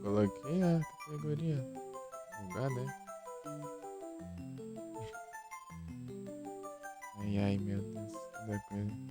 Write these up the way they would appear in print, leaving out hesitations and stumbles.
Coloquei a categoria. Bugada, é? Ai, ai, meu Deus. Cada coisa.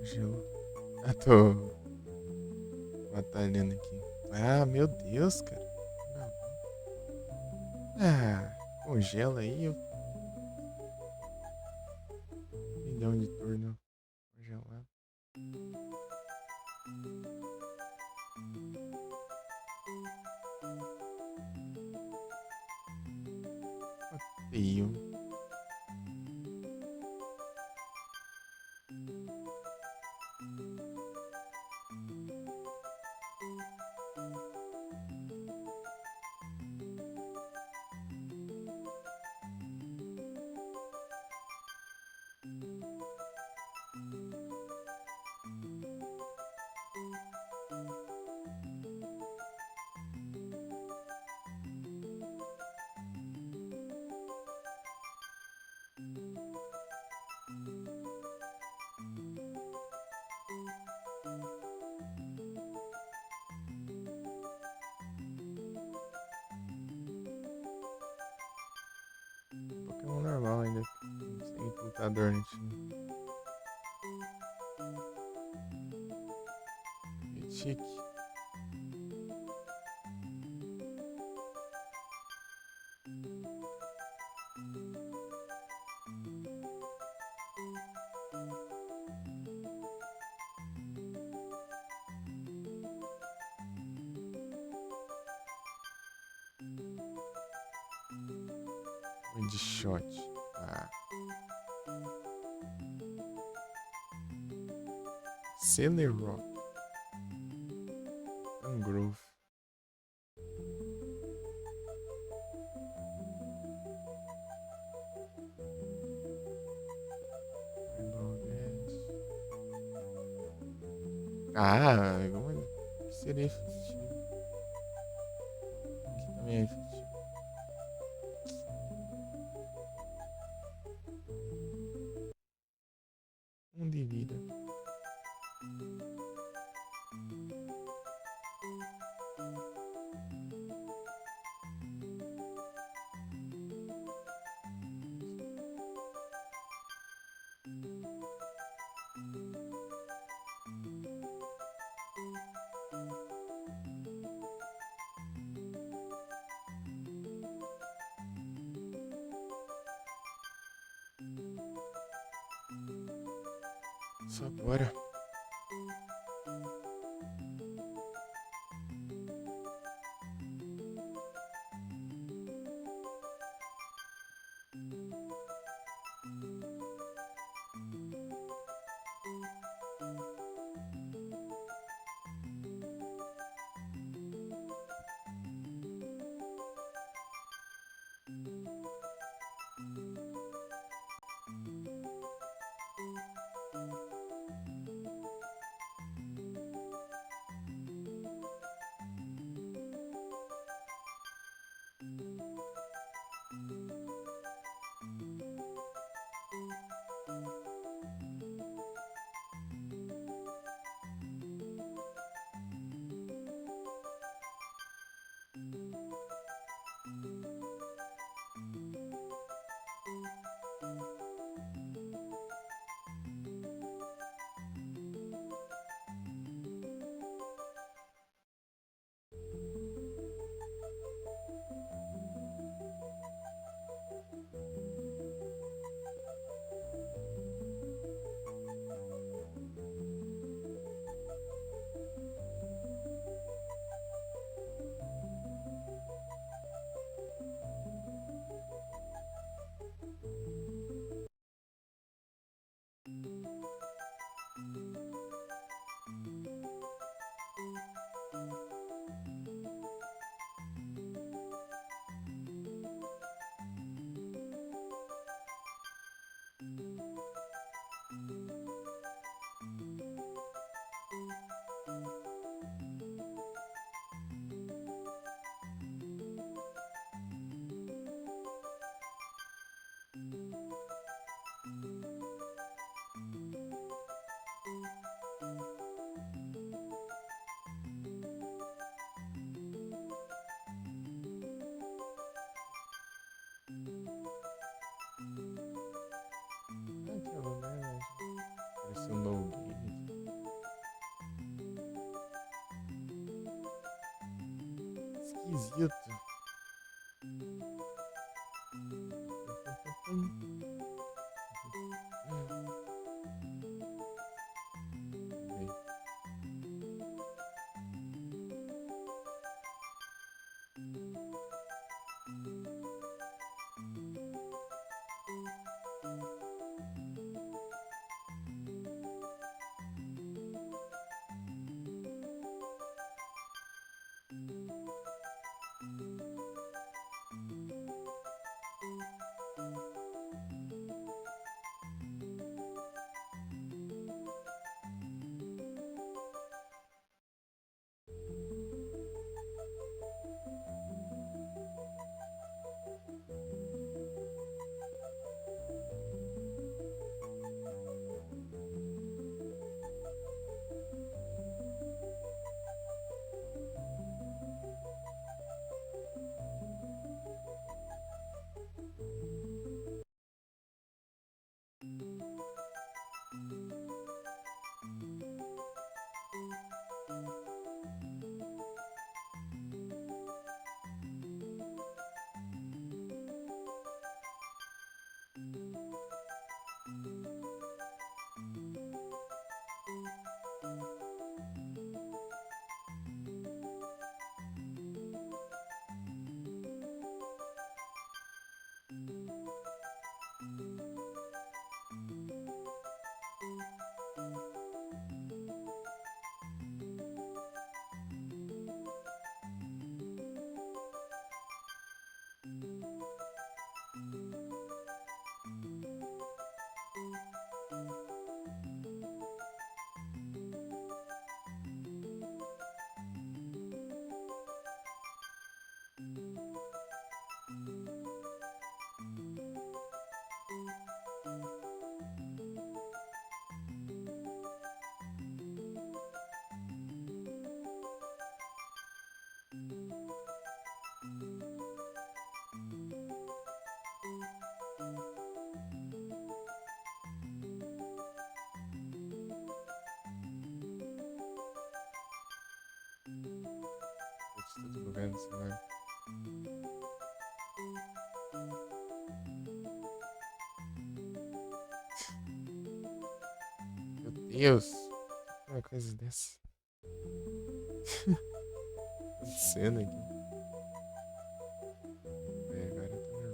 Gelo. Ah, tô batalhando aqui. Ah, meu Deus, cara. Ah, congela aí. Milhão de turno congelado. Feio. Pokémon normal ainda. Sem lutador no time. Que chique. Wind shot. Ah. Celerock. Mangrove. Ah, como que seria efetivo? Aqui também é efetivo. Um de vida. Só bora. esquisito. Tudo bugando, sei lá. Meu Deus! Uma coisa dessa. Acontecendo aqui. É, agora tá normal.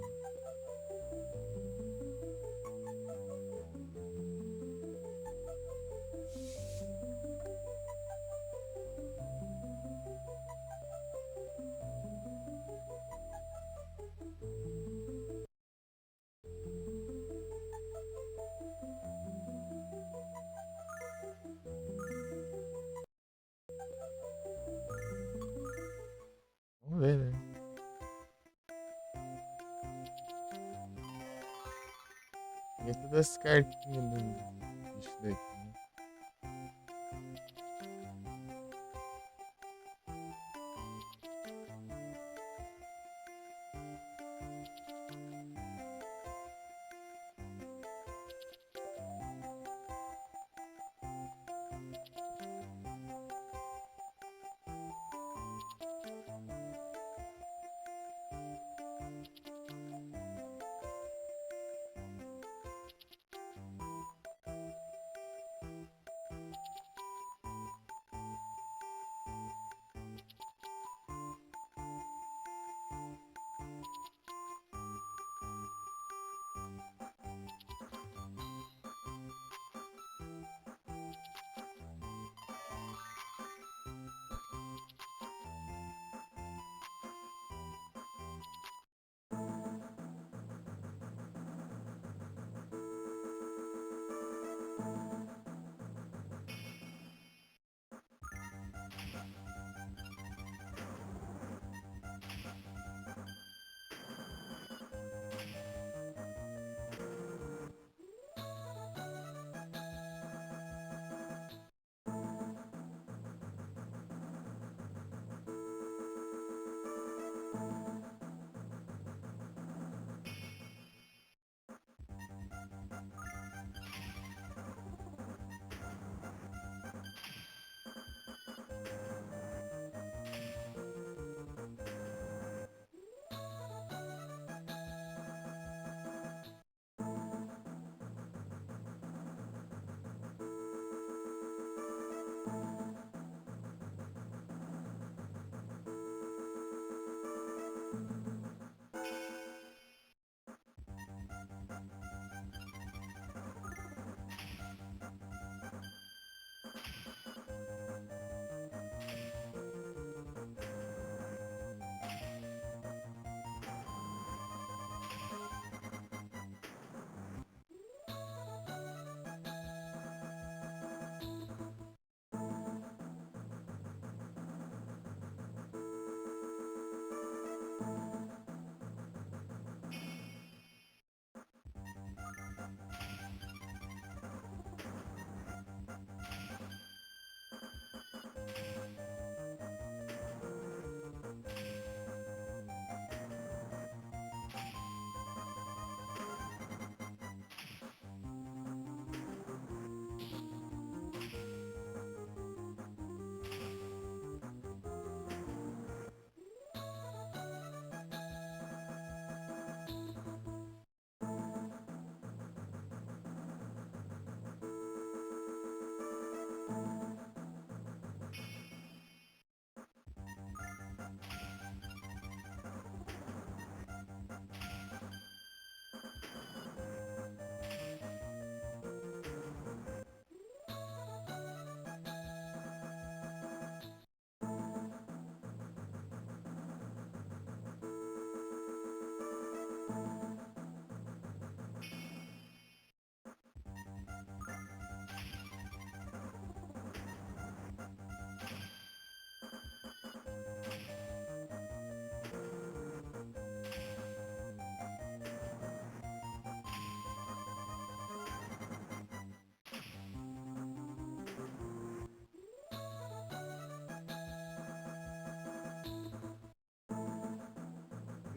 Vamos ver, né? Tem todas as cartinhas do bicho daqui, né?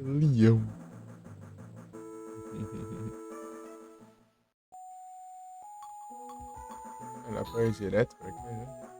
Leão. Ela foi direto pra cá, né?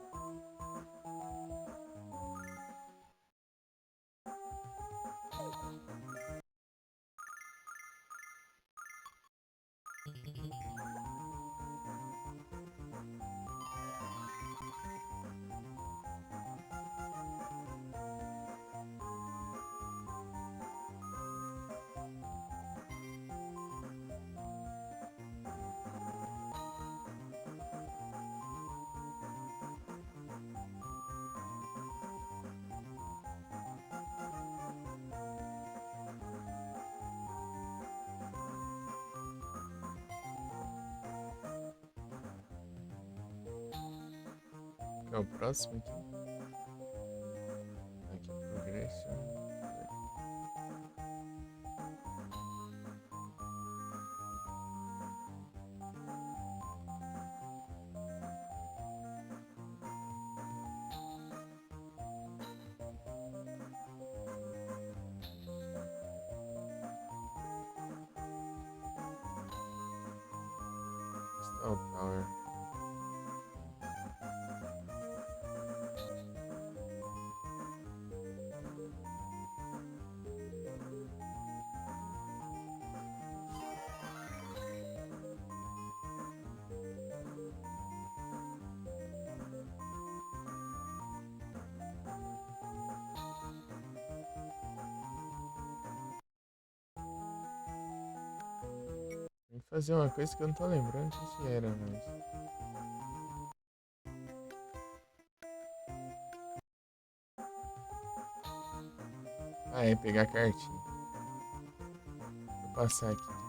Qual é o próximo aqui? Aqui, progression. Stall Power. Tem que fazer uma coisa que eu não tô lembrando o que era, mas. Ah, é pegar a cartinha. Vou passar aqui.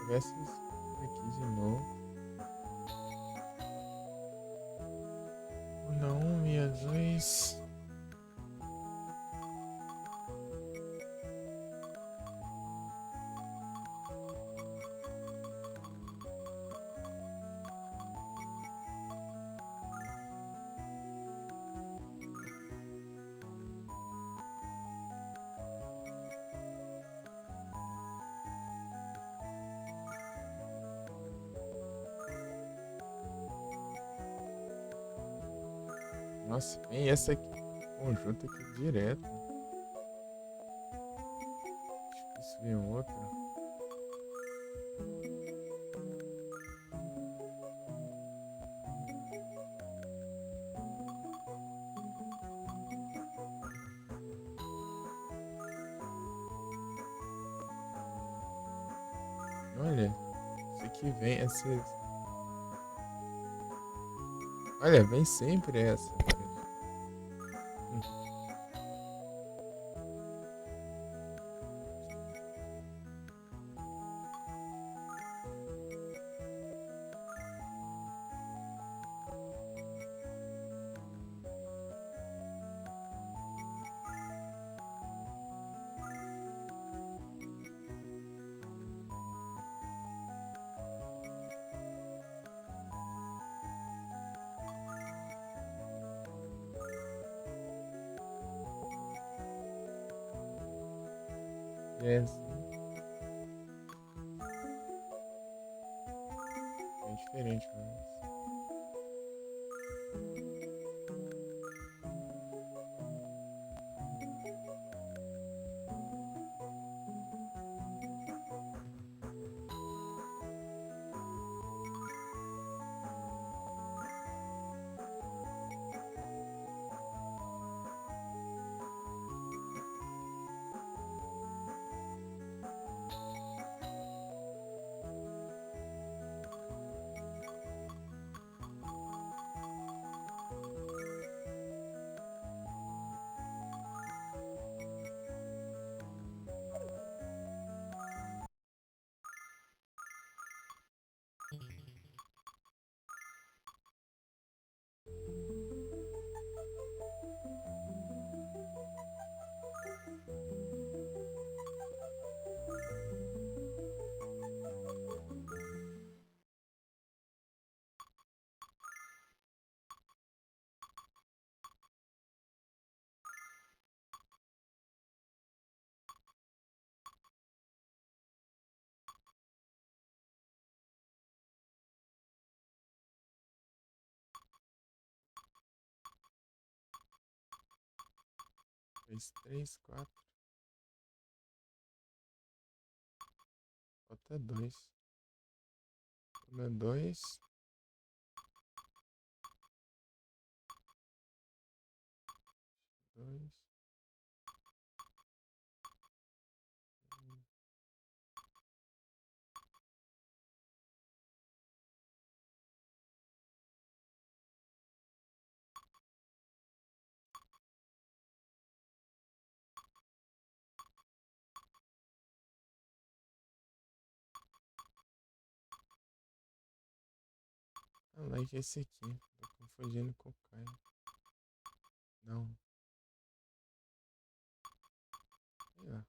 tivesse aqui de novo. Não, 62. Nossa, vem essa aqui, conjunto aqui direto. Difícil ver outra. Olha, isso aqui vem, essa. Olha, vem sempre essa. Hum, 10. Bem diferente, mas. Dois, três, quatro. Falta dois. Pula dois. Dois. Ah, like esse aqui. Tô confundindo com o Caio. Não. Sei lá.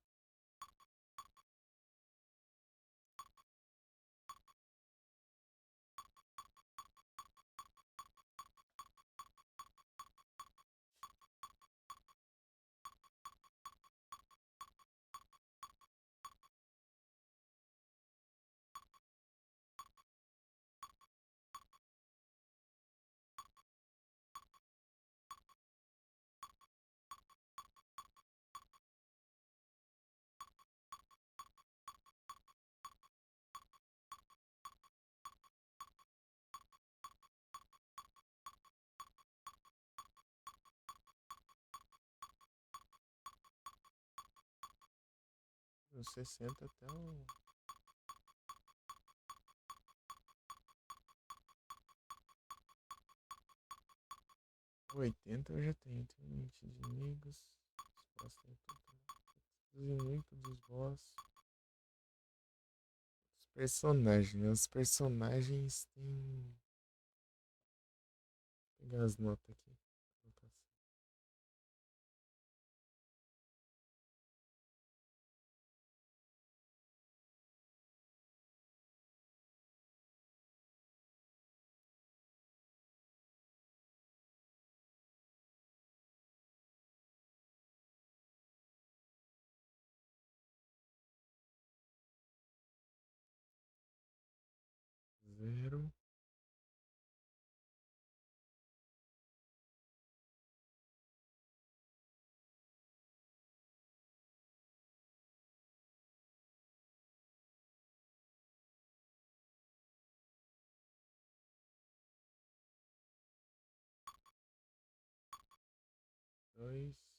Do 60 até o 80 eu já tenho. Tenho limite de inimigos. Resposta em total. Uso muito dos boss. personagens. Os personagens têm. Vou pegar as notas aqui. Zero. Dois.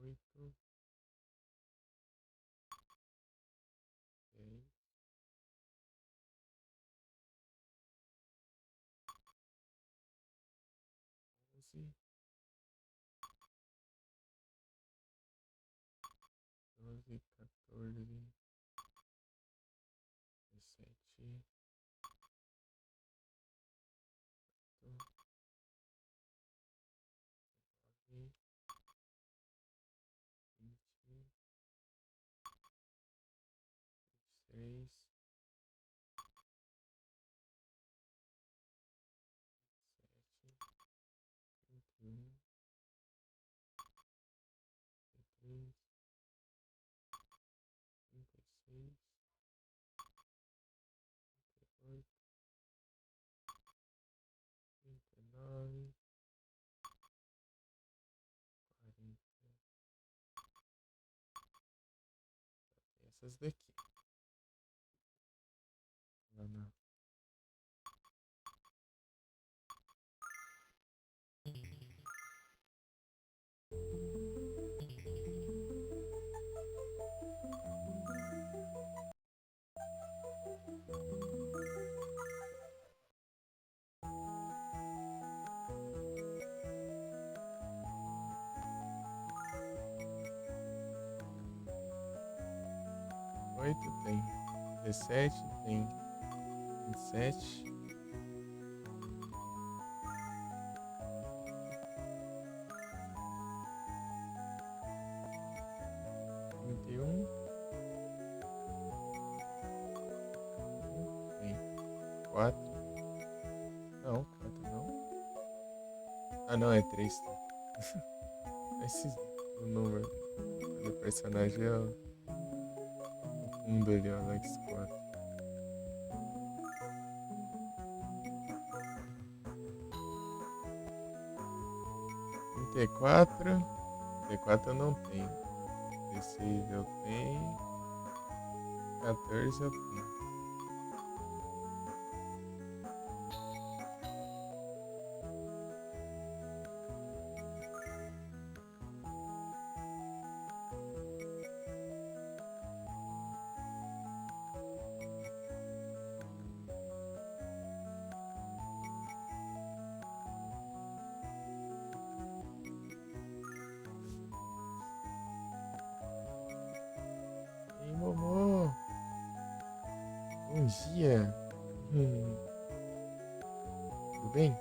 Oito. 10. 11. 12, 14, 17, 19, 20, 26, 27, 21, 23, 36, 38, 39, 40. Essas daqui. Lá na... Oito tem. 17 tem. 27. 31. Tem. 4. Não, 4 não. Ah, não, é 3. Tá? Esse o número do personagem é o fundo ali, ó, Alex 4. 34. 34 eu não tenho. 16 eu tenho. 14 eu tenho. Ei, Momô! Bom dia! Tudo bem?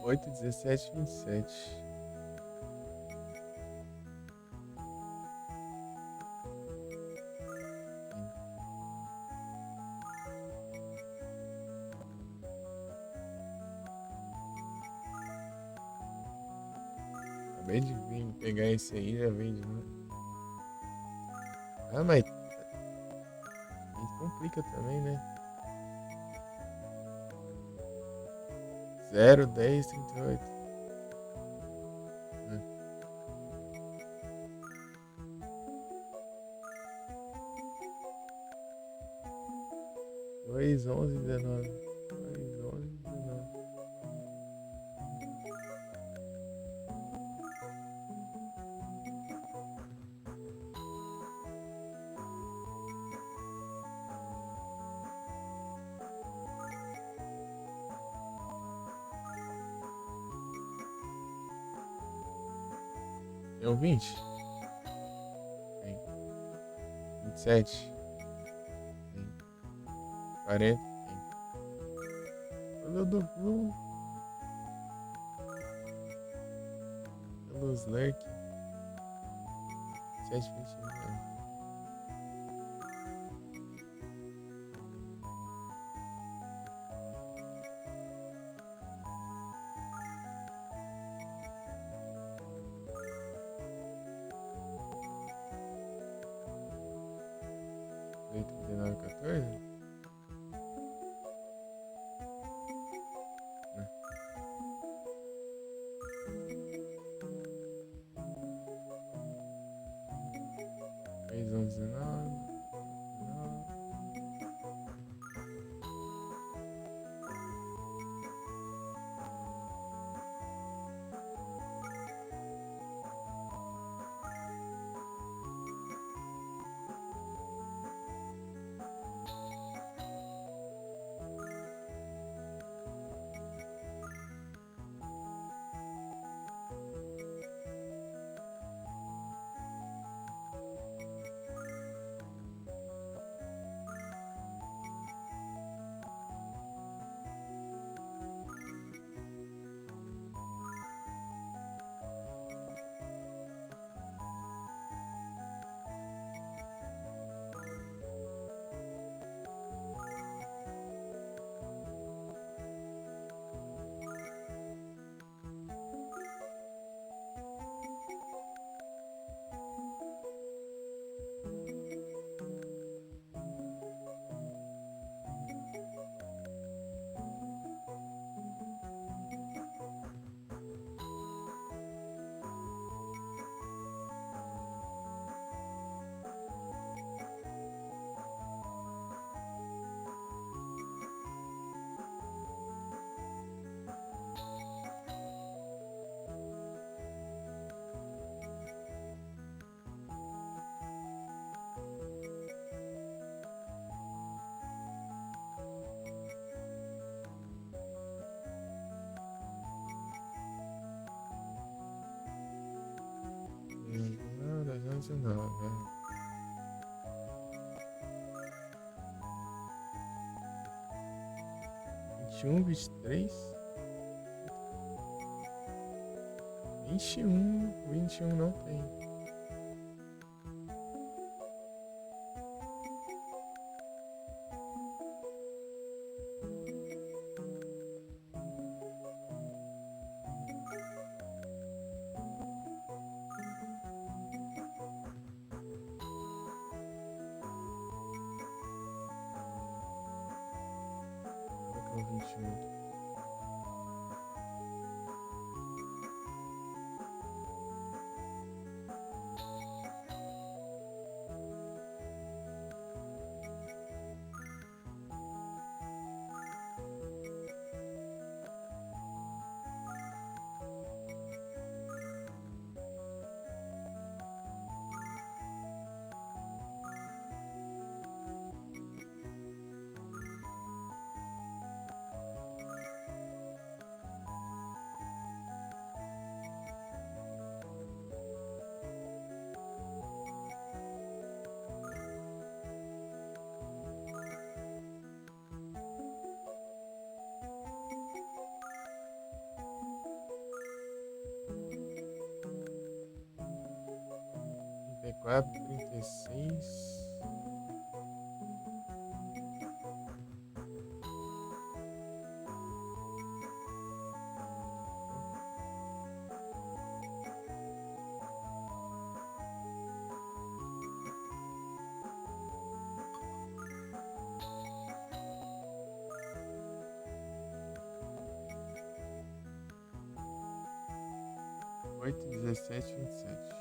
Oito, 17, 27. Acabei de vir pegar esse aí, já vem de novo. Ah, mas aí complica também, né? 0, 10, 38. Hum. 2, 11, 19. 2, 11, 19. Deu 20? Tem. 27? Tem. 40? Tem. Pelo do pelo Slurk. 7, 21. Oito, 19, 14? Né? 3, 11, 19. 19. Não, 2, 11, 19. 21, 23. 21. 21 não tem. Qual que é o 21? Trinta e quatro, 36. 8, 17, 27.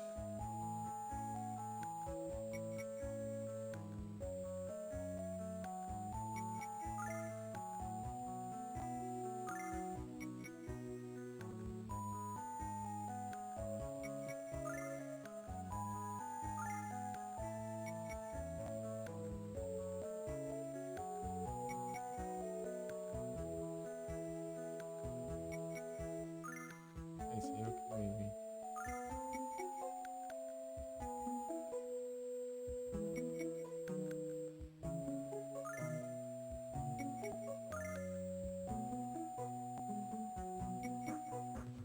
Esse aí é o que vai vir.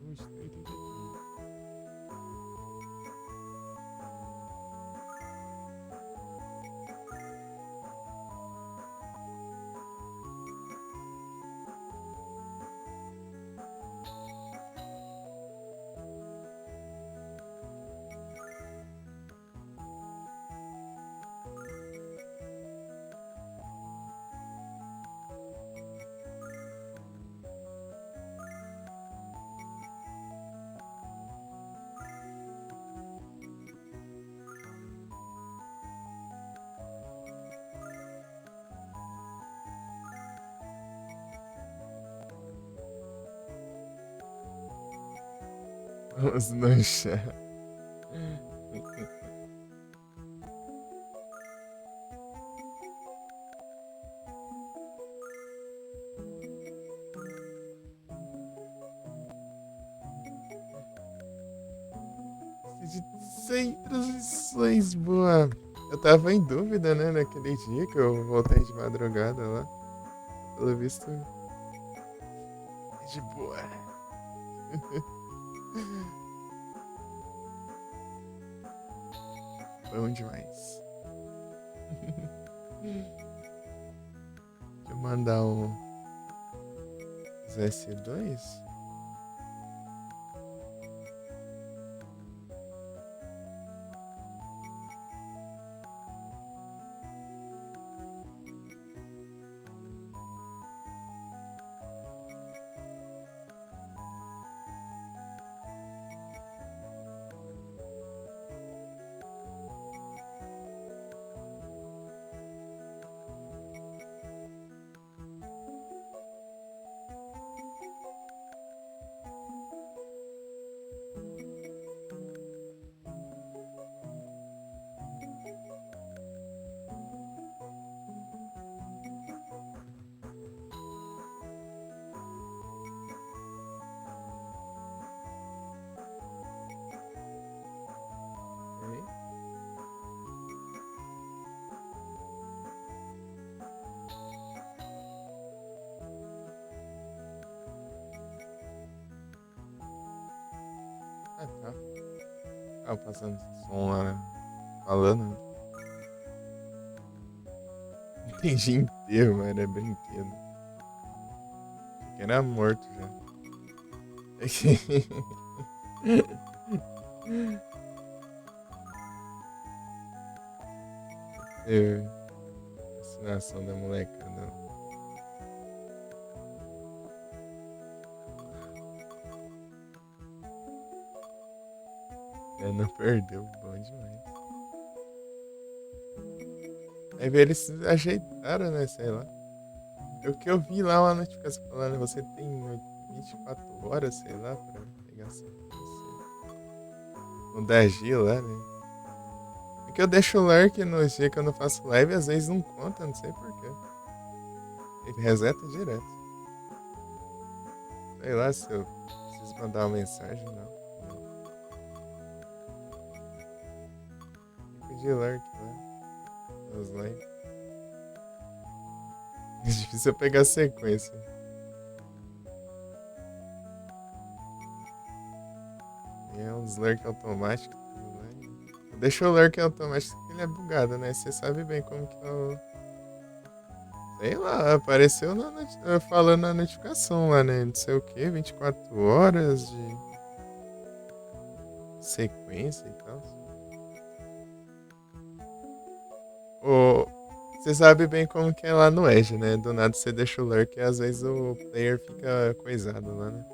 Justo, 83. Vamos no chá. Sem transições, boa. Eu tava em dúvida, né, naquele dia que eu voltei de madrugada lá. Pelo visto, de boa. Bom demais. Deixa eu mandar um S2. Ah, tá. Ah, passando som lá, né? Falando. Né? Entendi inteiro, mas era brinquedo. Achei que era morto já. Vacinação da molecada. É, não perdeu, bom demais. Aí eles se ajeitaram, né? Sei lá. O que eu vi lá uma notificação falando, você tem 24 horas, sei lá, pra pegar essa. No 10G lá, né? É que eu deixo o lurk no dia que eu não faço live e às vezes não conta, não sei porquê. Ele reseta direto. Sei lá se eu preciso mandar uma mensagem, não. Fico de lurk lá. Nos lives. É difícil eu pegar a sequência. É um lurk automático. Deixa o lurk automático porque ele é bugado, né? Você sabe bem como que eu. Sei lá, apareceu falando na notificação lá, né? Não sei o que, 24 horas de sequência e tal. Você sabe bem como que é lá no Edge, né? Do nada você deixa o lurk e às vezes o player fica coisado lá, né?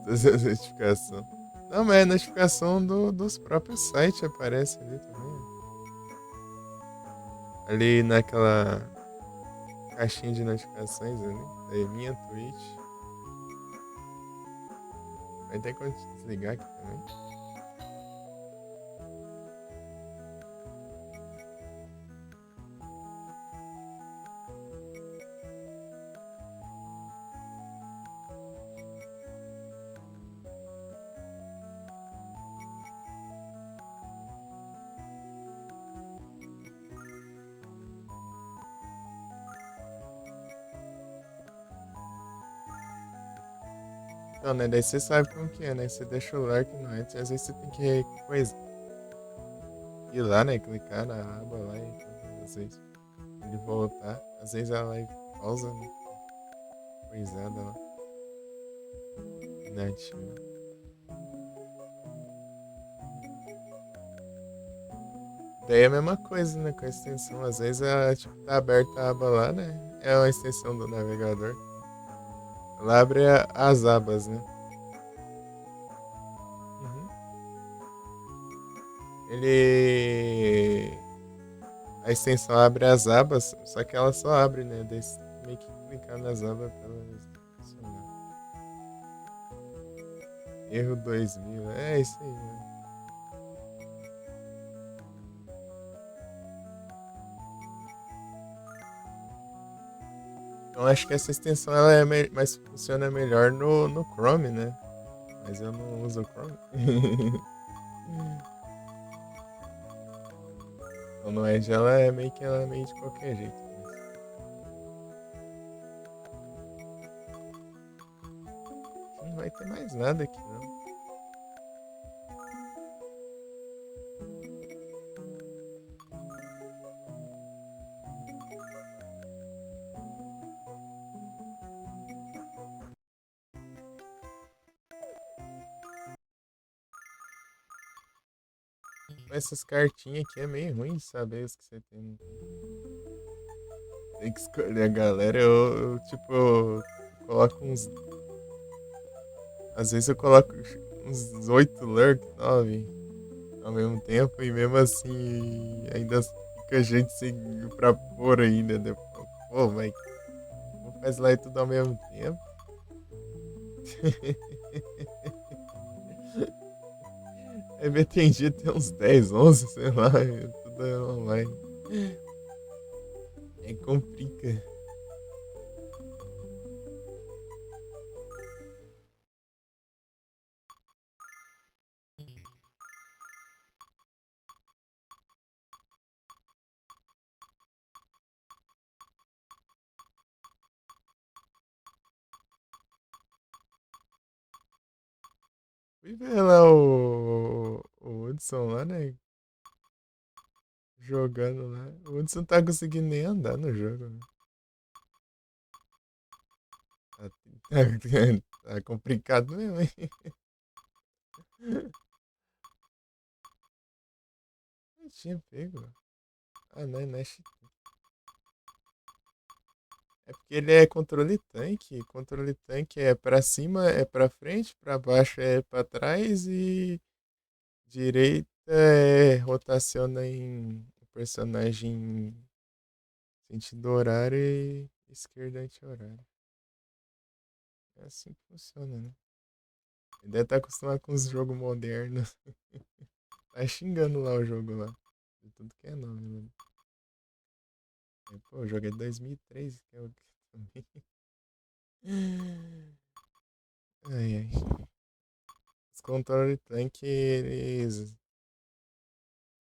Notificação. Não, mas é notificação dos próprios sites, aparece ali também. Ali naquela caixinha de notificações ali. Daí minha Twitch. Vai ter como desligar aqui também. Então, né? Daí você sabe como que é, né? Você deixa o like no antes. Às vezes você tem que coisa, ir lá, né? Clicar na aba lá e então, às vezes ele voltar. Às vezes a live pausa, né? Coisada lá. Inativa. Daí é a mesma coisa, né? Com a extensão. Às vezes ela, tipo, tá aberta a aba lá, né? É uma extensão do navegador. Ela abre as abas, né? Uhum. Ele. A extensão abre as abas, só que ela só abre, né? Daí você meio que clicar nas abas pra ela funcionar. Erro 2000. É isso aí, né? Então acho que essa extensão ela é mais funciona melhor no Chrome, né? Mas eu não uso o Chrome. Então no Edge ela é meio de qualquer jeito. Não vai ter mais nada aqui não. Essas cartinhas aqui é meio ruim de saber os que você tem. Tem que escolher a galera. Tipo, coloco uns. Às vezes eu coloco uns 8 lurk, 9 ao mesmo tempo, e mesmo assim ainda fica gente sem pra pôr ainda. Depois. Pô, mas não faz lá e tudo ao mesmo tempo. Aí me atendi tem uns 10 11 sei lá, tudo é online. Aí complica. Fui ver lá o Hudson lá, né? Jogando lá. O Hudson não tá conseguindo nem andar no jogo, né? Tá, tá complicado mesmo, hein? Não tinha pego. Ah, não, não é É porque ele é controle tanque. Controle tanque é pra cima, é pra frente, pra baixo é pra trás e direita é rotaciona em o personagem em sentido horário e esquerda anti-horário. É assim que funciona, né? Ele deve estar acostumado com os jogos modernos. Tá xingando lá o jogo lá. De tudo que é nome, mano. Pô, eu joguei 2003, que é o que também. Ai, ai. Os controles tanque, eles.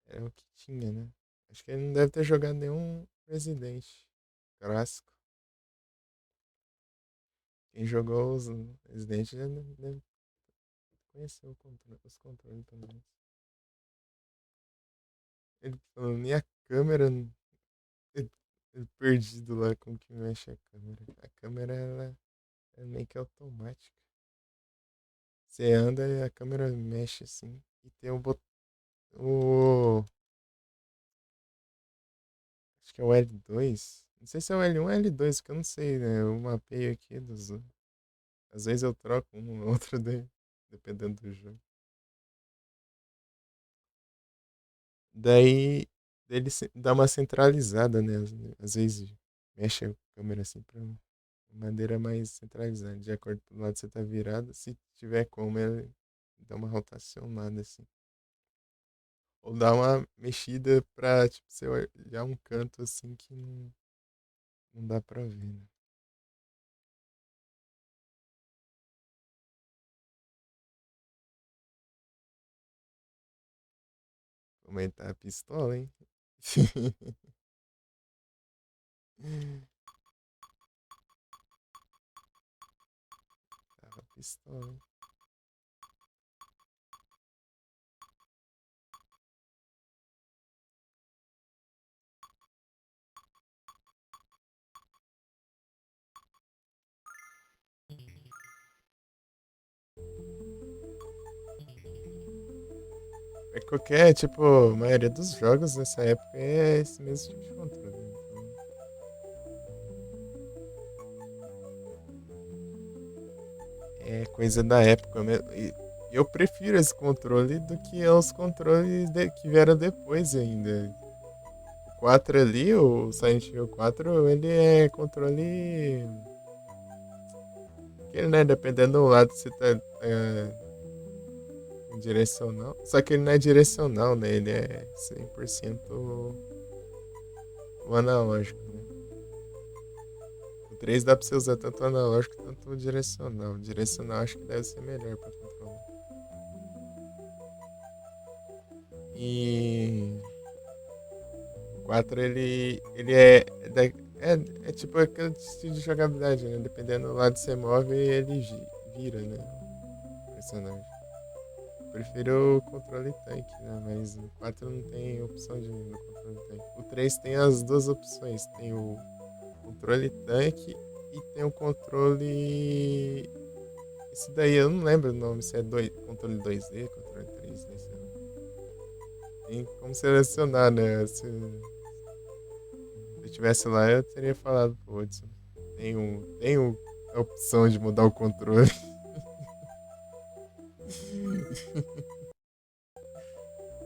É o que tinha, né? Acho que ele não deve ter jogado nenhum Resident clássico. Quem jogou os Resident já deve conhecer os controles, pelo menos. Ele falando, e a câmera? Ele, ele perdido lá como que mexe a câmera. A câmera, ela é meio que automática. Você anda e a câmera mexe assim. E tem um botão. O. Acho que é o L2. Não sei se é o L1 ou L2, porque eu não sei, né? Eu mapeio aqui dos. Às vezes eu troco um ou outro dependendo do jogo. Daí ele dá uma centralizada, né? Às vezes mexe a câmera assim pra uma maneira mais centralizada. De acordo com o lado que você tá virado, se tiver como, ele dá uma rotacionada assim. Ou dá uma mexida pra, tipo, você olhar um canto assim que não dá pra ver, né? Aumentar a pistola, hein? Tava pistola, hein? É qualquer, tipo, a maioria dos jogos nessa época é esse mesmo tipo de controle. Então, é coisa da época mesmo. E eu prefiro esse controle do que os controles que vieram depois ainda. O 4 ali, o Silent Hill 4, ele é controle. Que, né, dependendo do lado que você tá direcional. Só que ele não é direcional, né? Ele é 100% o analógico, né? O 3 dá pra você usar tanto o analógico quanto o direcional. O direcional acho que deve ser melhor pra controlar. E o 4 ele é tipo aquele estilo de jogabilidade, né? Dependendo do lado que você move, ele vira, né? O personagem. Eu prefiro o controle tanque, né? Mas o 4 não tem opção no controle tanque. O 3 tem as duas opções. Tem o controle tanque e tem o controle. Esse daí eu não lembro o nome, se é controle 2D, controle 3D, sei lá. Tem como selecionar, né? Se eu tivesse lá, eu teria falado pro Hudson. Tem a opção de mudar o controle.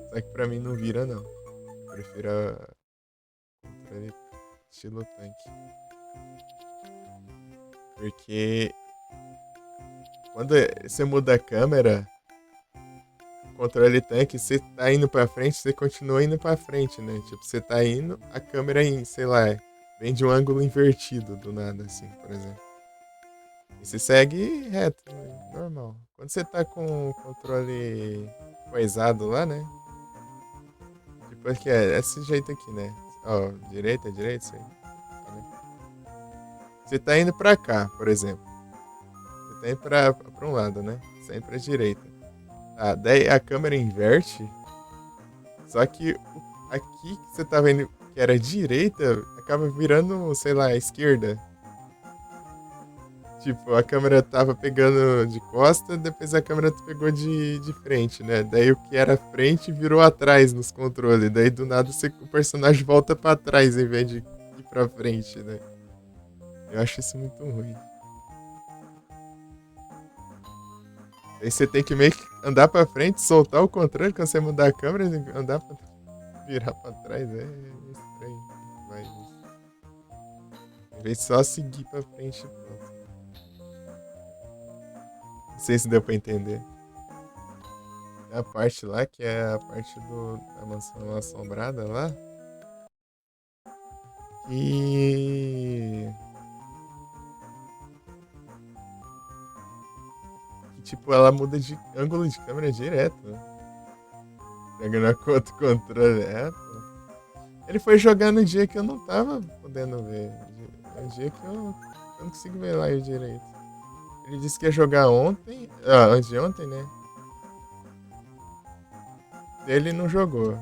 Só que pra mim não vira, não. Eu prefiro a controle estilo tanque. Porque quando você muda a câmera, o controle tanque, você tá indo pra frente, você continua indo pra frente, né? Tipo, você tá indo, a câmera, sei lá, vem de um ângulo invertido do nada, assim, por exemplo. E você segue reto, né? Normal. Quando você tá com o controle coisado lá, né? Tipo, aqui é esse jeito aqui, né? Ó, direita, direita, isso aí. Tá, né? Você tá indo pra cá, por exemplo. Você tá indo pra um lado, né? Você tá indo pra direita. Tá, daí a câmera inverte. Só que aqui que você tá vendo que era direita, acaba virando, sei lá, esquerda. Tipo, a câmera tava pegando de costa, depois a câmera pegou de frente, né? Daí o que era frente virou atrás nos controles. Daí do nada o personagem volta pra trás em vez de ir pra frente, né? Eu acho isso muito ruim. Daí você tem que meio que andar pra frente, soltar o controle quando você mudar a câmera, andar pra virar pra trás. É estranho. Mas em vez de só seguir pra frente, pronto. Não sei se deu pra entender. A parte lá, que é a parte da mansão assombrada lá. E. Que, tipo, ela muda de ângulo de câmera direto, né? Pegando a conta controle. É, pô. Ele foi jogar no dia que eu não tava podendo ver. No dia que eu não consigo ver live direito. Ele disse que ia jogar ontem. Ah, antes de ontem, né? Ele não jogou.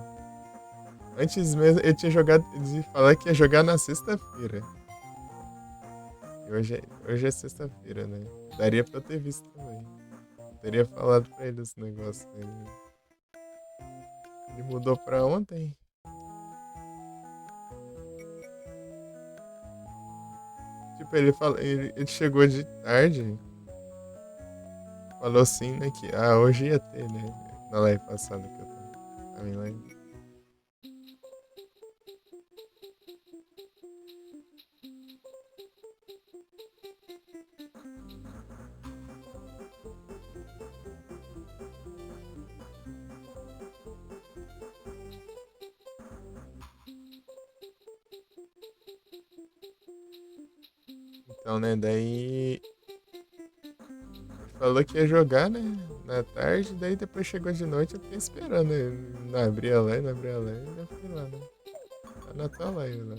Antes mesmo, ele tinha jogado. De falar que ia jogar na sexta-feira. Hoje é sexta-feira, né? Daria pra eu ter visto também. Teria falado pra ele esse negócio aí. Ele mudou pra ontem. Tipo, ele chegou de tarde. falou sim, né? Que hoje ia ter, né? Na live passada que eu tava em live. Então, né? Daí falou que ia jogar, né? Na tarde, daí depois chegou de noite, eu fiquei esperando. Não abria a live, não abria a live, eu fui lá, né? Tá na tua live lá.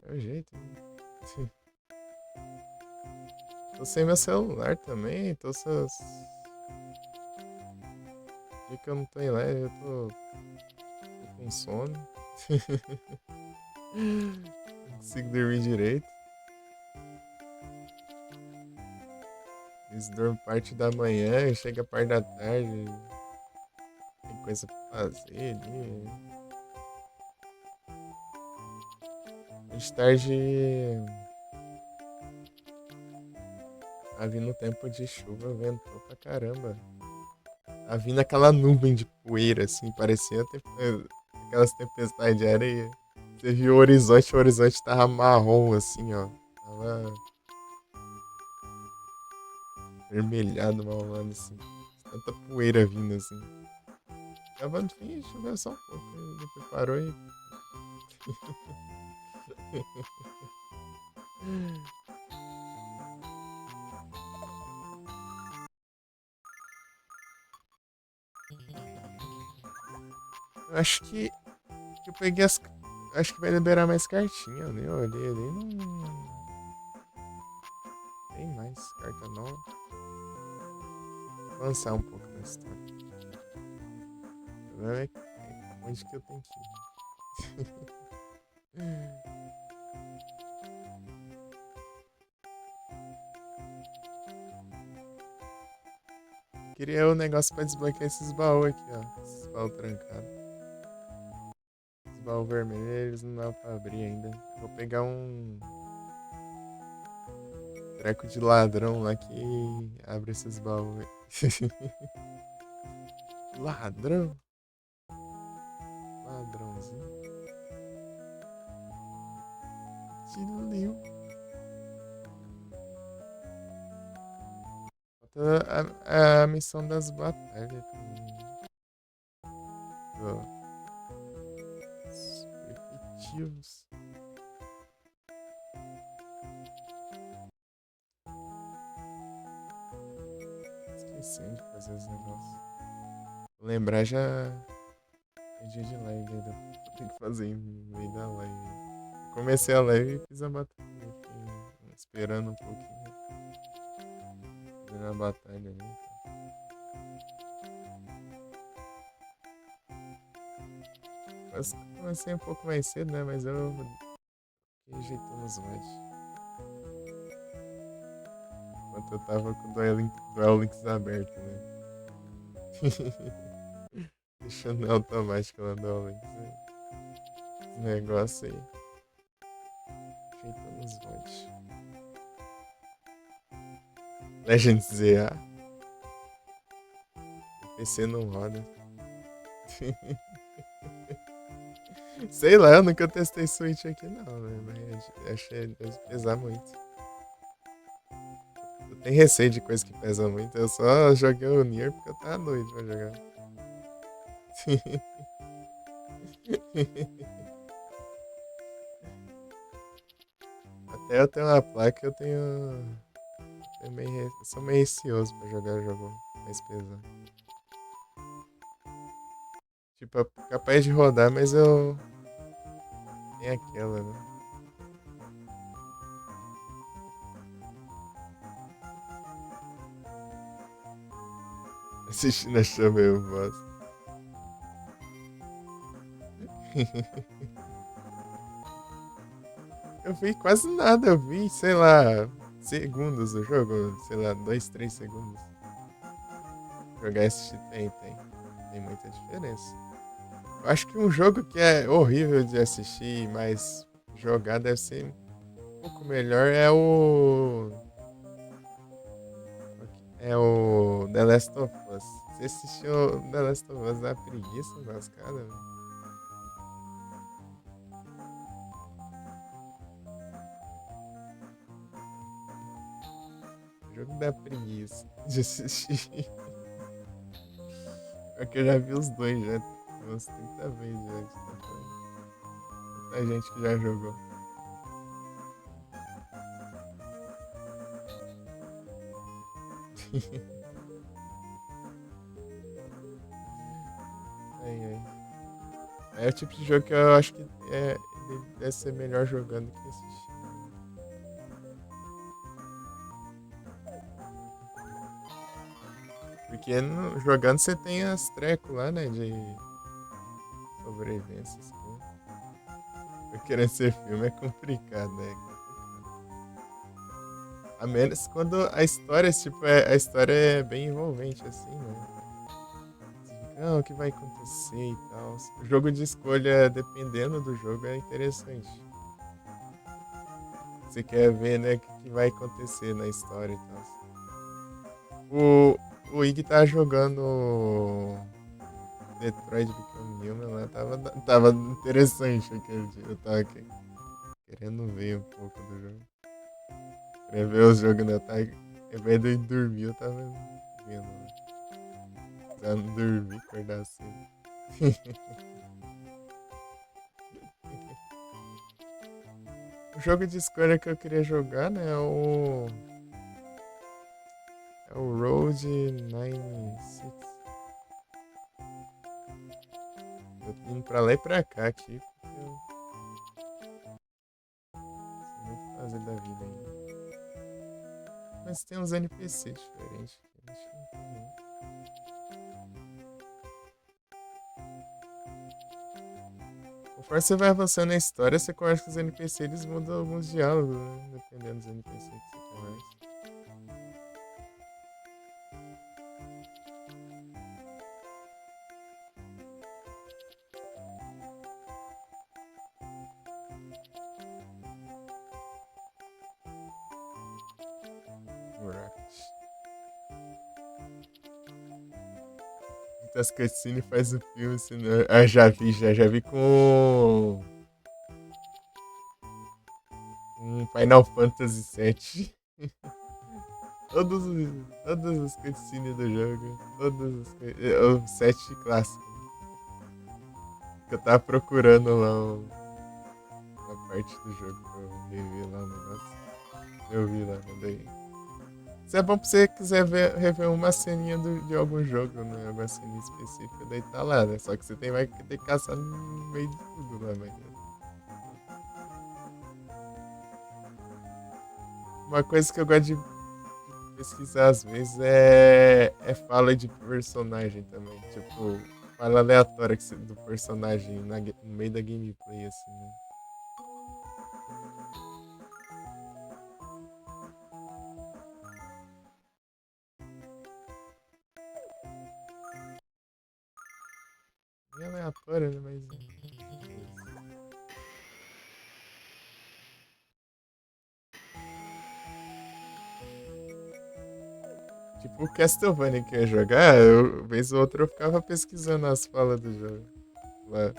É o jeito, né? Tô sem meu celular também, tô dia que eu não tô em live, tô com sono. Não consigo dormir direito. Eles dormem parte da manhã, chega parte da tarde, tem coisa pra fazer ali. De tarde, tá vindo tempo de chuva, ventou pra caramba. Tá vindo aquela nuvem de poeira, assim, parecia aquelas tempestades de areia. Você viu o horizonte tava marrom, assim, ó. Tava vermelhado, malvado, assim. Tanta poeira vindo, assim. Tava no fim, choveu só um pouco. Aí depois parou e. Eu acho que eu peguei as. Acho que vai liberar mais cartinha. Eu nem olhei ali. Não. Tem mais carta nova. Vou avançar um pouco na história. O problema é onde que eu tenho que ir. Queria um negócio pra desbloquear esses baús aqui, ó. Esses baús trancados. Esses baús vermelhos não dá pra abrir ainda. Vou pegar um treco de ladrão lá que abre esses baús. Ladrão? Ladrãozinho. Que liu. Falta a missão das batalhas também. Os efetivos. Esquecendo de fazer os negócios. Vou lembrar já. É dia de live ainda. Tem que fazer em meio da live. Eu comecei a live e fiz a batalha aqui, esperando um pouquinho. Fazendo a batalha ali. Mas comecei um pouco mais cedo, né? Mas eu fiquei ajeitando os mods. Enquanto eu tava com o Duel Links aberto, né? Deixando automático lá do All Links. Né? Esse negócio aí. Ajeitando os mods. Legends ZA. O PC não roda. Sei lá, eu nunca testei Switch aqui não, né? Mas achei deve pesar muito. Eu tenho receio de coisa que pesa muito. Eu só joguei o Nier porque eu tava doido pra jogar. Até eu tenho uma placa, eu sou meio receoso pra jogar jogo mais pesado. Tipo, é capaz de rodar, mas eu. Tem aquela, né? Assistindo a chama eu boss. Eu vi quase nada, eu vi, sei lá, segundos do jogo, sei lá, 2, 3 segundos. Jogar esse tem muita diferença. Eu acho que um jogo que é horrível de assistir, mas jogar deve ser um pouco melhor é o The Last of Us. Você assistiu The Last of Us dá preguiça nas caras? O jogo dá preguiça de assistir. Porque eu já vi os dois já. Umas 30 vezes já. Tanta gente que já jogou. Ai, ai. É o tipo de jogo que eu acho que ele deve ser melhor jogando que assistindo. Porque jogando você tem as trecos lá, né? De sobrevivência, assim. Eu querendo ser filme é complicado, né? A menos quando a história, tipo, a história é bem envolvente, assim, né? Você fica, o que vai acontecer e tal. O jogo de escolha, dependendo do jogo, é interessante. Você quer ver, né, o que vai acontecer na história e tal. O Ig tá jogando Detroit Become Human lá, tava interessante aquele dia. Eu tava querendo ver um pouco do jogo. Queria ver os jogos, né? Ao invés de eu ir dormir, eu tava vendo lá. Já não dormir, acordar cedo. O jogo de escolha que eu queria jogar, né, é o Road 96. Eu tô indo pra lá e pra cá aqui, porque eu sei muito fazer da vida ainda. Mas tem uns NPC diferentes que a gente não tem, não. Conforme você vai avançando na história, você conversa com os NPC, eles mudam alguns diálogos, né? Dependendo dos NPC que você conversa. Right. Muitas cutscenes faz o filme, senão. Ah, já vi com um Final Fantasy VII. Todos os cutscenes do jogo. O 7 clássico. Que eu tava procurando lá a parte do jogo pra eu rever lá o negócio. Eu vi lá, mandei. Isso é bom pra você quiser rever uma ceninha de algum jogo, né? Alguma ceninha específica, daí tá lá, né? Só que você vai ter que caçar no meio de tudo lá, mas. Uma coisa que eu gosto de pesquisar às vezes é fala de personagem também. Tipo, fala aleatória do personagem no meio da gameplay, assim, né? Bem aleatória, né? Mas. Tipo, o Castlevania que eu ia jogar, vez ou outra eu ficava pesquisando as falas do jogo. Lá.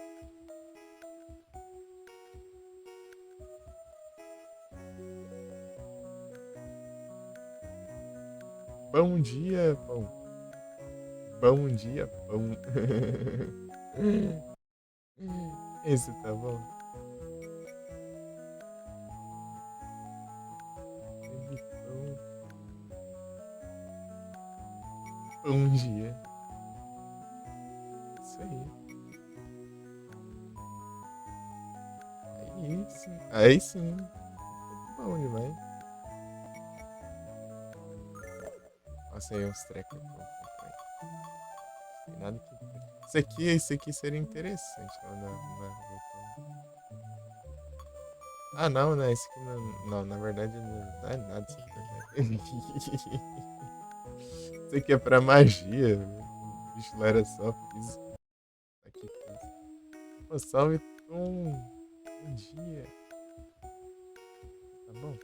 Bom dia, pão. Bom dia, pão. Esse tá bom. Ele pão. Bom dia. Isso aí. Aí sim. Aí sim. Bom demais. Nossa, aí uns trecos que eu comprei. Tem nada que. Isso aqui seria interessante lá Ah, não, né? Esse aqui não. Não, na verdade não é nada isso aqui. Isso aqui é pra magia. O bicho lá era só físico. Aqui, físico. Pô, salve, Tom. Bom dia. Tá bom?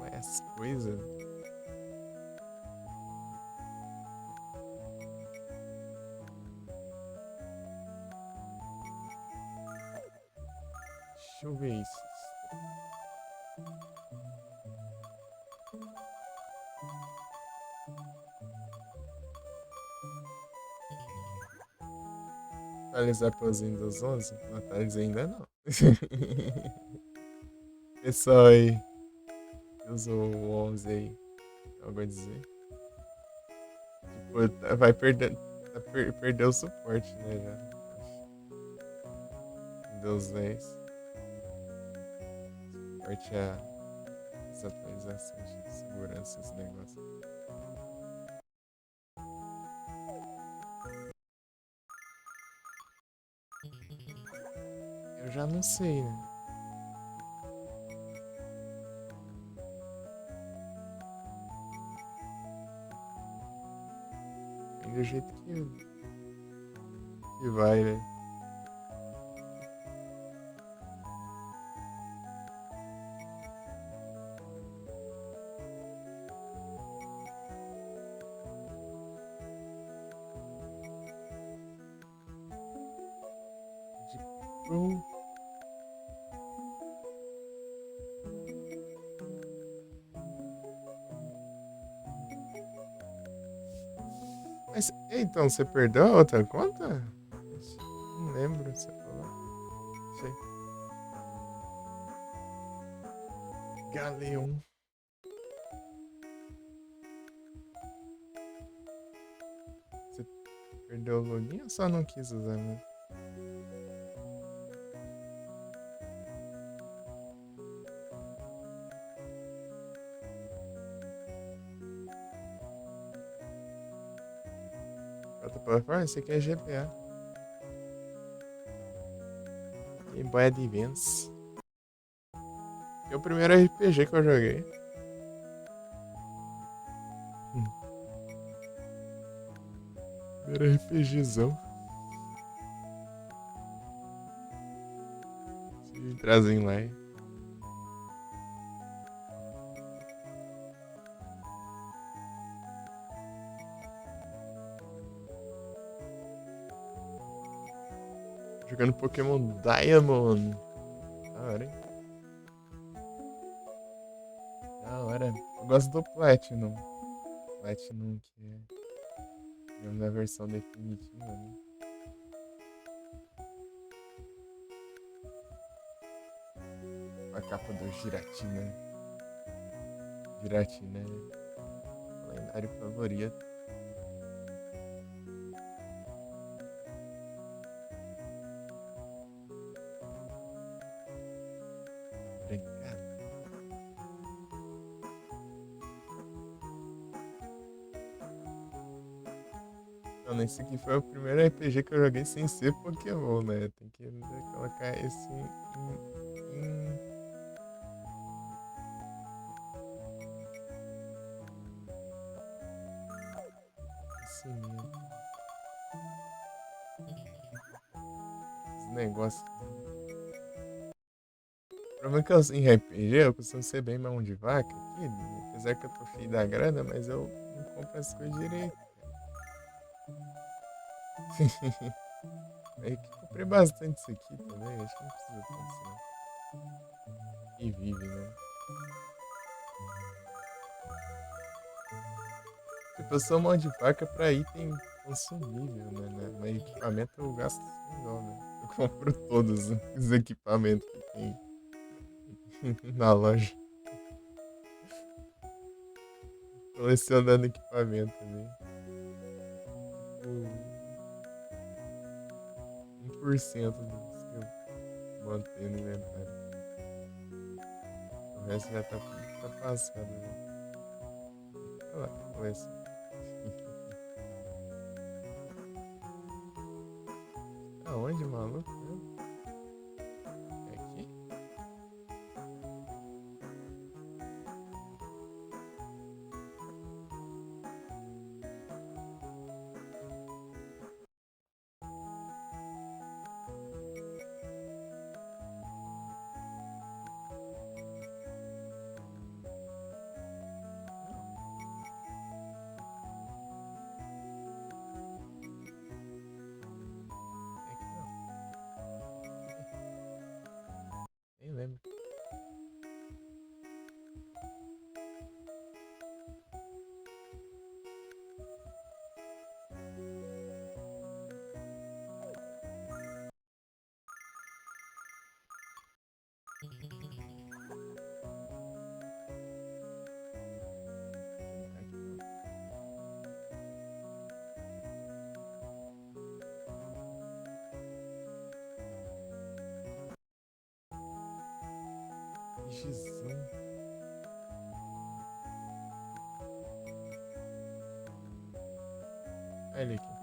Ué, as coisas. Deixa eu ver isso. Atualizar pelos Windows 11? Não atualizei ainda não. Pessoal aí, que usou o 11 aí, algo a dizer? Tipo, vai perder, perdeu o suporte, né, já. Windows 10. Suporte a as atualizações de segurança, esse negócio. Eu já não sei, né? Vem do jeito que vai, né? De pro. Mas, então, você perdeu a outra conta? Não lembro, você falou. Sei. Galeão. Você perdeu o login ou só não quis usar, né? Outra plataforma? Esse aqui é GBA. Game Boy Advance. É o primeiro RPG que eu joguei. Hum. Primeiro RPGzão. Se trazem lá. Jogando Pokémon Diamond. Da hora, hein? Da hora. Eu gosto do Platinum. Platinum, que é digamos, a versão definitiva, né? A capa do Giratina. Giratina é o lendário favorito. Obrigado. Então, nesse aqui foi o primeiro RPG que eu joguei sem ser Pokémon, né? Tem que colocar esse em cimento. Esse negócio. O problema é que em RPG eu costumo ser bem mão de vaca aqui, apesar que eu tô filho da grana, mas eu não compro as coisas direito. É que comprei bastante isso aqui também, acho que não precisa tanto isso não. E vive, né? Tipo, eu sou mão de vaca pra item consumível, né? Mas equipamento eu gasto sem dó, né? Eu compro todos os equipamentos que tem na loja. Colecionando equipamento ali. Tipo, 1% dos que eu mantenho no inventário. O resto já tá tudo ultrapassado, né? Olha lá, começa. Aonde, maluco? É aqui? Gizão. Olha ele aqui.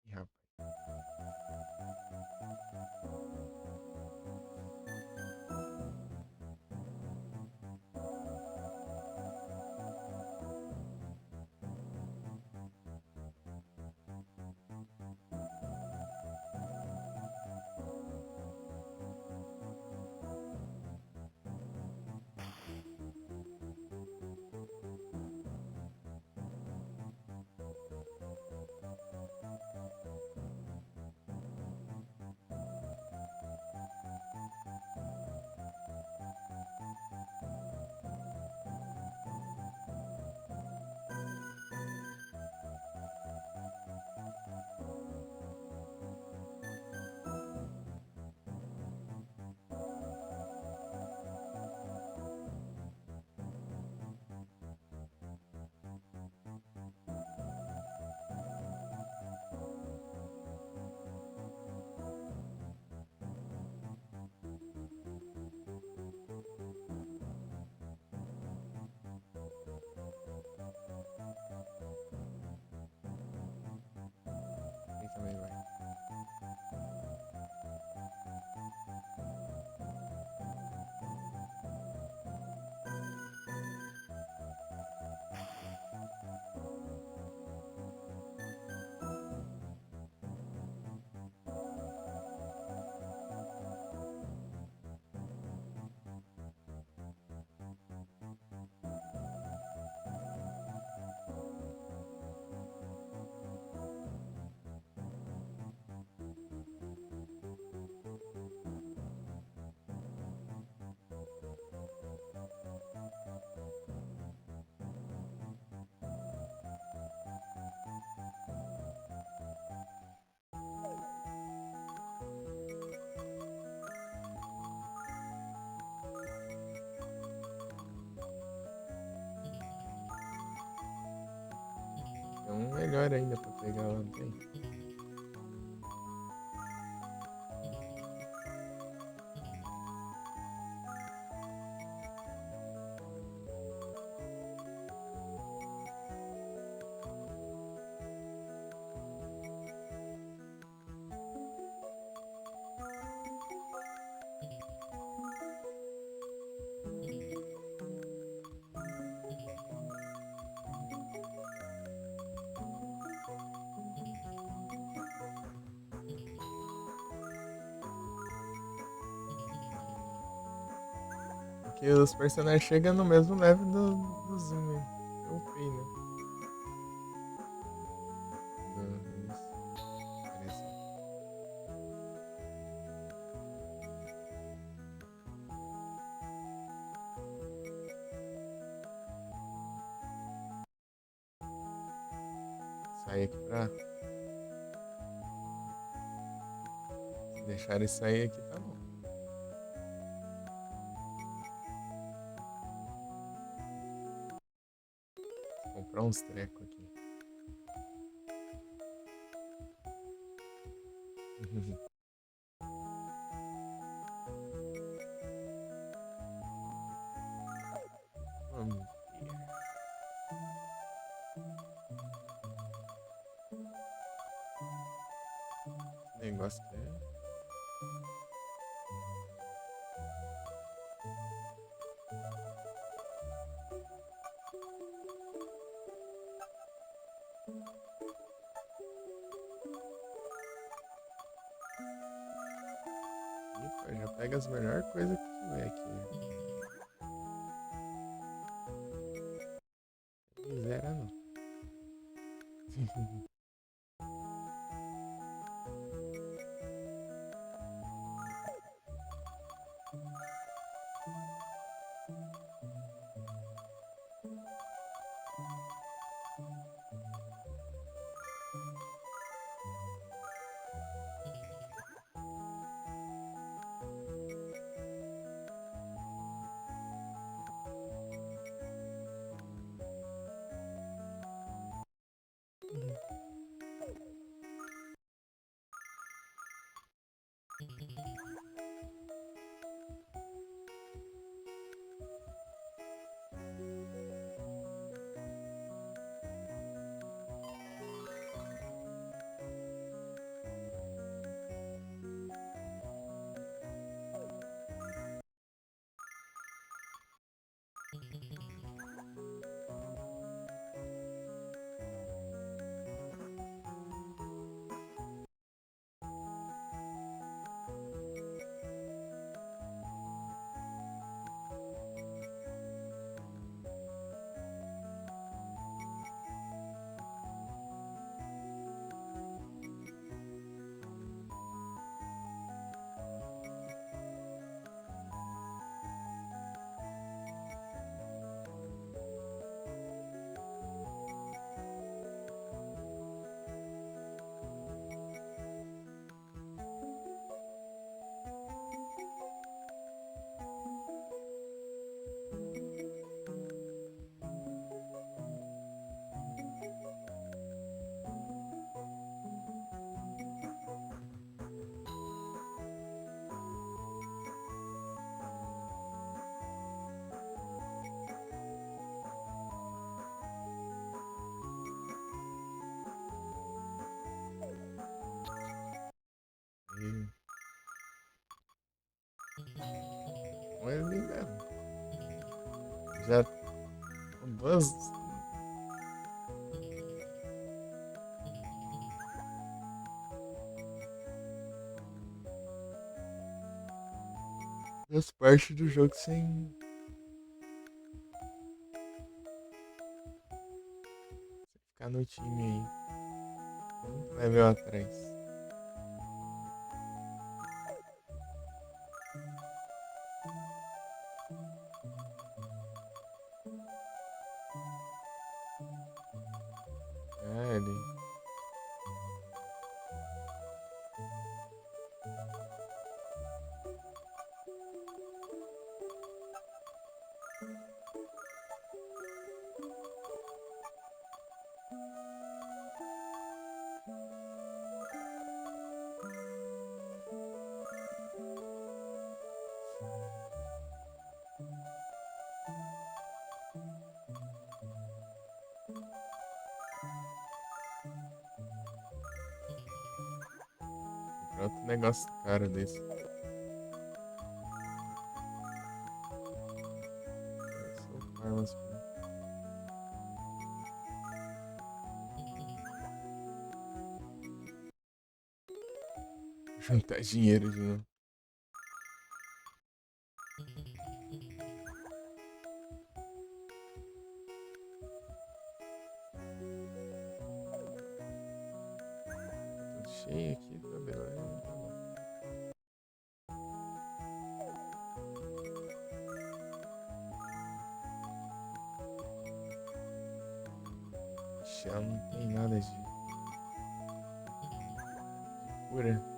Ih, rapaz. Quem também vai? Tem um melhor ainda pra pegar lá, não tem? Porque os personagens chegam no mesmo level do Zoom, hein? Eu upei, né? Isso. Interessante. Sair aqui pra. Se deixarem sair aqui, tá bom. Vou comprar uns trecos aqui. Negócio que é. Ih, pô, já pega as melhores coisas que tiver aqui, né? Zera não. E olha ali mesmo. Já com duas partes do jogo sem ficar no time aí. Um level atrás. Ah, ele. Pronto, negócio caro desse. Só farmas pra juntar dinheiro de novo. Tudo cheio aqui, tá beleza. Tá bom. Já não tem nada de cura.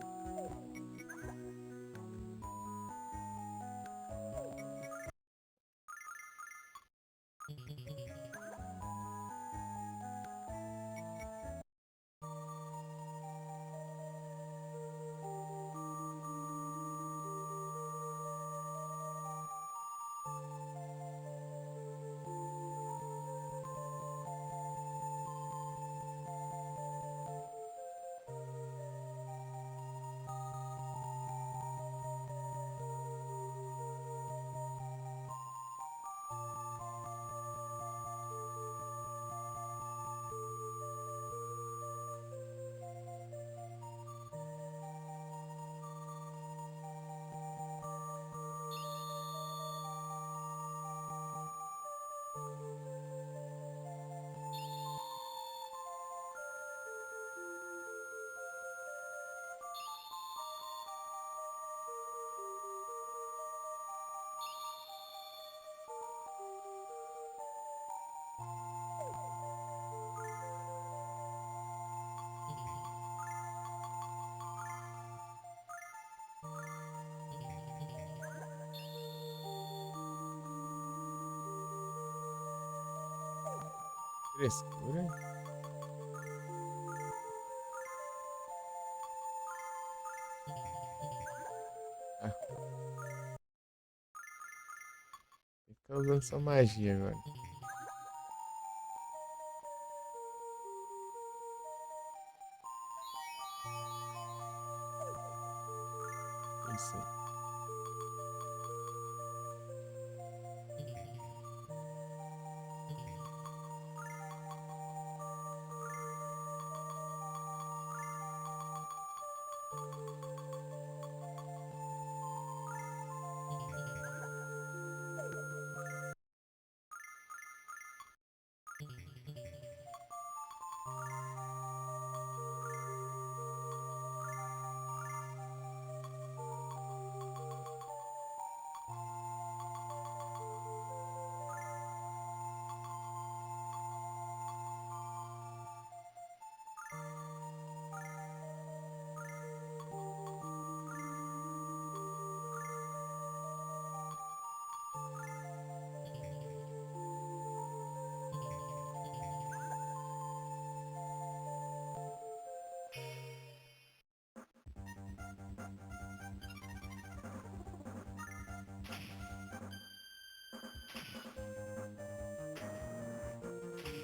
frescura. Ah, fica usando sua magia agora. Isso aí.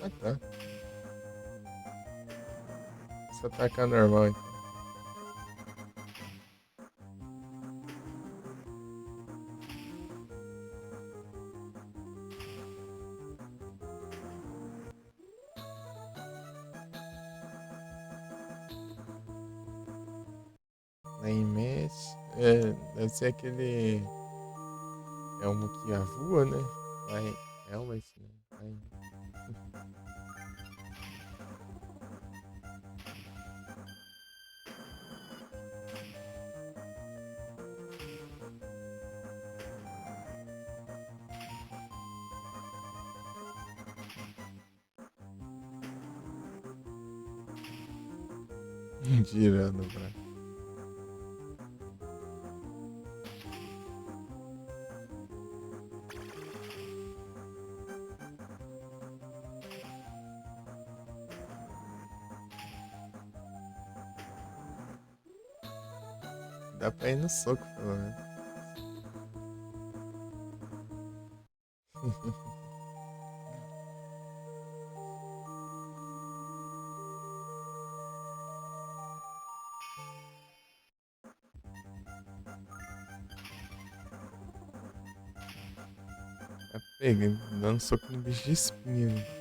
Ah, tá. Só atacar normal, então. Na Imesh. É, deve ser aquele elmo que voa, né? Vai. Helmet, né? Vai. Girando pra. Dá pra ir no soco, pelo menos. Tá pegando, dando soco no bicho de espinha, né?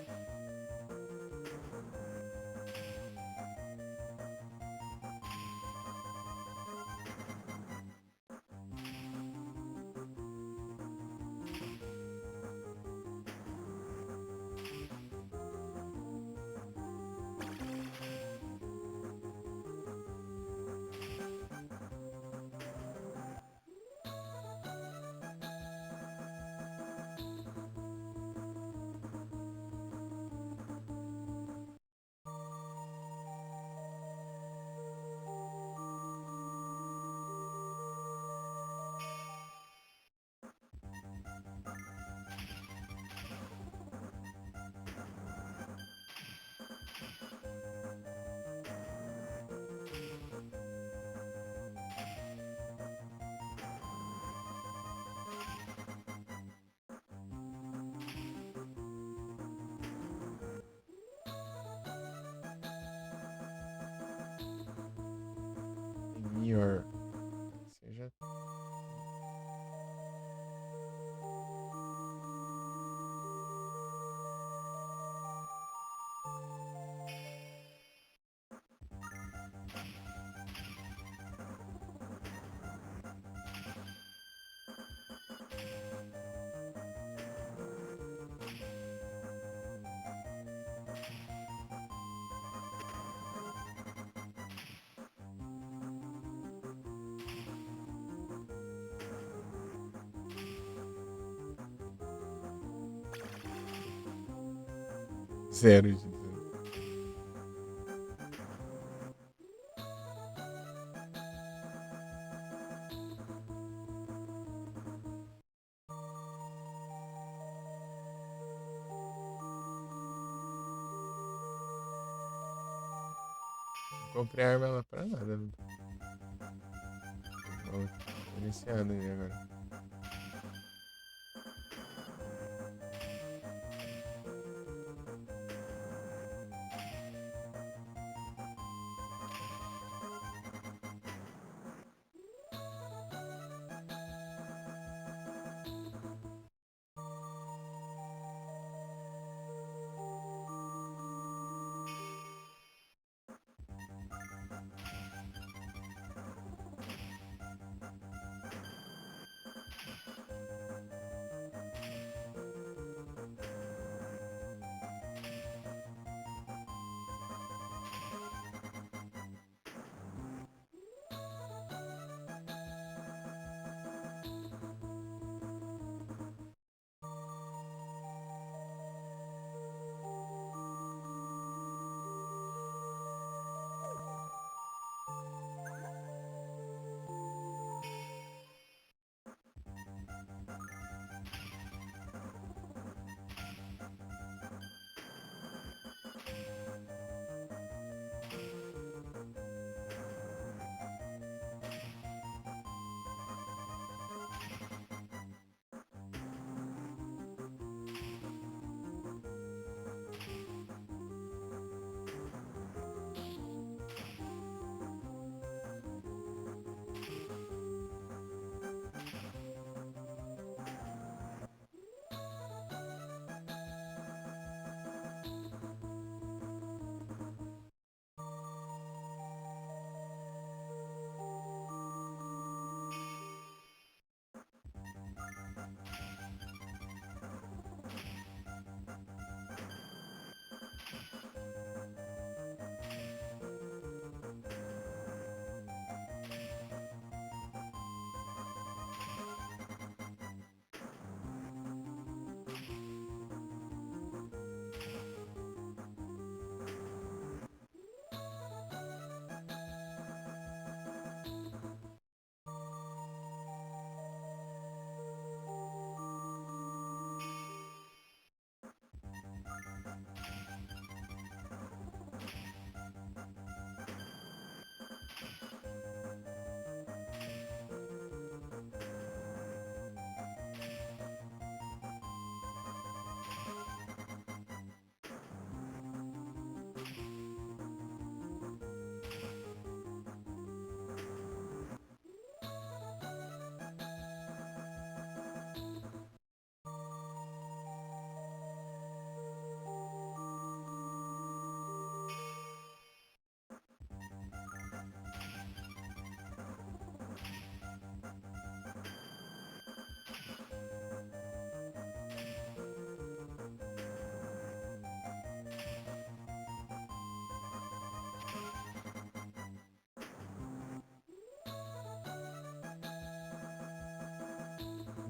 Mirror. Seja. Zero de dano. comprei a arma lá pra nada. Tô iniciando aí agora.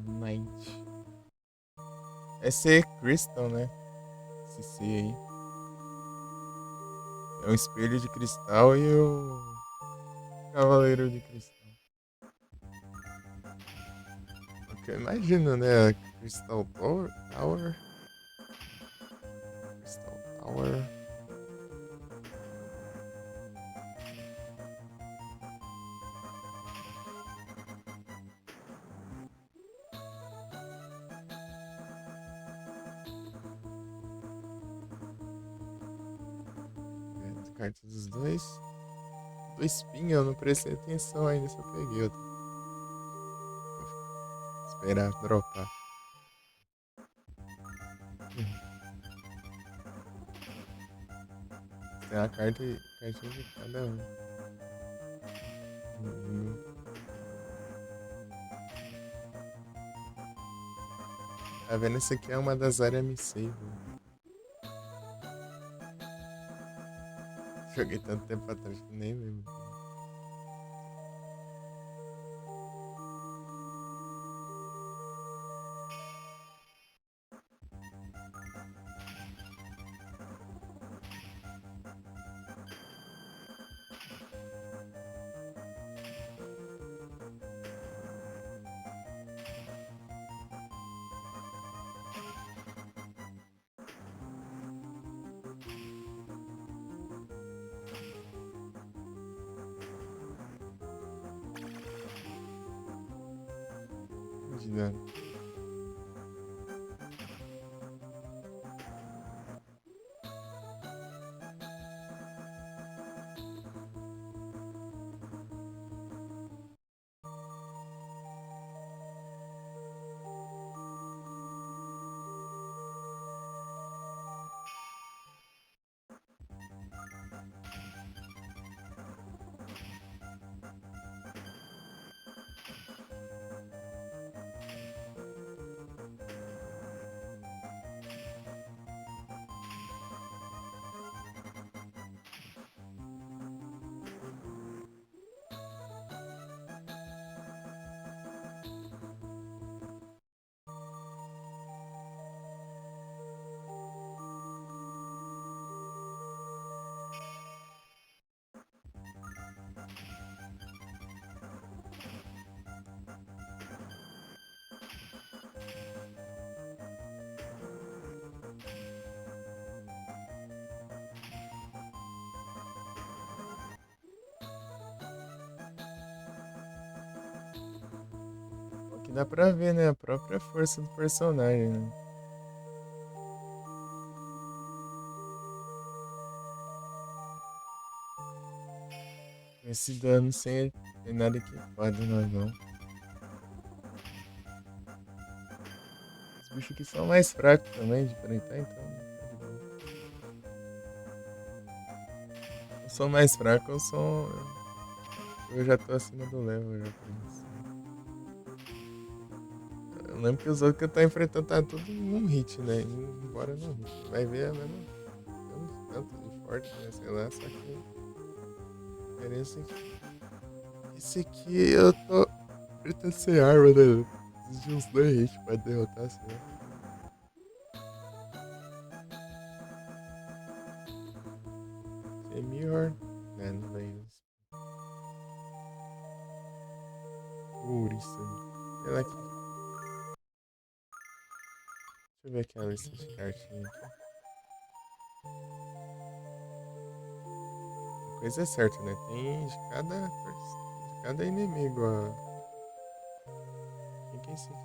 Knight. Esse é Crystal, né? Esse C aí. É um espelho de cristal e o cavaleiro de cristal. O que eu imagino, né? Crystal Tower. Crystal Tower. Carta dos dois. Do espinho, eu não prestei atenção ainda se eu peguei outro. Vou esperar dropar. Tem uma cartinha de cada um. Tá vendo? Essa aqui é uma das áreas MC. Joguei tanto tempo atrás que nem lembro. de dano. Que dá pra ver, né? A própria força do personagem, né? Esse dano sem tem nada equipado nós não. Os bichos aqui são mais fracos também de enfrentar, então. Tá de boa. Eu sou mais fraco, eu sou. Eu já tô acima do level já por isso. Eu lembro que os outros que eu tô enfrentando tá tudo num hit, né? Embora não hit. Vai ver a mesma. Tanto de forte, né? Sei lá, só que. A diferença é que. Esse aqui eu tô. Pretendo ser arma, né? Preciso de uns 2 hits pra derrotar assim. É melhor. É, não vem isso. Isso. Ela aqui. Deixa eu ver aqui a lista de cartinhas aqui. A coisa é certa, né? Tem de cada inimigo, ó. Quem que é esse aqui?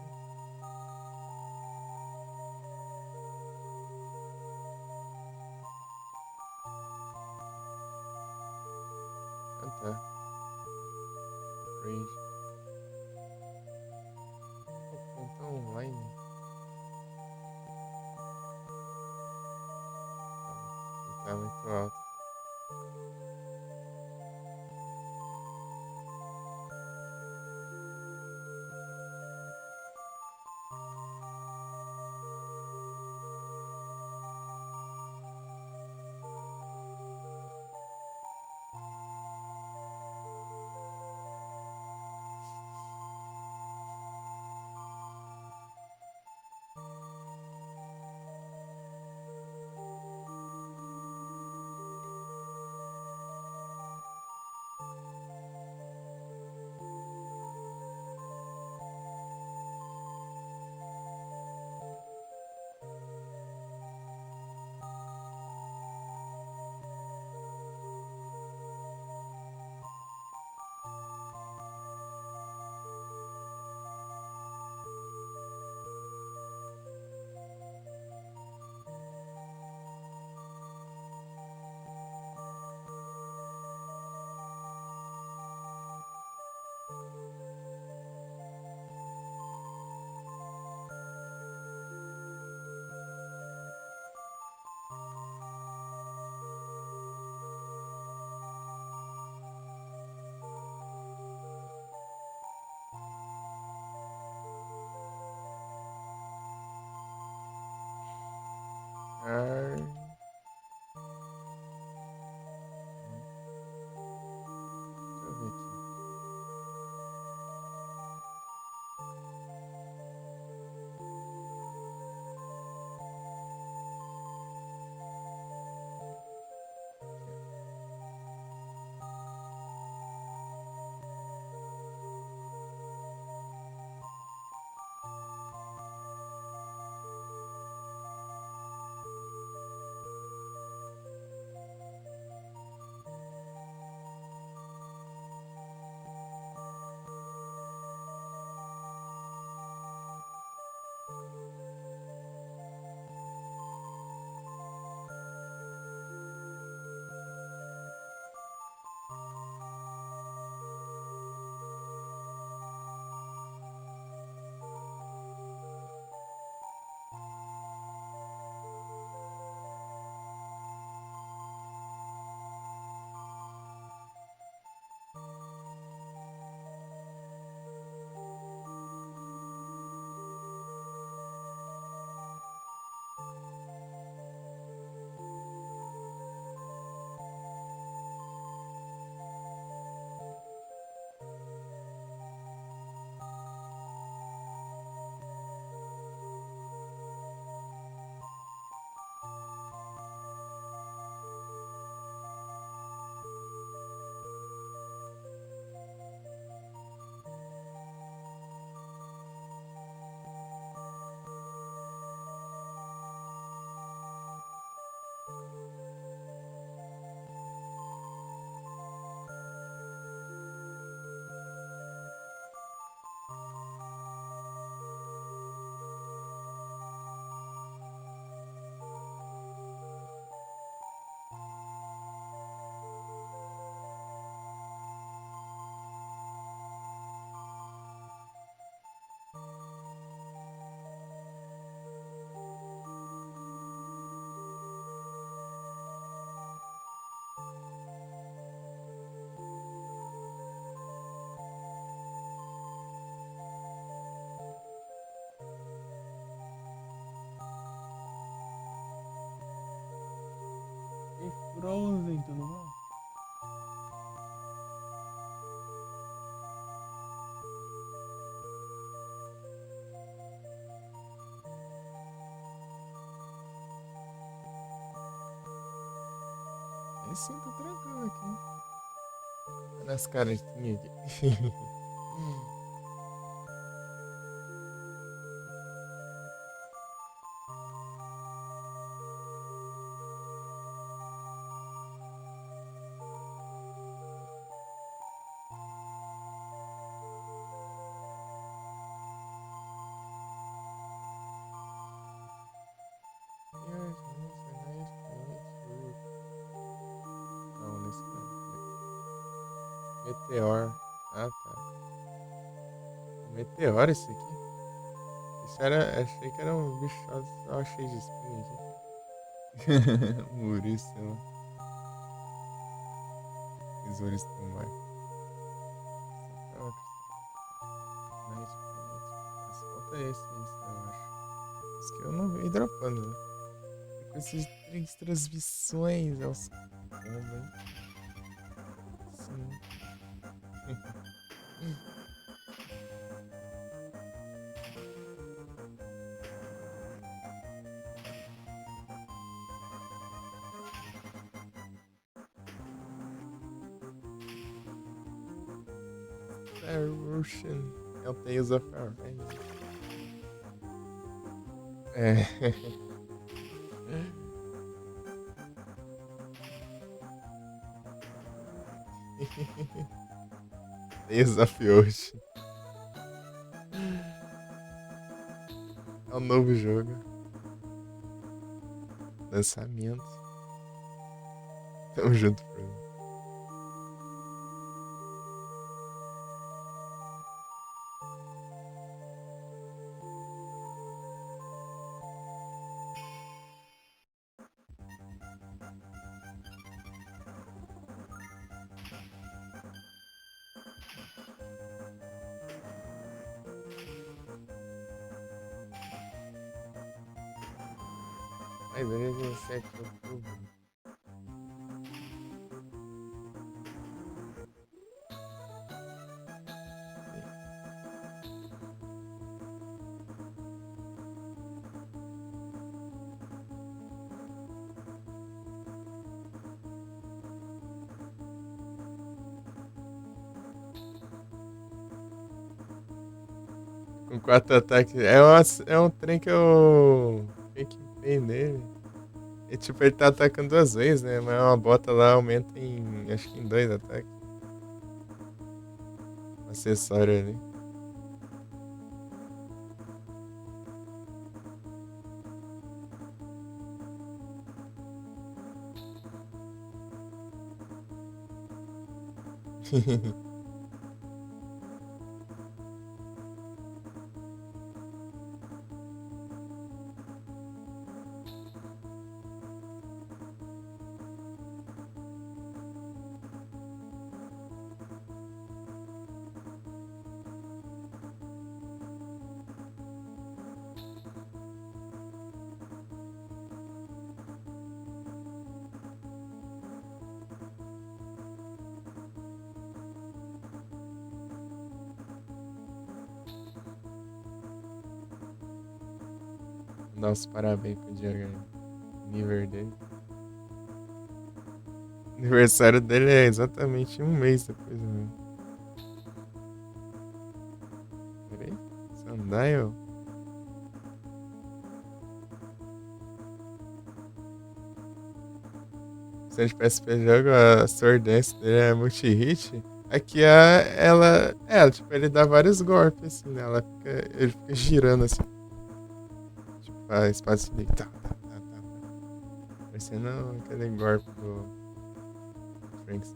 Ah, tá. Rage. Pô, contar online. Não tá muito alto. Ah, deixa eu ver aqui. Frozen, tudo bom? Eu sinto tranquilo aqui. Olha as caretinhas aqui. Não, nesse não. Meteor. Ah, tá. Meteoro esse aqui? Isso era. Achei que era um bicho só cheio de espinho aqui. Muriço, sei lá. Tesouros do mar. Mas falta esse, eu acho. Isso que eu não vi dropando, né? E com esses três transmissões aos combos, hein? Sim. Star Ocean é o Tales of Arise. É. Tales of Ocean. É um novo jogo. Lançamento. Tamo junto, Bruno. Ai, beleza, 17 de outubro. Com 4 ataques. É um trem que eu equipei nele. E tipo, ele tá atacando 2 vezes, né? Mas uma bota lá aumenta em. Acho que em 2 ataques. Um acessório ali. Dar os parabéns pro Diego. Nível dele. O aniversário dele é exatamente um mês depois do meu. Peraí. Sundial? Se a gente PSP joga, a Sword Dance dele é multi-hit. Aqui tipo, ele dá vários golpes, assim, né? Ele fica girando, assim. Tipo, a espada se liga. Tá, tá, tá, tá. Parecendo aquele golpe do Frank.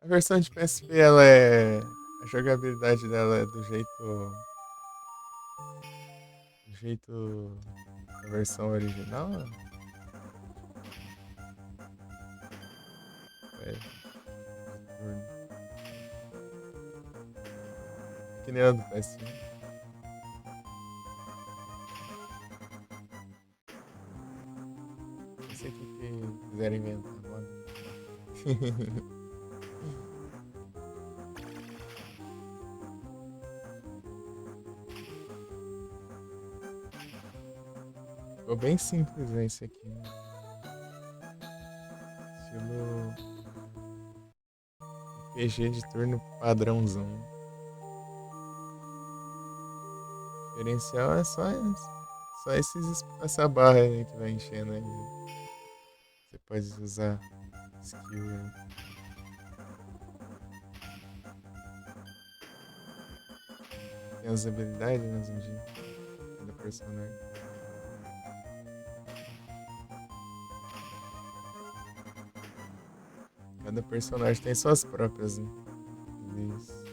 A versão de PSP, ela é. A jogabilidade dela é do jeito. Do jeito. Da versão original? de turno. Que nem a do PS1. Não sei o que quiserem inventar agora. Ficou bem simples, né, esse aqui, né? Estilo PG de turno padrãozão. O diferencial é só essa barra aí que vai enchendo aí. Você pode usar skill aí. Tem as habilidades, né, Zundinho? Cada personagem. Cada personagem tem suas próprias, né? Isso.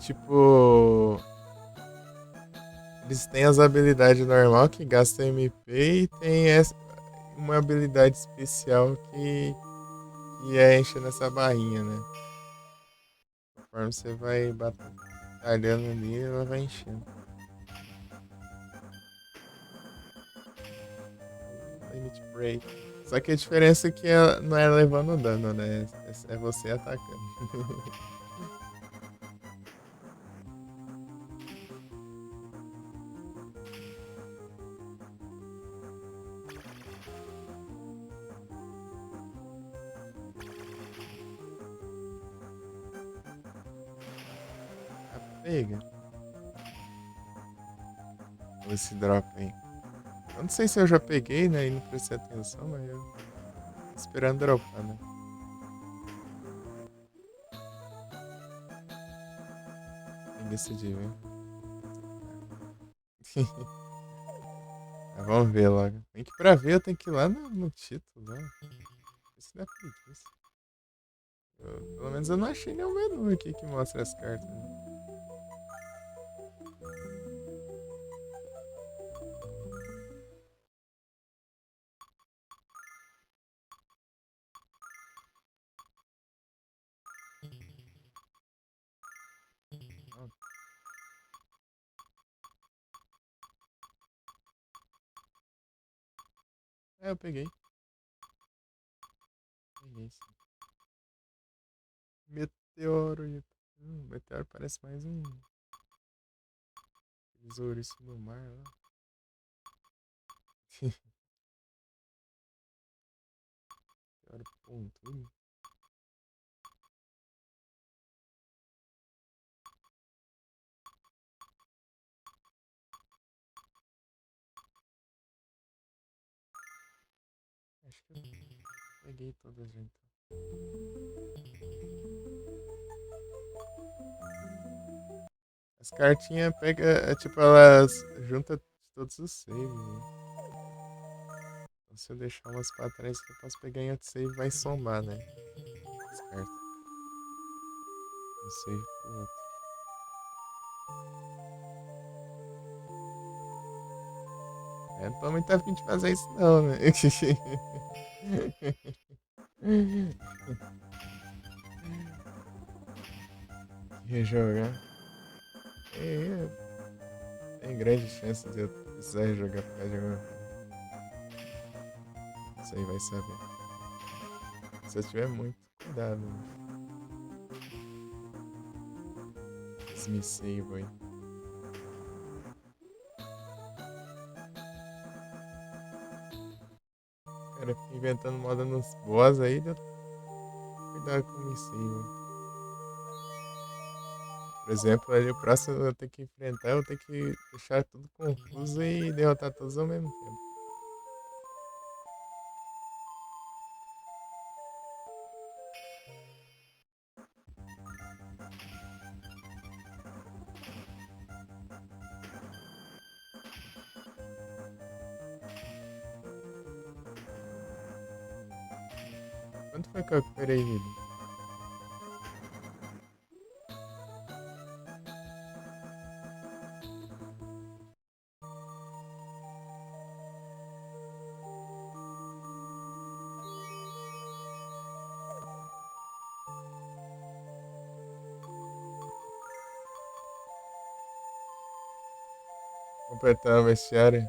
Tipo, eles têm as habilidades normal que gastam MP e tem uma habilidade especial que é enchendo essa barrinha, né? Conforme você vai batalhando ali, ela vai enchendo. Limit Break. Só que a diferença é que ela não é levando dano, né? É você atacando. Pega. Esse drop aí. Eu não sei se eu já peguei, né? E não prestei atenção, mas eu tô esperando dropar, né? Tem que decidir, viu? Vamos ver logo. Tem que ir pra ver, eu tenho que ir lá no título, né? Isso não é preguiça. Pelo menos eu não achei nenhum menu aqui que mostra as cartas, né? É, eu peguei. Peguei sim. Meteoro. Meteoro parece mais um ouriço no mar lá. Meteoro pontudo. Acho que eu peguei todas já então. As cartinhas pega, tipo, elas juntam todos os saves, né? Então, se eu deixar umas pra trás, eu posso pegar em outro save e vai somar, né? As cartas. Um save pro outro. É, não tô muito afim de fazer isso não, né? Rejogar. É, tem grande chance de eu precisar rejogar por causa de alguma coisa. Isso aí vai saber. Se eu tiver muito cuidado, né? Me save aí. Cara, fica inventando moda nos boss aí, deu cuidado com o me save. Por exemplo, ali o próximo eu tenho que enfrentar, eu tenho que deixar tudo confuso e derrotar todos ao mesmo tempo. Quanto foi que eu recuperei vida? completar o vestiário.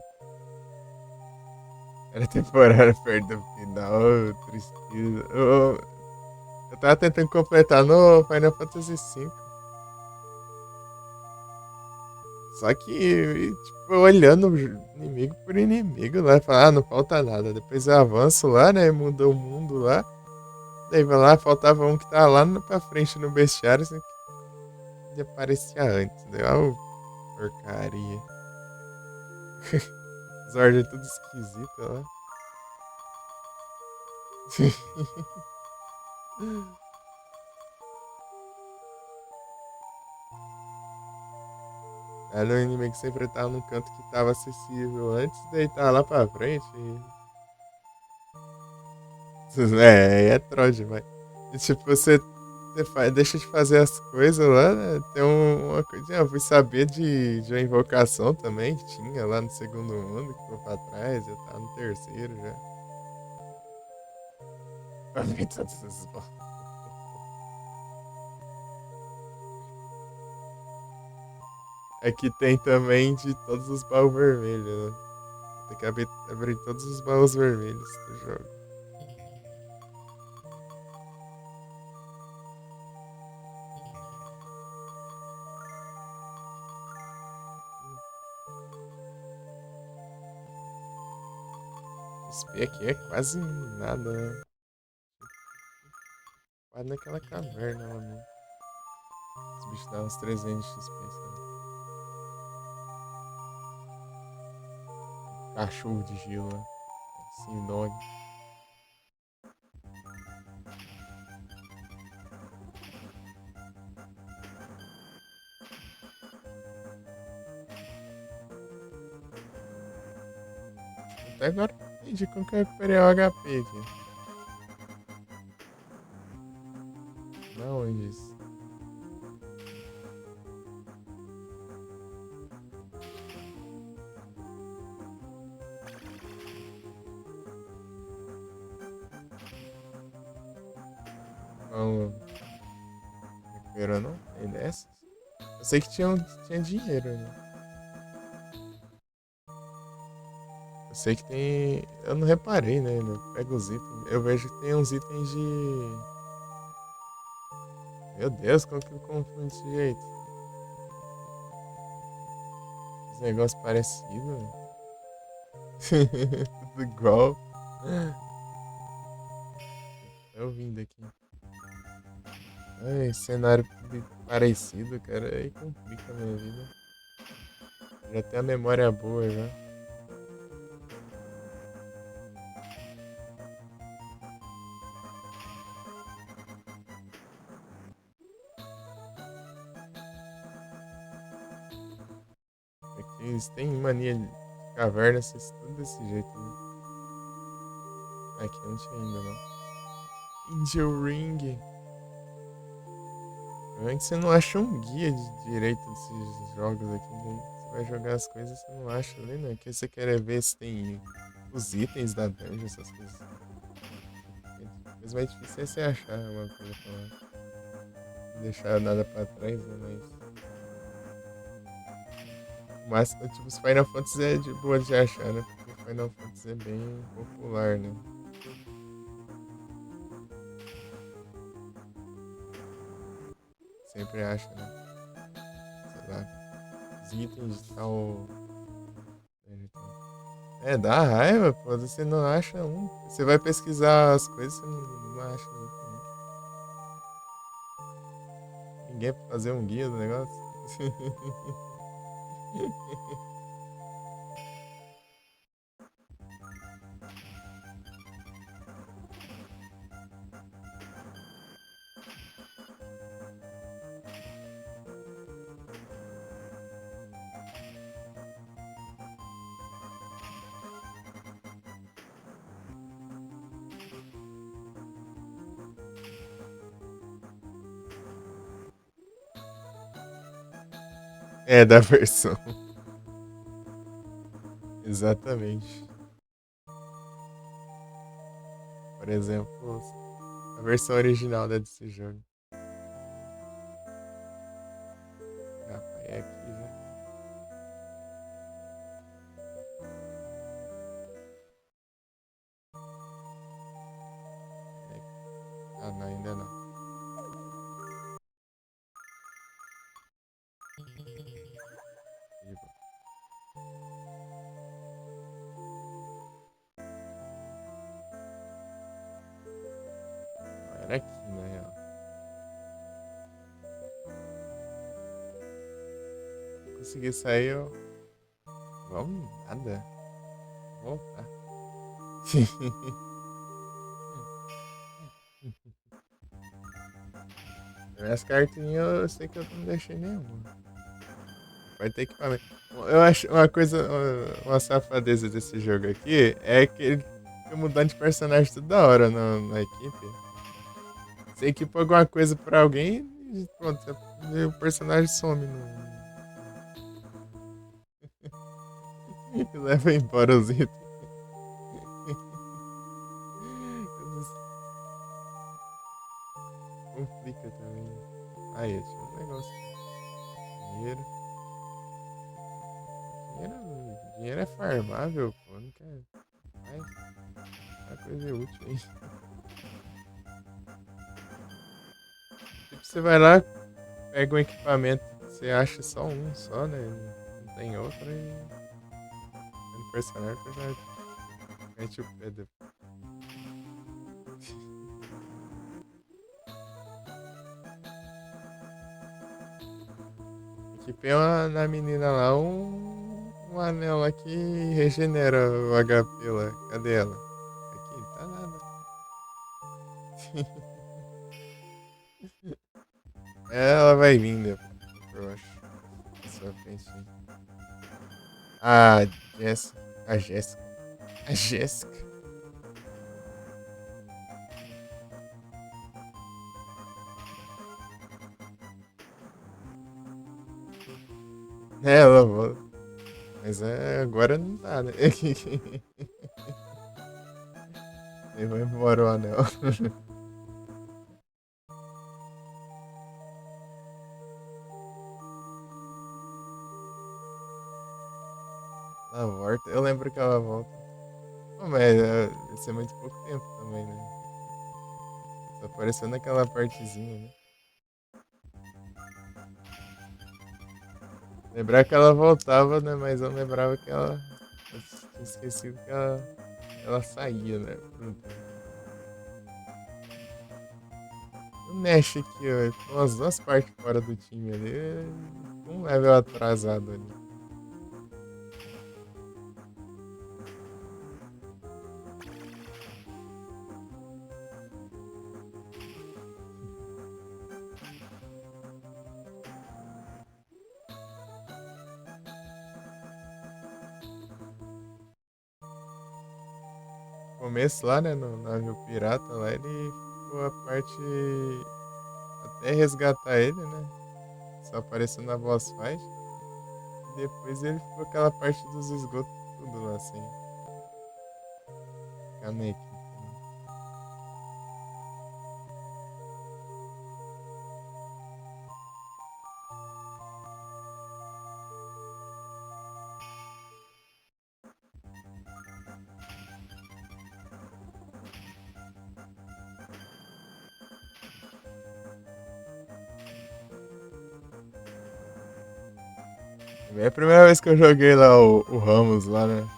Era temporário perto do final, ô, tristeza. Eu tava tentando completar no Final Fantasy V. Só que, tipo, olhando inimigo por inimigo lá, falar, ah, não falta nada. Depois eu avanço lá, né? Mudou o mundo lá. Daí vai lá, faltava um que tava lá pra frente no bestiário, assim, que aparecia antes. Daí, ó, porcaria. As ordens tudo esquisita lá. Era um inimigo que sempre tava num canto que tava acessível antes, daí tava lá pra frente. É troll demais. E tipo, você deixa de fazer as coisas lá, né? Tem uma coisinha, eu fui saber de uma invocação também que tinha lá no segundo mundo, que foi pra trás, eu tava no terceiro já. Pra ver todos esses aqui tem também de todos os baús vermelhos, né? Tem que abrir todos os baús vermelhos do jogo. XP aqui é quase nada, né? Quase naquela caverna lá mesmo. Os bichos dão uns 300 de XP, sabe? Cachorro de gelo, né? Sinônimo. Até agora eu não entendi como que eu recuperei o HP aqui. Não, onde isso? Não recuperou não? Tem dessas? Eu sei que tinha dinheiro, né? Eu sei que tem. Eu não reparei, né? Eu pego os itens. Eu vejo que tem uns itens de. Meu Deus, como que eu confundo desse jeito? Esse negócio parecido. Tudo igual. Tô ouvindo aqui. Ai, cenário tudo parecido, cara. Aí complica a minha vida. Já tem a memória boa já. Aqui eles têm mania de caverna, tudo desse jeito, né? Aqui não tinha ainda não. Angel Ring. É que você não acha um guia de direito desses jogos aqui, daí você vai jogar as coisas você não acha ali, né? Que você quer ver se tem os itens da dungeon, essas coisas. Mas mais difícil é você achar uma coisa pra lá. Não deixar nada pra trás, né? Mas, tipo, os Final Fantasy é de boa de achar, né? Porque Final Fantasy é bem popular, né? Sempre acha, né? Sei lá, os itens de tal. É, dá raiva, pô. Você não acha um. Você vai pesquisar as coisas, você não acha um. Ninguém pra fazer um guia do negócio. É, da versão. Exatamente. Por exemplo, a versão original desse jogo. Rapaz, é aqui já. Ah, não, ainda não. Tipo, era aqui, na real. Consegui sair, eu. Vamos nada. Voltar. Minhas cartinhas eu sei que eu não deixei nenhuma. Vai ter equipamento. Eu acho uma coisa, uma safadeza desse jogo aqui é que ele fica mudando de personagem toda hora na equipe. Você equipa alguma coisa pra alguém e pronto, o personagem some e leva embora os itens. Complica também. Aí, tinha um negócio. Dinheiro. Dinheiro é farmável, pô. Não quer mais. É coisa útil aí. Tipo, você vai lá, pega um equipamento, você acha só um só, né? Não tem outro e. No personagem, o personagem mete o pé depois. Equipei na menina lá um anel lá que regenera o HP lá. Cadê ela? Aqui, tá nada. Ela vai vir depois, eu acho. Na sua frente. A Jéssica. A Jéssica. A Jéssica. É, ela volta. Mas agora não tá, né? Aí vai embora o anel. Ela volta. Eu lembro que ela volta. Pô, mas vai ser muito pouco tempo também, né? Só apareceu naquela partezinha, né? Lembrar que ela voltava, né? Mas eu lembrava que ela. Eu tinha esquecido que ela saía, né? Por um tempo. O Nash aqui, ó. Com as duas partes fora do time ali. Um level atrasado ali. No começo lá, né? No navio pirata lá, ele ficou a parte. Até resgatar ele, né? Só apareceu na boss fight. E depois ele ficou aquela parte dos esgotos tudo lá, assim. Ficar na equipe, né? É a primeira vez que eu joguei lá o Ramos lá, né?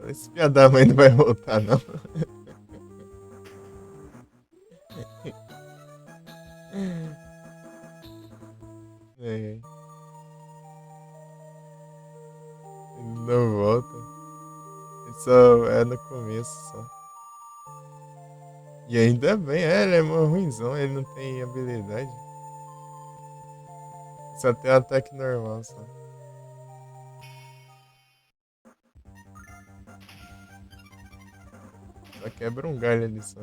Esse filho da mãe não vai voltar, não. É, ele não volta. Ele só é no começo só. E ainda bem, ele é mó ruimzão, ele não tem habilidade. Só tem ataque normal só. Só quebra um galho ali só.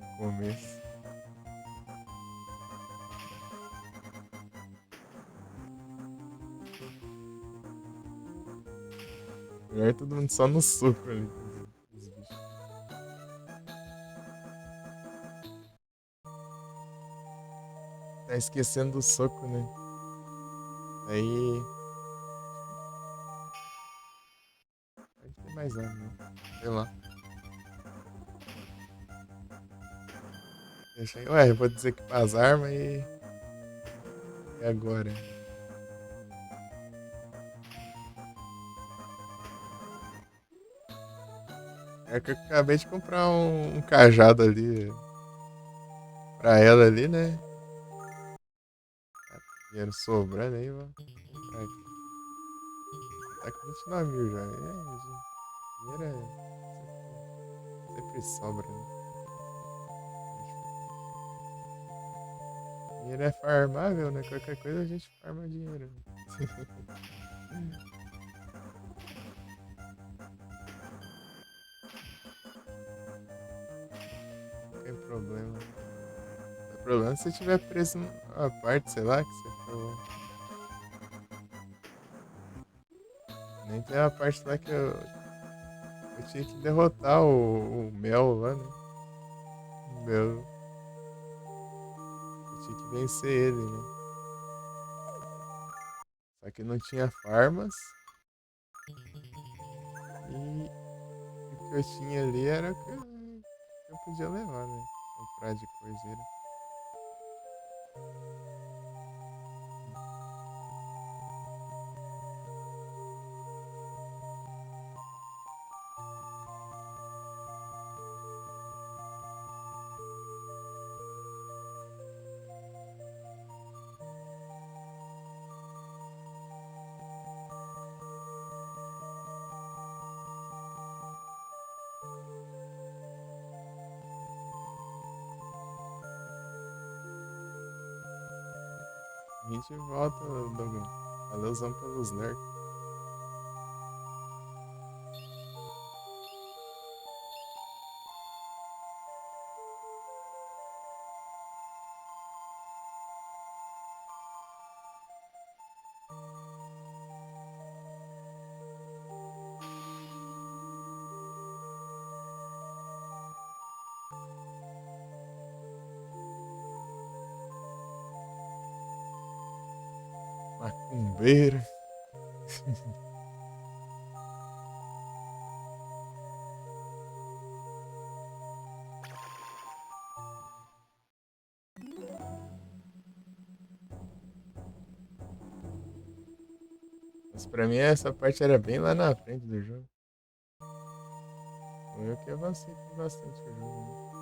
No começo. Melhor todo mundo só no soco ali. Os bichos. Tá esquecendo do soco, né? Aí. mais nada, não. Sei lá. Deixa aí. Ué, eu vou dizer que as armas e. E agora? É que eu acabei de comprar um cajado ali pra ela ali, né? Tá dinheiro sobrando aí, vou comprar aqui. Tá com 29 mil já. Dinheiro sempre sobra, né? Dinheiro é farmável, né? Qualquer coisa a gente farma dinheiro. Não tem problema. O problema é se tiver preso a parte, sei lá, que você for. Nem tem a parte lá que eu tinha que derrotar o Mel lá, né? O Mel. Eu tinha que vencer ele, né? Só que não tinha farmas. E o que eu tinha ali era o que eu podia levar, né? Comprar de coiseira. A gente volta, Douglas. Valeuzão pelos lurks. Macumbeira. Mas pra mim essa parte era bem lá na frente do jogo. Foi eu que avancei bastante o jogo, né?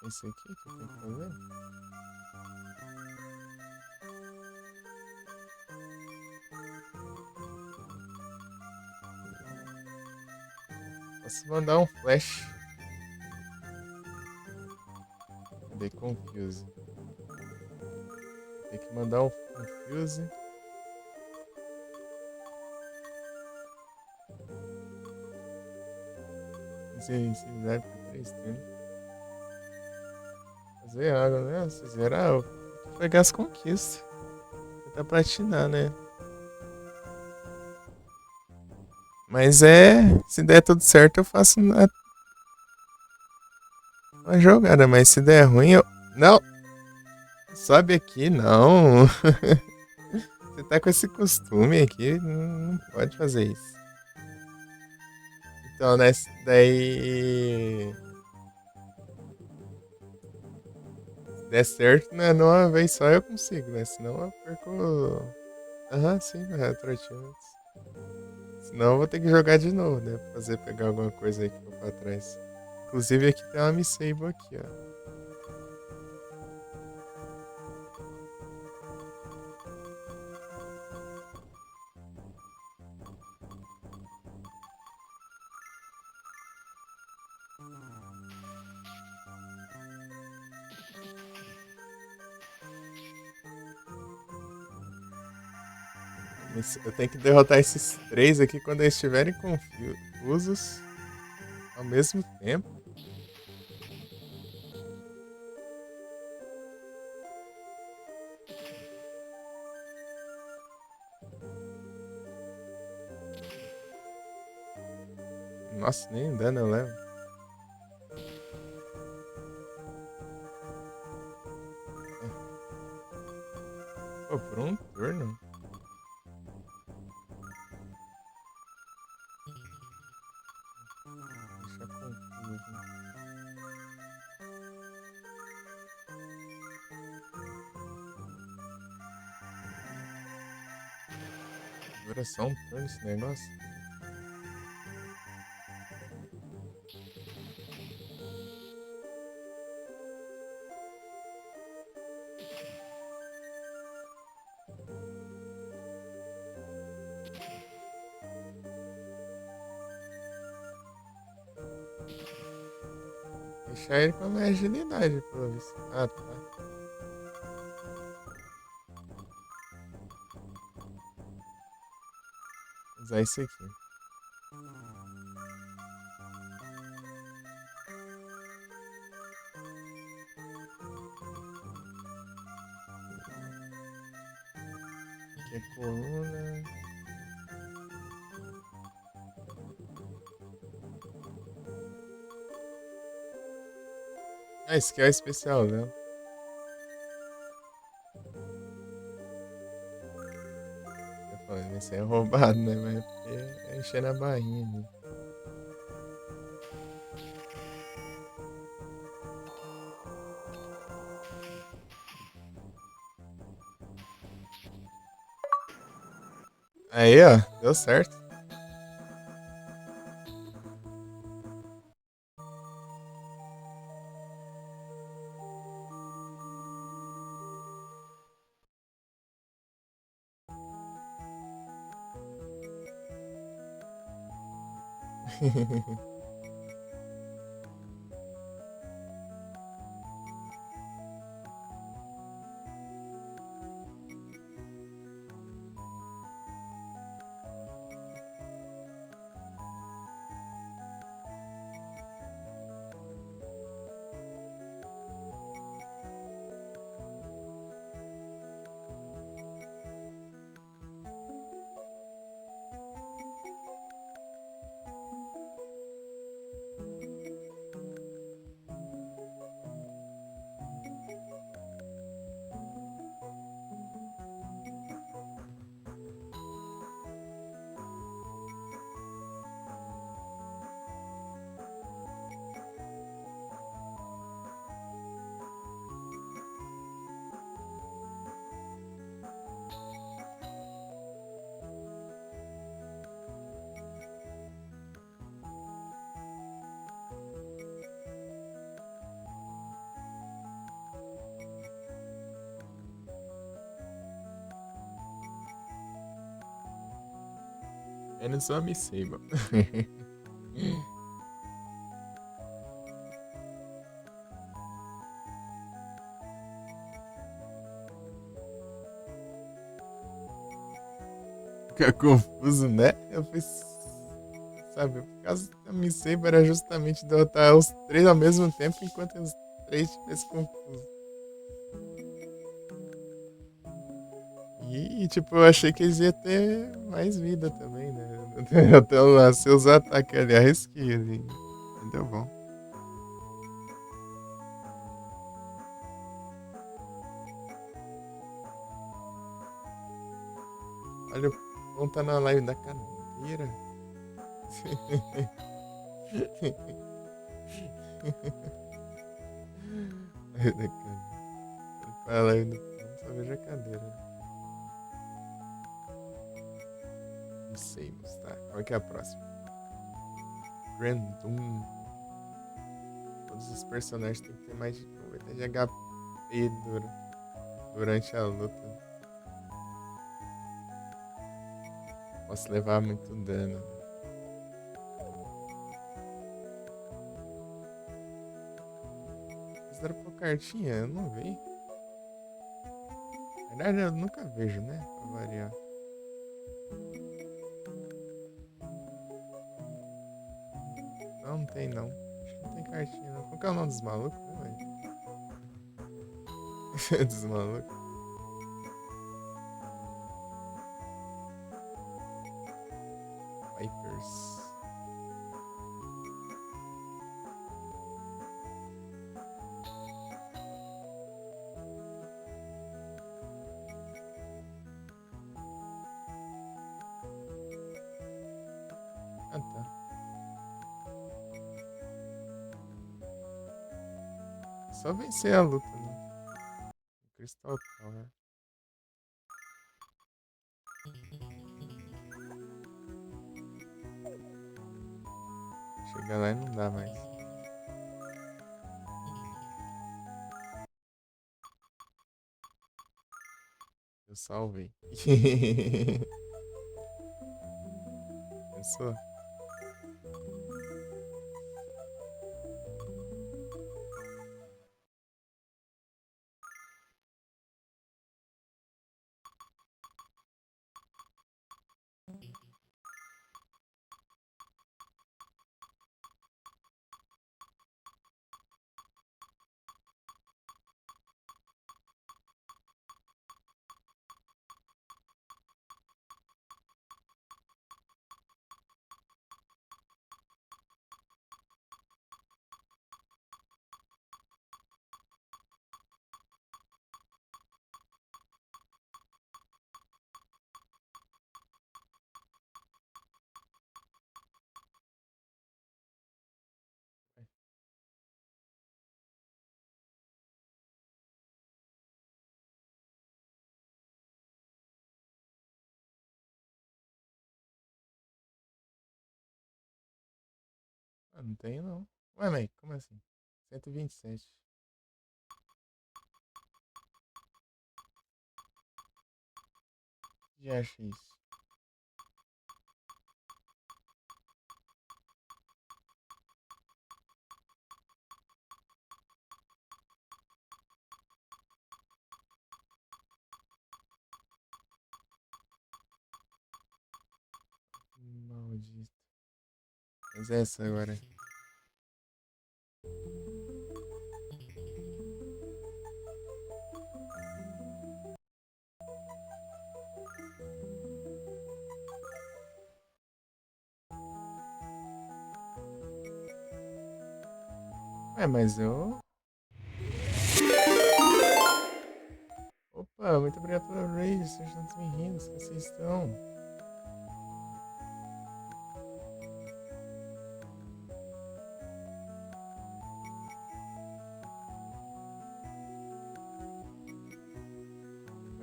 Esse aqui que eu tenho que fazer? Posso mandar um flash. Cadê? Confuse. Tem que mandar um Confuse. Sensibilidade por 3 turnos. Fazer água, né? Se zerar, eu vou pegar as conquistas. Tentar platinar, né? Mas se der tudo certo, eu faço uma jogada. Mas se der ruim, eu. Não! Sobe aqui, não. Você tá com esse costume aqui, não pode fazer isso. Então, né? Daí. Se der certo, né? Numa vez só eu consigo, né? Senão eu perco. Aham, sim, retroativos. Senão eu vou ter que jogar de novo, né? Pra fazer pegar alguma coisa aí que ficou pra trás. Inclusive aqui tem uma Missable aqui, ó. Eu tenho que derrotar esses três aqui quando eles estiverem confusos ao mesmo tempo. Nossa, nem dano eu levo. Pô, por um turno? Deixa confuso. Dura só um turno esse negócio? Deixar ele com a minha agilidade, pelo visto. Ah, tá. Vou usar isso aqui. Aqui é coluna. Ah, esse aqui é o especial, né? Eu falei, esse aí é roubado, né? Mas é porque é encher na barrinha ali. Aí, ó, deu certo. Menos uma Misseiba. Fica confuso, né? Eu fiz. Sabe, por causa da Misseiba era justamente derrotar os três ao mesmo tempo enquanto os três estivessem confusos. Tipo, eu achei que eles iam ter mais vida também, né? Até eu lancei os ataques ali, arrisquei ali. Mas deu bom. Olha, o Pão tá na live da cadeira. Live da cadeira. Ele fala live do Pão, só vejo a cadeira. Não sei, mas tá. Qual é que é a próxima? Grandum. Todos os personagens têm que ter mais de 90 de HP durante a luta. Posso levar muito dano. Eles deram por cartinha? Eu não vi. Na verdade, eu nunca vejo, né? Pra variar. Não, não tem não. Acho que não tem cartinha não. Qual que é o nome dos malucos, né, velho? Dos malucos. Vipers. só vencer a luta, né? Crystal Tower. Chegar lá e não dá mais. Eu salvei. Pensou? Ah, não tenho não. Ué, May, como assim? 127 já acha isso? Maldito. Mas é essa agora. Ué, mas eu. Opa, muito obrigado pela raid. Vocês estão bem-vindos. Como vocês estão?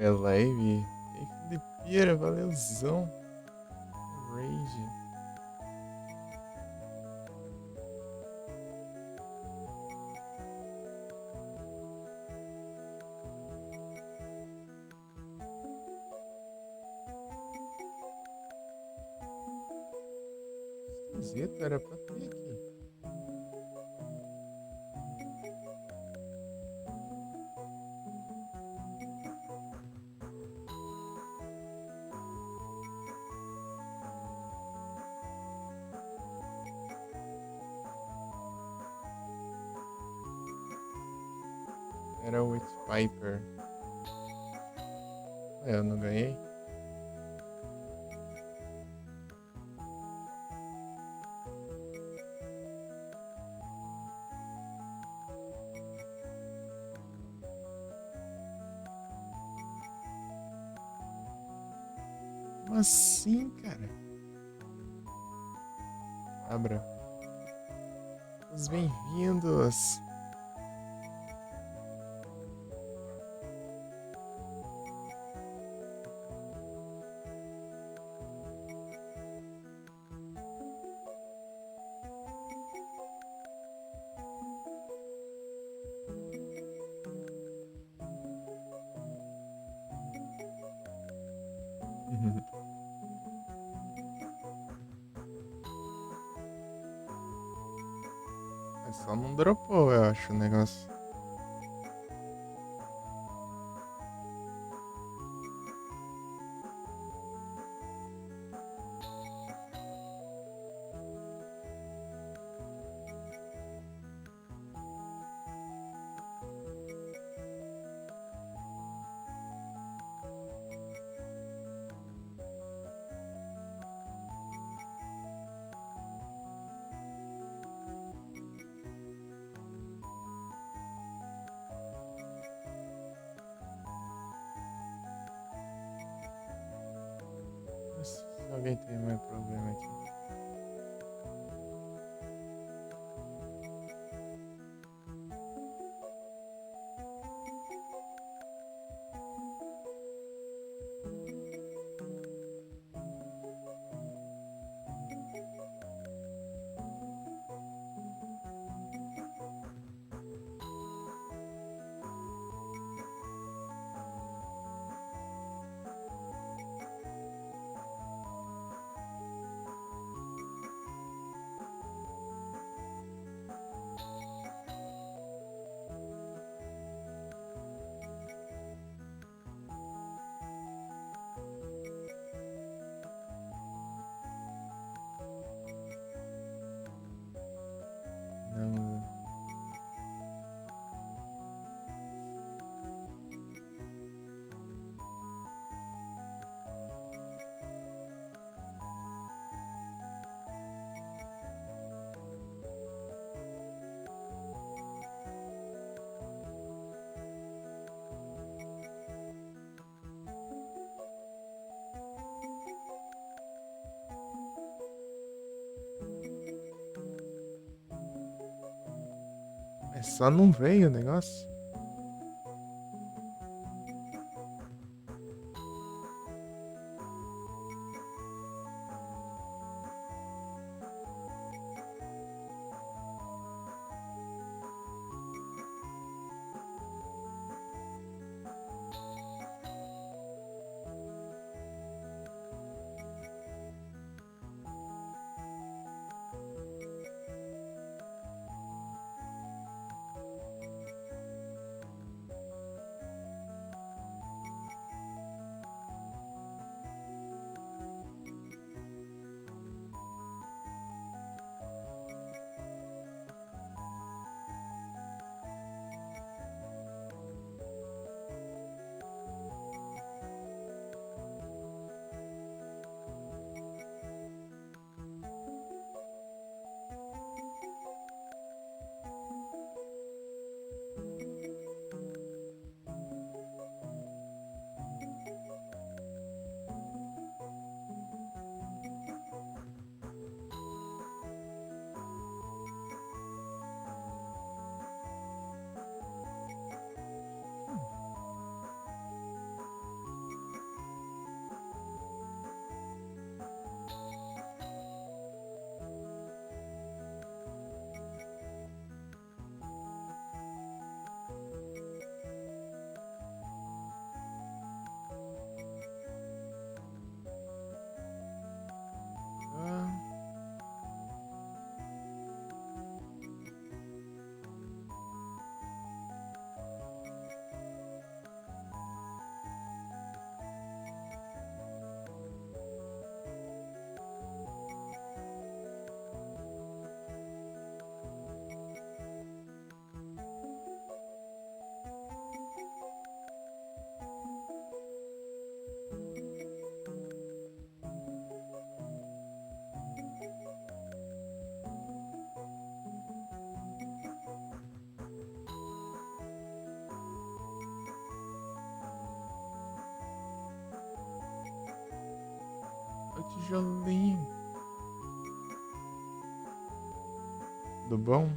É live. E aí, Felipeira, valeuzão. Raid. Esquisito, era pra ter aqui. Era o Witch Piper. Ué, eu não ganhei? Como assim, cara? Abra. Os bem-vindos. Mas só não dropou, eu acho, o negócio. Se alguém tem mais problema aqui. É só não veio o negócio. Ah, o tijolinho. Tudo bom?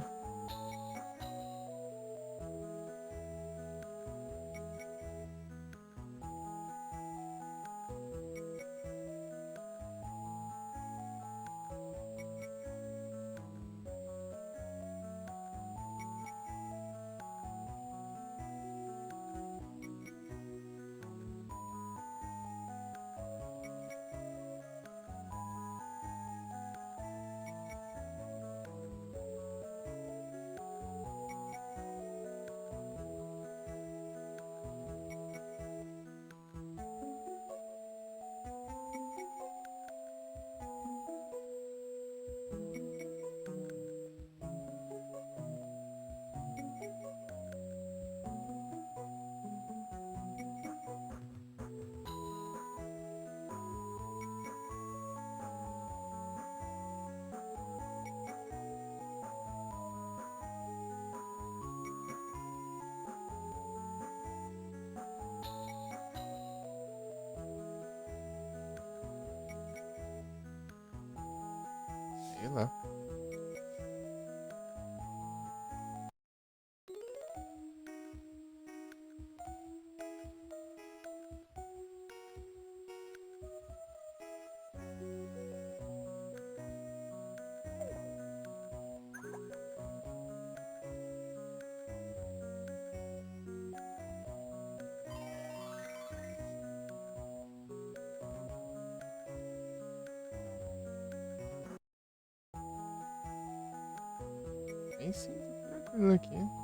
Sei lá. Bem sim, tô tranquilo aqui.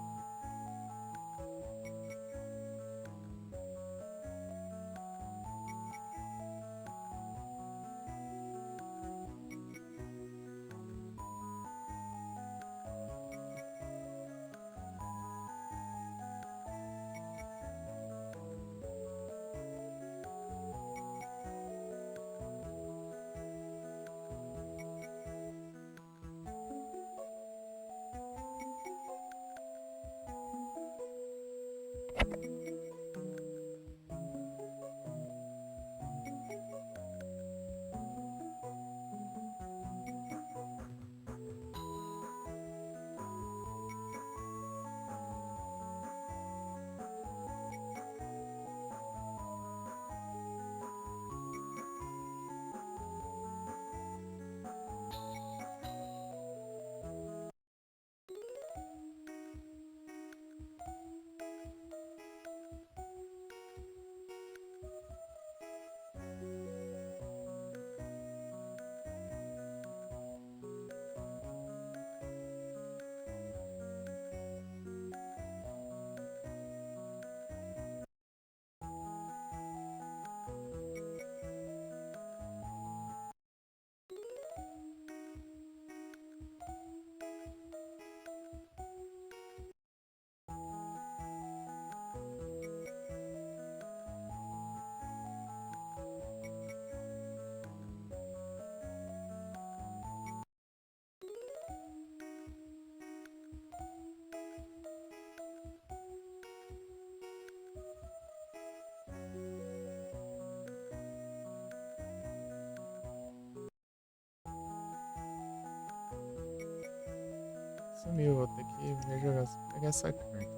Sumiu, vou ter que ver jogar, pegar essa carta.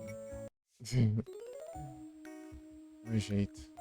Do jeito.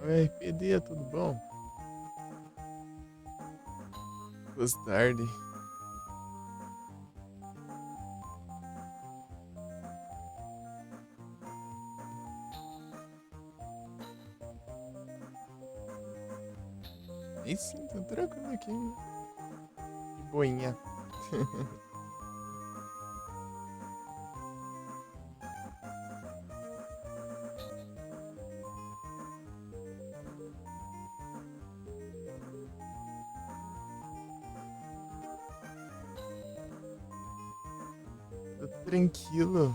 Oi, RPD, tudo bom? Boa tarde. E sim, tô tranquilo aqui. De boinha. Tô tranquilo.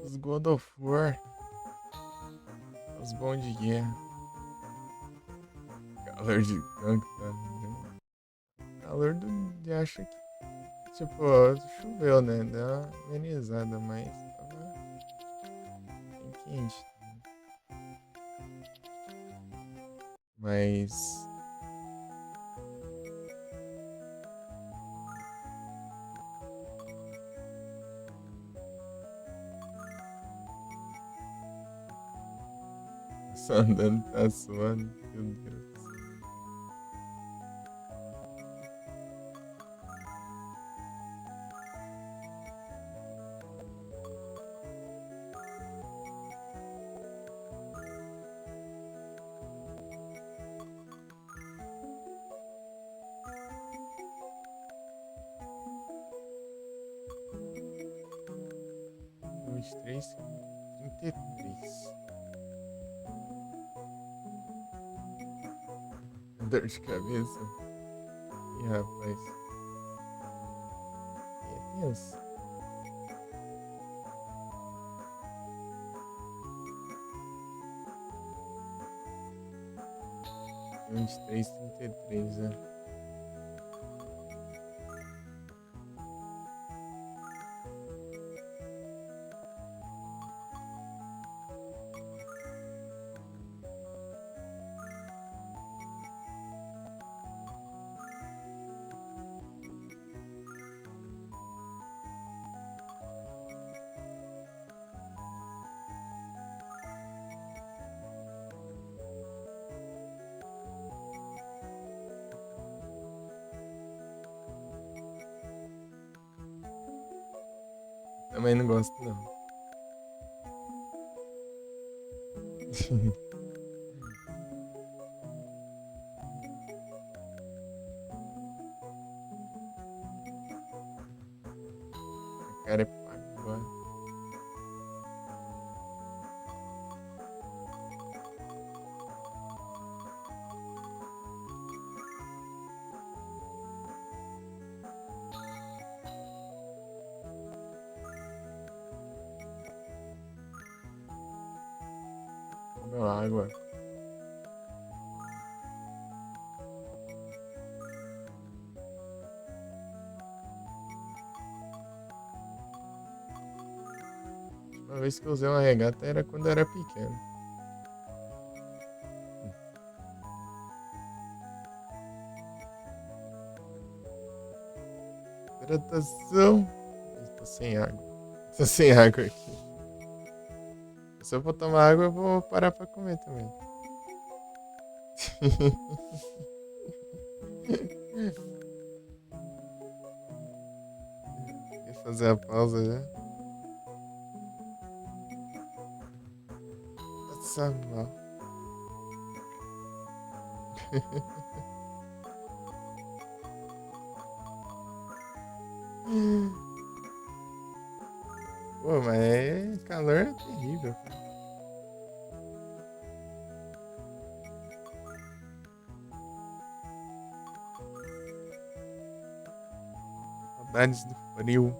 Os God of War. Os bons de guerra. Calor de canto, tá? Calor de acha que. Tipo, choveu, né? Deu uma amenizada, mas tava bem quente. Mas. Só andando tá suando. Meu Deus. 23, 33. Dor de cabeça. Ih, rapaz. É tenso. Vinte e três, 33, né? Também não gosto, não. A cara é pago. Meu água. Uma vez que eu usei uma regata era quando eu era pequeno. Hidratação. Tô sem água. Tô sem água aqui. Se eu for tomar água, eu vou parar pra comer também. Quer fazer a pausa já? Nossa, mal. Pô, mas calor é terrível, cara. Saudades do frio.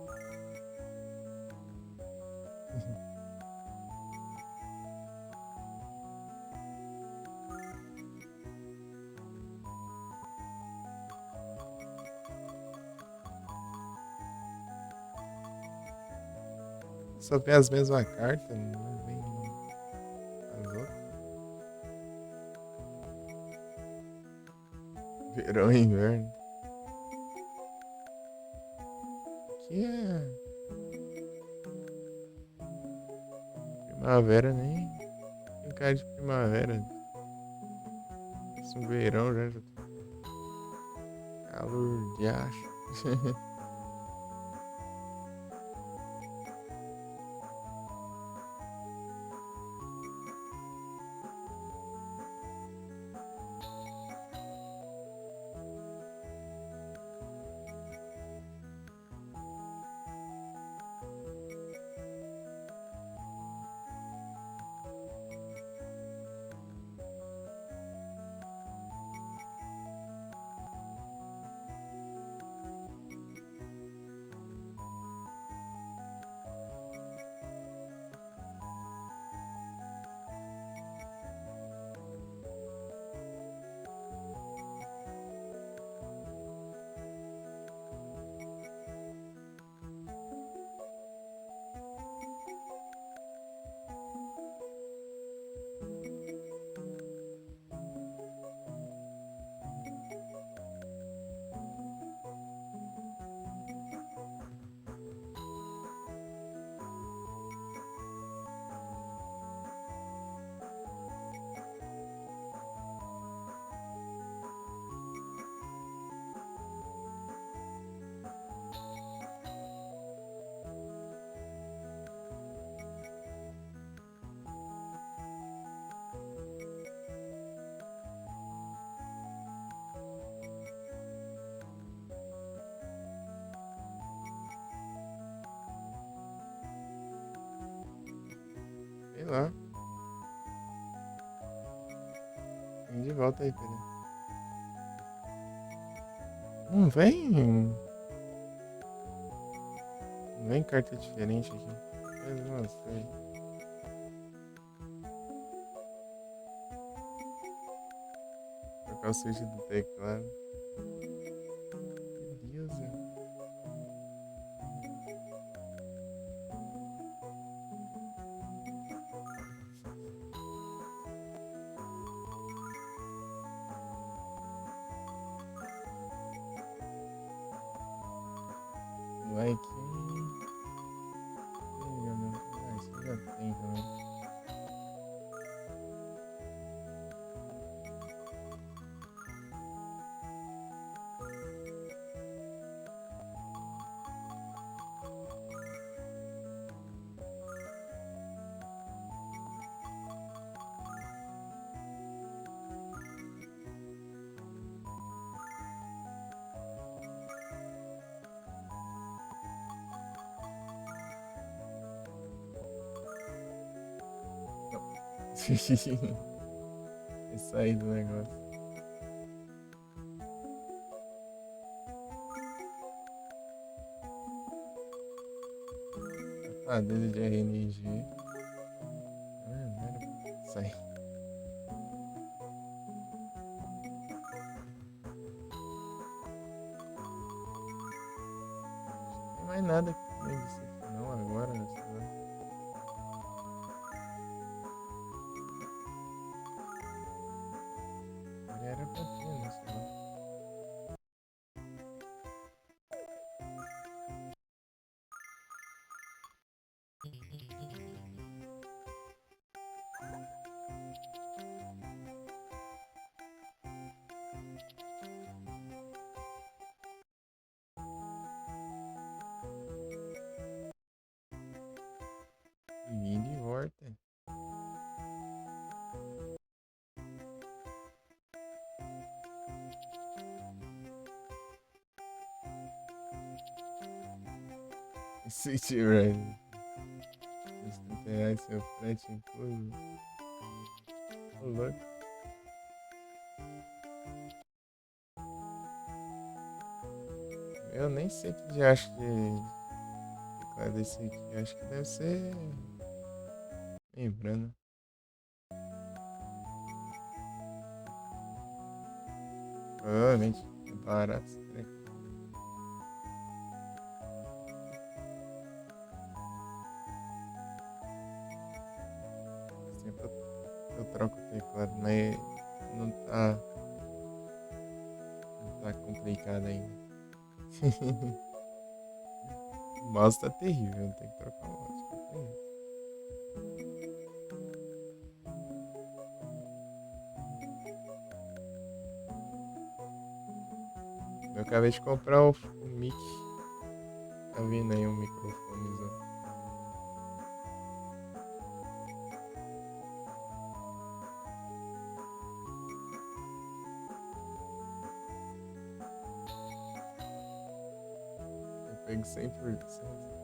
Só tem as mesmas cartas, não vem as outras. Verão e inverno. Aqui é primavera, nem tem cara de primavera. Esse um verão já tá calor de acho. lá. Vem de volta aí, Pedro. Não vem. Não vem carta diferente aqui. Eu não sei. Trocar o switch do teclado. Beleza. Vai que. Ah, isso já tem também. É sair do negócio. Ah, dele de RNG. Não era pra sair. Não tem mais nada que nem disso aqui não agora, sei lá. Era pra ter, né? Sei lá. E de volta. Switch Red. R$30 seu frete incluso. Ô louco. Eu nem sei que já acho que teclado desse aqui. Acho que deve ser. Lembrando. Provavelmente é barato esse treco. Sempre eu troco o teclado, mas não tá. Não tá complicado ainda. O mouse tá terrível, tem que trocar o mouse. Eu acabei de comprar o mic. Tá vindo aí um microfonezão. Eu pego 100%.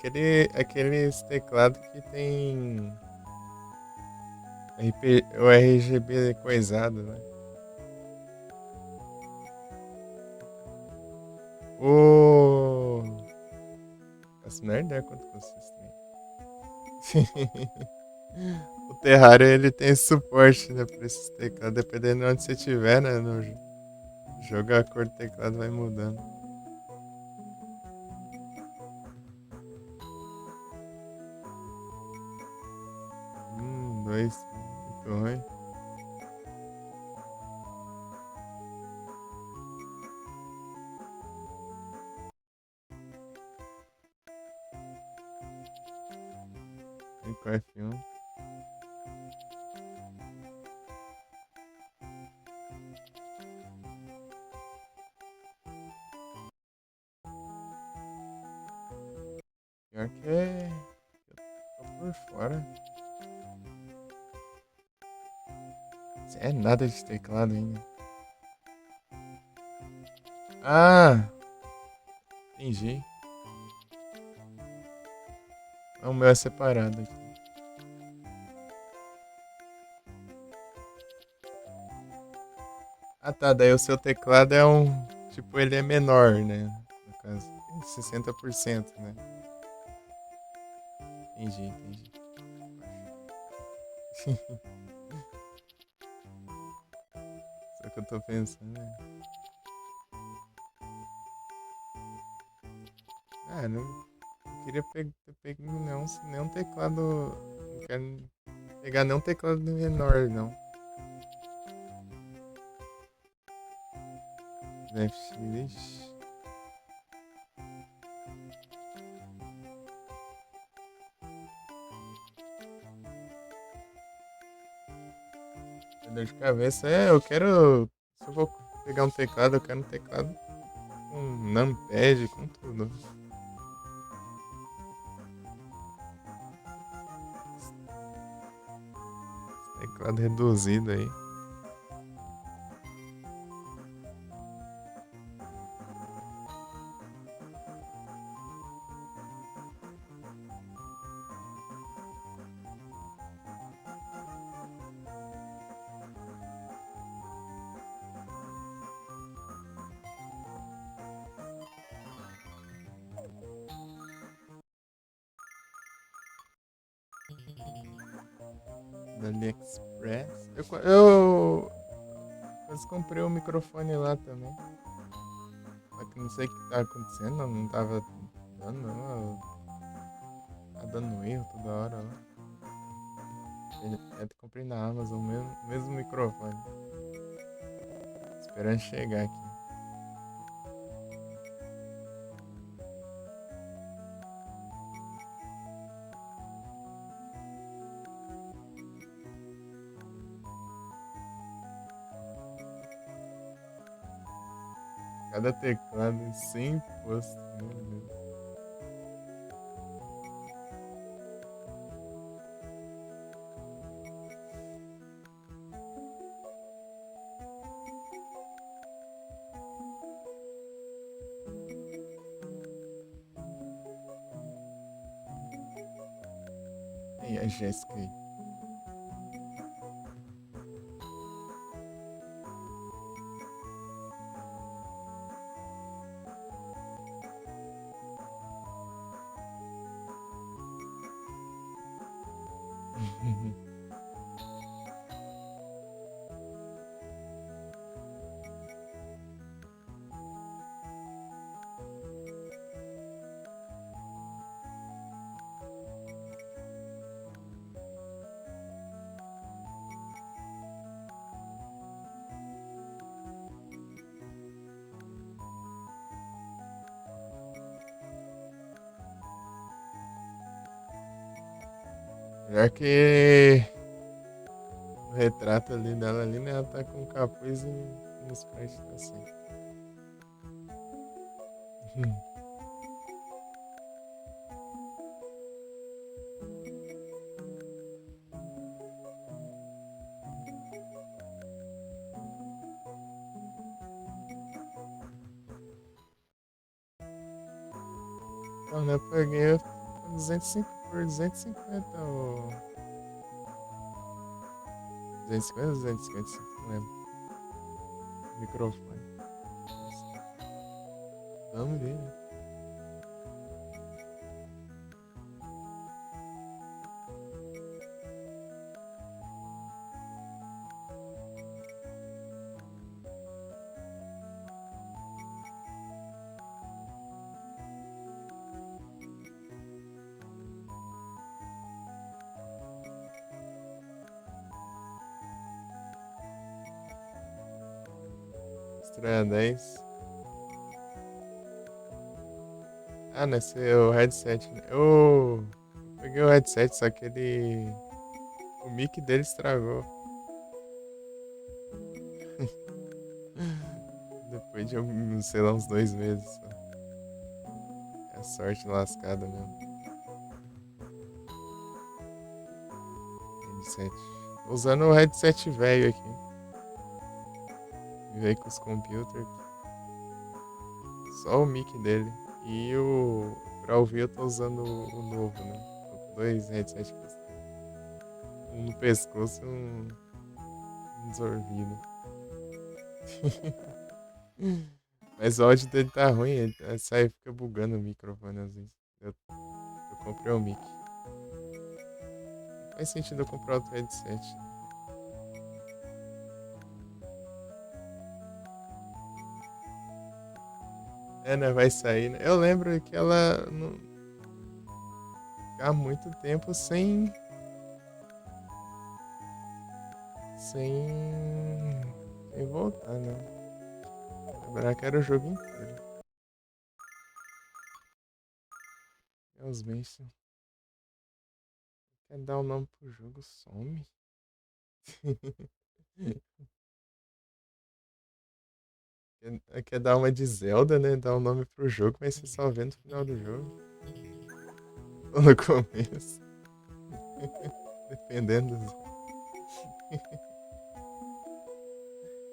Queria aqueles teclados que tem o RGB coisado, né? O. Faço a menor ideia quanto custa esse trem. O Terraria ele tem suporte, né, pra esses teclados. Dependendo de onde você estiver, né, no jogo, a cor do teclado vai mudando. Dois. Muito ruim. E com F1. Pior que é. Eu por fora. Isso é nada de teclado ainda. Ah, entendi. O meu é separado aqui. Ah tá, daí o seu teclado é um. Tipo, ele é menor, né? No caso, 60%, né? Entendi, entendi. Só que eu tô pensando, né? Ah, não queria pegar nenhum teclado. Não quero pegar nenhum teclado menor, não. FX. Dor de cabeça. É, eu quero. Se eu vou pegar um teclado, eu quero um teclado com numpad, com tudo. Teclado reduzido aí. Da AliExpress. Eu quase comprei um microfone lá também. Só que não sei o que tá acontecendo, não tava dando, não. Tá dando erro toda hora lá. Eu comprei na Amazon mesmo microfone. Esperando chegar aqui. Cada teclado sem imposto, meu Deus. E a Jéssica aí. Pior que o retrato ali dela ali, né? Ela tá com capuz e nos pés tá assim. Então, né? Eu paguei 205 por 250 ou 250 ou 255, não lembro. Microfone. Nossa, vamos ver, né? Estreia 10. Ah, nesse é o headset, né? Eu peguei o headset, só que ele. O mic dele estragou. Depois de, sei lá, uns 2 meses. Só. É sorte lascada mesmo. headset. Tô usando o headset velho aqui. Veio com os computers. Só o mic dele. E o. Pra ouvir eu tô usando o novo, né? Tô com dois headsets. Um no pescoço e um desorvido. Mas o áudio dele tá ruim, ele sai e fica bugando o microfone às vezes. Eu comprei o mic. Não faz sentido eu comprar outro headset. É, né? Vai sair, né? Eu lembro que ela não ficar muito tempo sem voltar, né? Lembrar que era o jogo inteiro. Meus bens. Quer dar o nome pro jogo, some. Quer dar uma de Zelda, né? Dar o nome pro jogo, mas você só vê no final do jogo. Ou no começo. Dependendo.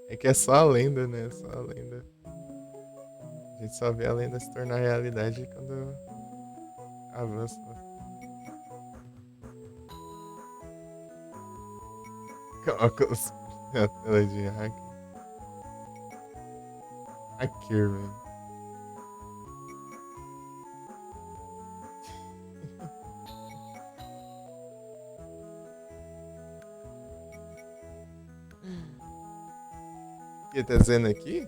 É que é só a lenda, né? Só a lenda. A gente só vê a lenda se tornar realidade quando avança. Óculos na tela de hack. Ackerman. O que tá dizendo aqui?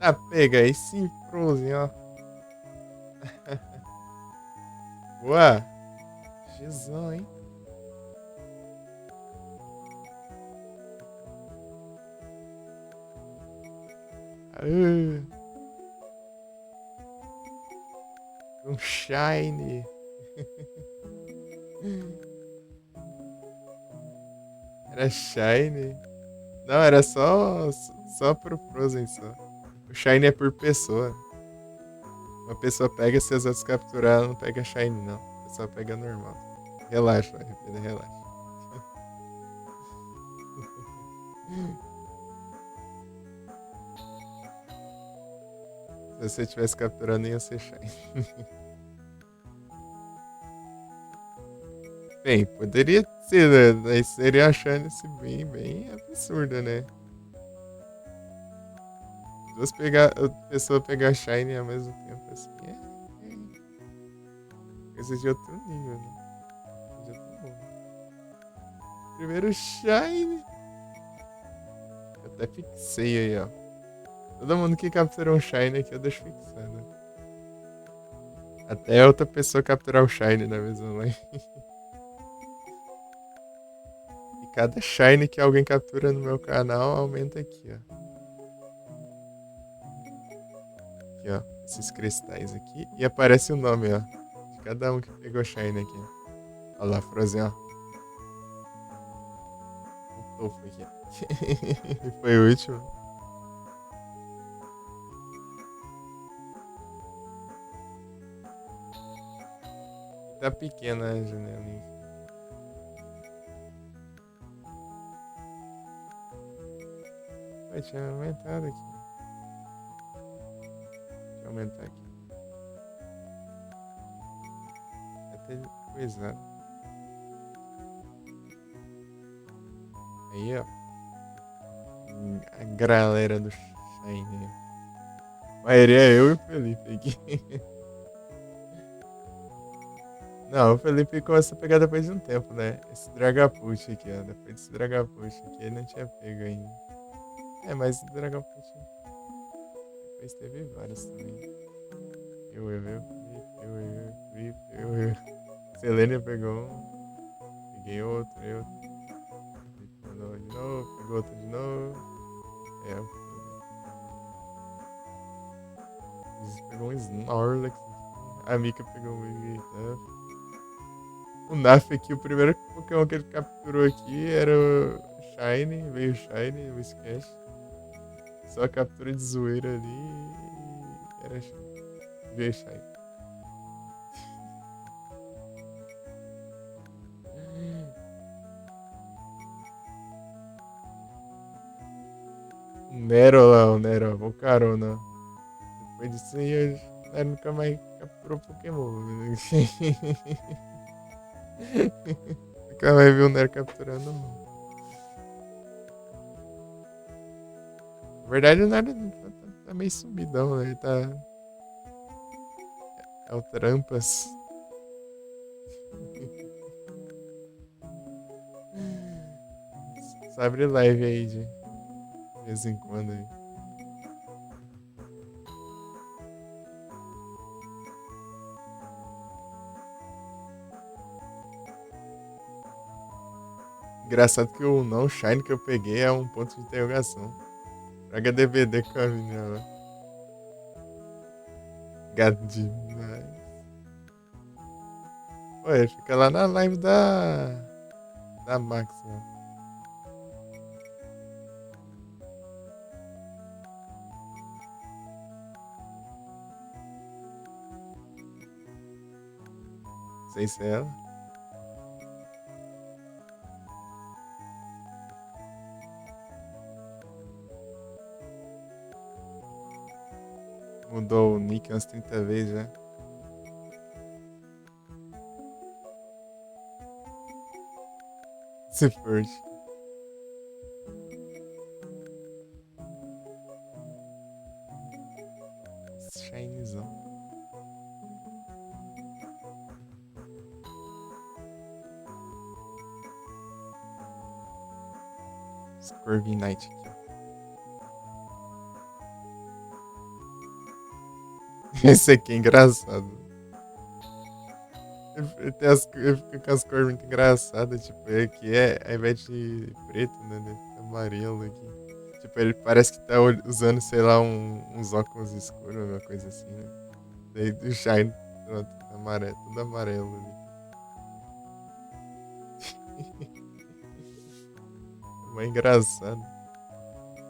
Tá, pega aí sim, Frozen, ó. Boa. Xizão, hein? Um Shine. Era Shine. Não, era só pro Frozen só. O Shine é por pessoa. Uma pessoa pega, se as outras capturar, ela não pega Shine, não. A pessoa pega normal. Relaxa, Pedro, relaxa. Se você estivesse capturando, ia ser Shine. Bem, poderia ser, né? Mas seria achando isso bem absurdo, né? Pessoas pegar Shine ao mesmo tempo, assim, coisa de outro nível, né? De outro mundo. Primeiro Shine. Eu até fixei aí, ó. Todo mundo que capturou um Shine aqui eu deixo fixado. Até outra pessoa capturar o Shine na mesma live. E cada Shine que alguém captura no meu canal aumenta aqui, ó. Aqui, ó. Esses cristais aqui. E aparece o nome, ó. De cada um que pegou Shine aqui. Olha lá, Frozen, ó. O topo aqui. Foi o último. Tá pequena a janelinha. Vai, tinha aumentado aqui. Deixa eu aumentar aqui. Até coisado. Aí, ó. A galera do Shine. A maioria é eu e o Felipe aqui. Não, o Felipe começou a pegar depois de um tempo, né? Esse Dragapult aqui, ó. Depois desse Dragapult aqui, ele não tinha pego ainda. É, mas o Dragapult depois teve vários também. Eu. Selenia pegou um. Peguei outro, eu. Mandou de novo, pegou outro de novo. É, pegou um Snorlax. A Mika pegou um Wigglytuff. O Naf aqui, o primeiro Pokémon que ele capturou aqui era o Shine, veio o Shine, o Scash. Só captura de zoeira ali e era Shine. Veio Shine. O Nero lá, o Nero, o carona. Depois disso aí, eu nunca mais capturou Pokémon. Nunca mais viu o Nero capturando, não. Na verdade, o Nero tá meio sumidão, né? Ele tá. É o Trampas. Só abre live aí de vez em quando aí. Engraçado que o não Shine que eu peguei é um ponto de interrogação. Traga DVD com a menina lá. Gato demais. Ué, fica lá na live da Max, né? Não sei se é ela. Mudou o nick umas 30 vezes já. Se for. Shinezão. Corviknight aqui. Esse aqui é engraçado. Ele fica com as cores muito engraçadas. Tipo, ele aqui ao invés de preto, né? Ele fica amarelo aqui. Tipo, ele parece que tá usando, sei lá, uns óculos escuros, alguma coisa assim, né? Daí do Shine, pronto, amarelo, tudo amarelo ali. É engraçado.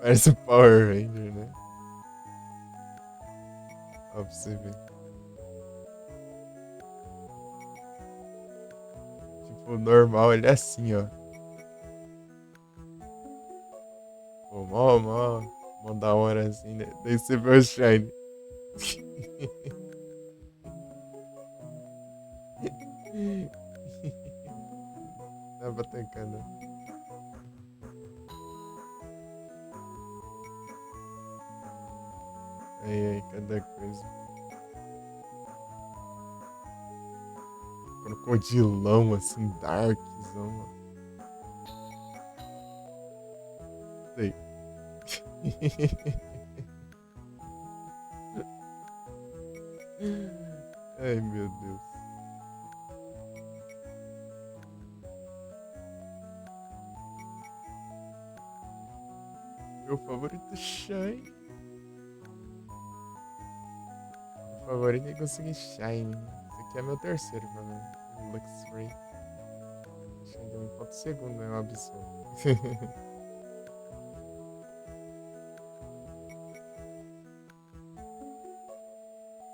Parece o Power Ranger, né? Ó, pra você ver. Tipo, o normal ele é assim, ó. Pô, mó da hora assim, né? Daí você vê o Shine. Dá pra tancar, não. Aí, cada coisa. Crocodilão, assim, darkzão, ó. Sei. Ai, meu Deus. Meu favorito Shine. Meu favorito é conseguir Shine. Esse aqui é meu terceiro, pra mim. O Luxray. Ainda me falta o segundo, é um absurdo.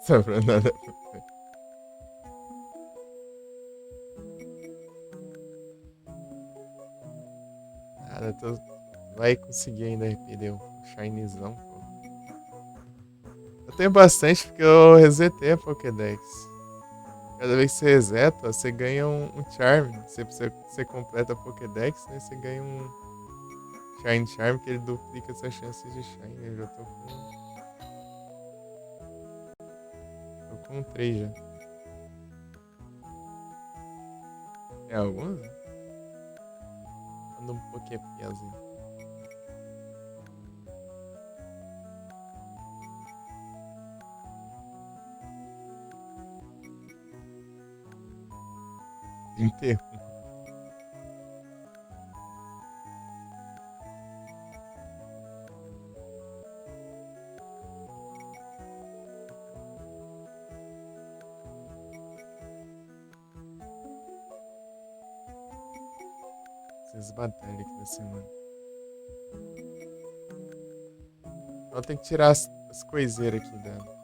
Sobra nada. Cara, tu vai conseguir ainda repetir o Shinezão, pô. Eu tenho bastante porque eu resetei a Pokédex. Cada vez que você reseta, você ganha um Charm. Você completa a Pokédex, né? Você ganha um Shine Charm que ele duplica suas chances de Shine. Eu já tô com 3 já. Tem alguns? Manda um Poképiazinho. Inteiro. Essas batalhas aqui da semana. Então tem que tirar as coiseiras aqui dela.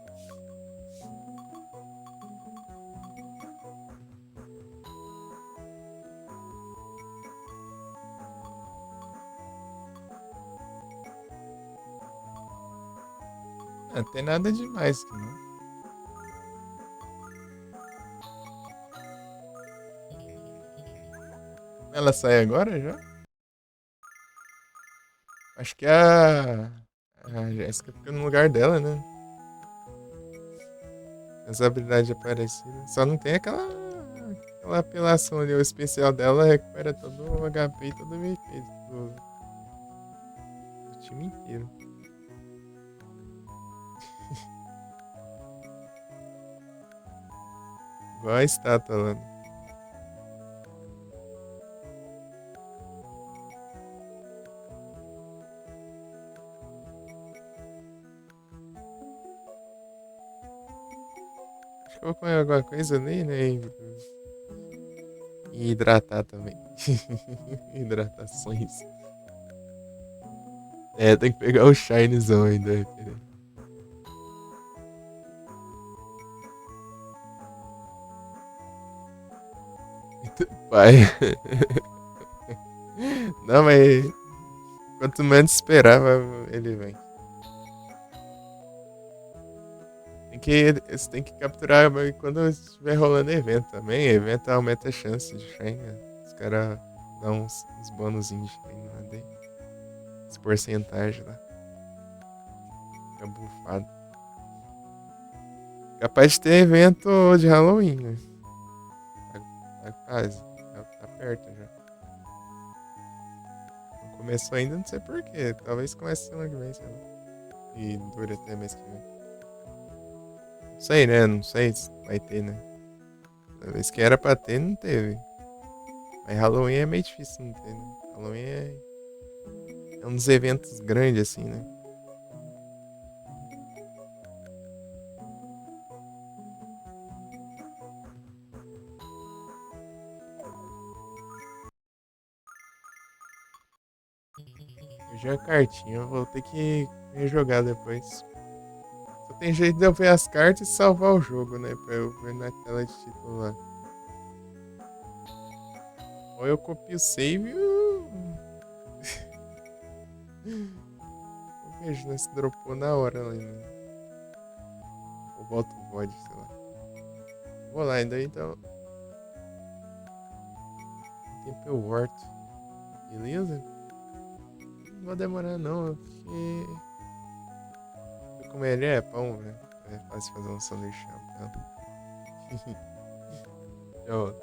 Não tem nada demais aqui não. Ela sai agora já? Acho que a Jéssica fica no lugar dela, né? As habilidades aparecidas. Só não tem aquela apelação ali. O especial dela recupera todo o HP e todo o MP do time inteiro. Igual a estátua lá. Acho que eu vou comer alguma coisa ali, né? E hidratar também. Hidratações. É, tem que pegar o Shinezão ainda. Peraí. Vai. Não, mas quanto menos esperava, ele vem. Você tem que capturar quando estiver rolando evento também. Evento aumenta a chance de Shen. Os caras dão uns bônusinhos de Shen lá dentro. Esse porcentagem lá. Fica bufado. Capaz de ter evento de Halloween, né? Tá quase. Tá perto já. Não começou ainda, não sei porquê. Talvez comece semana que vem, sei lá. E dure até mês que vem. Não sei, né? Não sei se vai ter, né? Talvez que era pra ter, não teve. Mas Halloween é meio difícil não ter, né? Halloween é um dos eventos grandes, assim, né? Eu jogo cartinha, eu vou ter que rejogar depois. Só tem jeito de eu ver as cartas e salvar o jogo, né? Pra eu ver na tela de título lá. Ou eu copio o save ou... eu vejo, né? Se dropou na hora ali, né? Ou boto o VOD, sei lá. Vou lá ainda, então. Tempo eu volto. Beleza? Não vou demorar não, porque... como ele é pão, né? É fácil fazer um sanduíche. Tchau.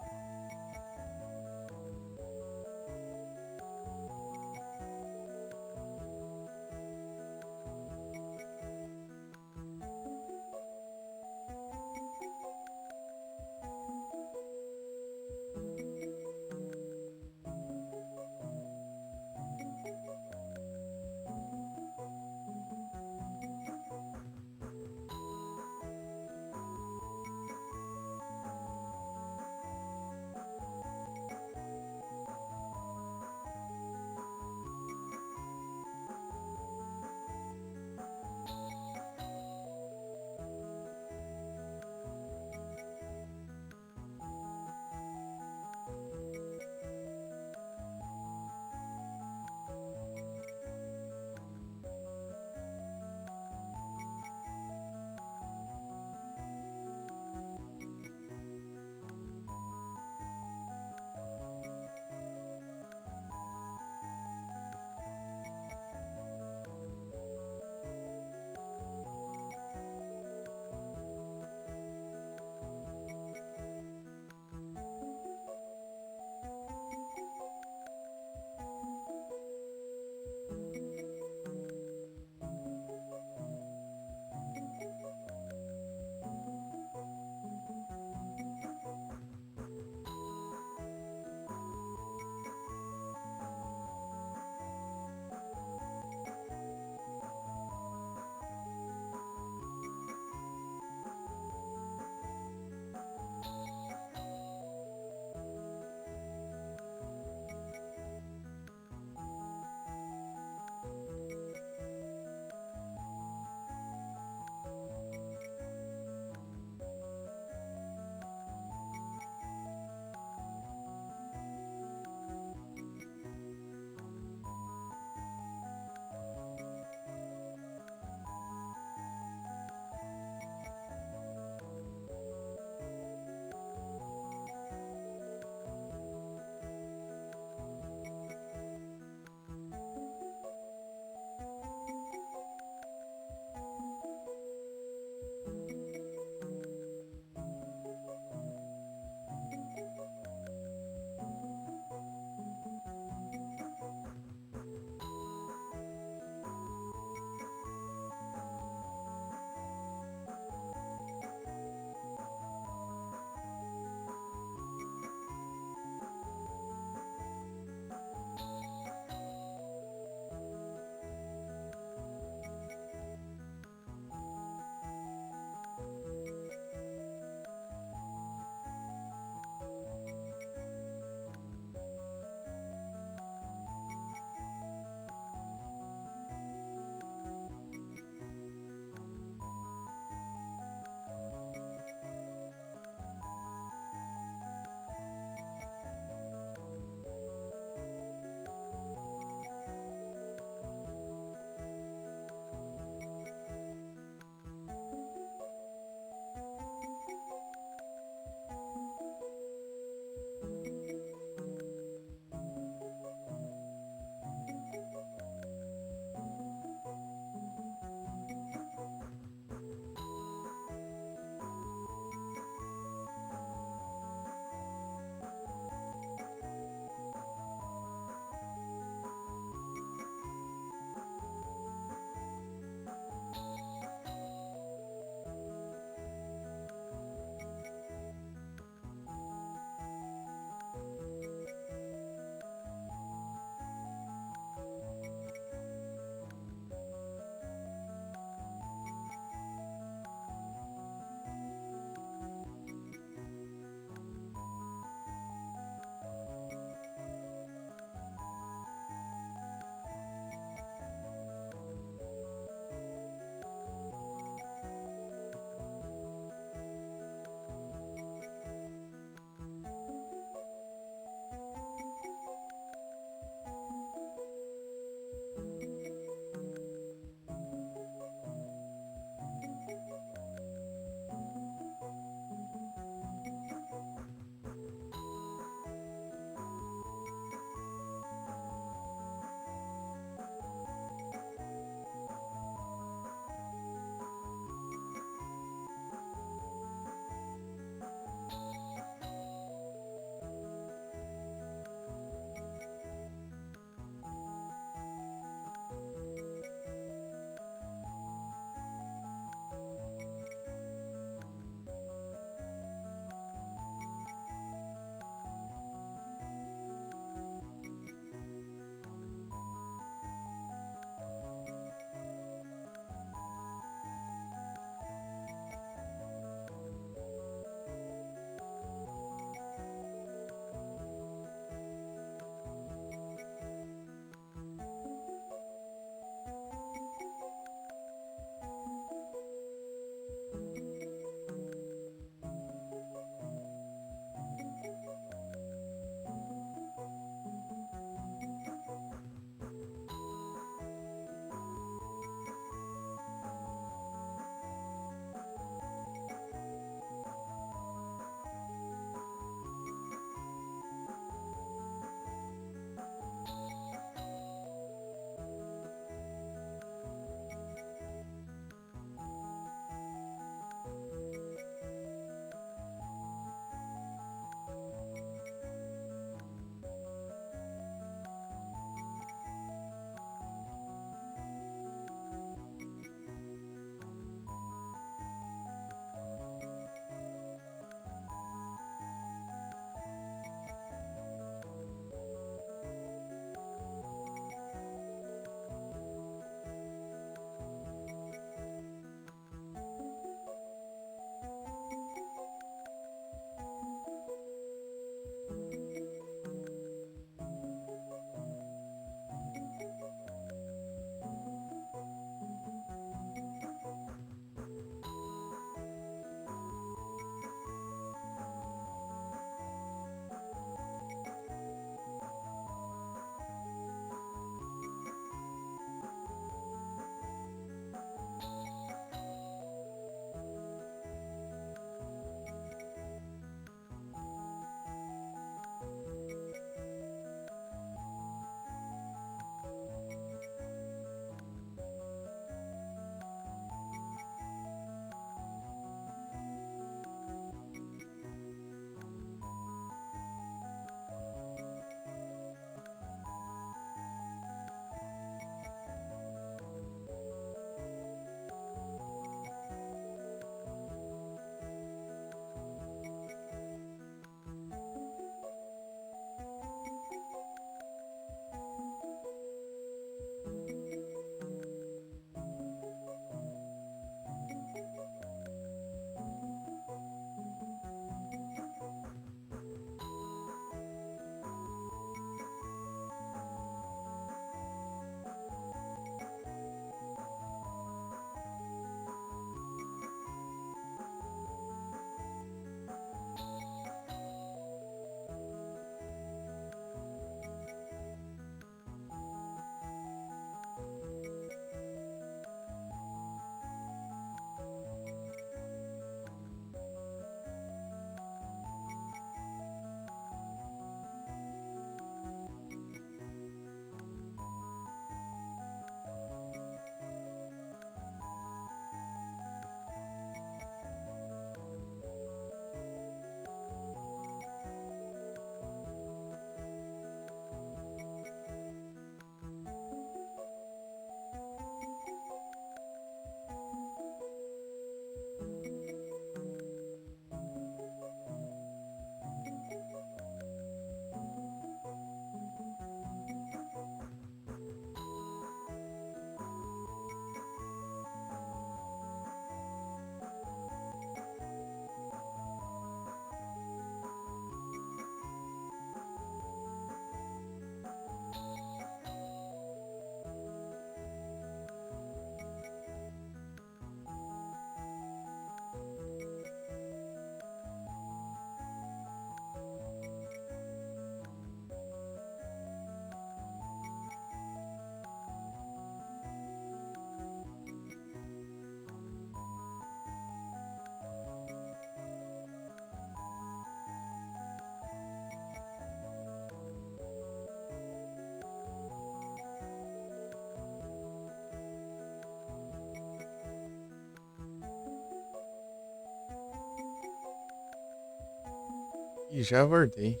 E já voltei.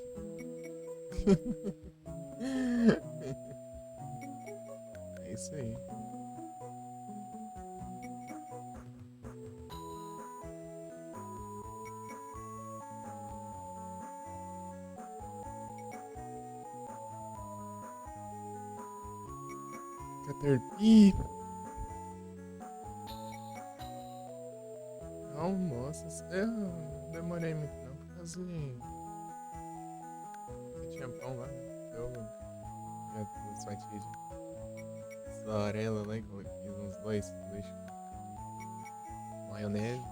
É isso aí. Caterpie. Não, nossa, eu não demorei muito não, por causa de... Você tinha pão lá, né? Eu já fiz as fatias de mussarela lá, fiz uns dois maionese.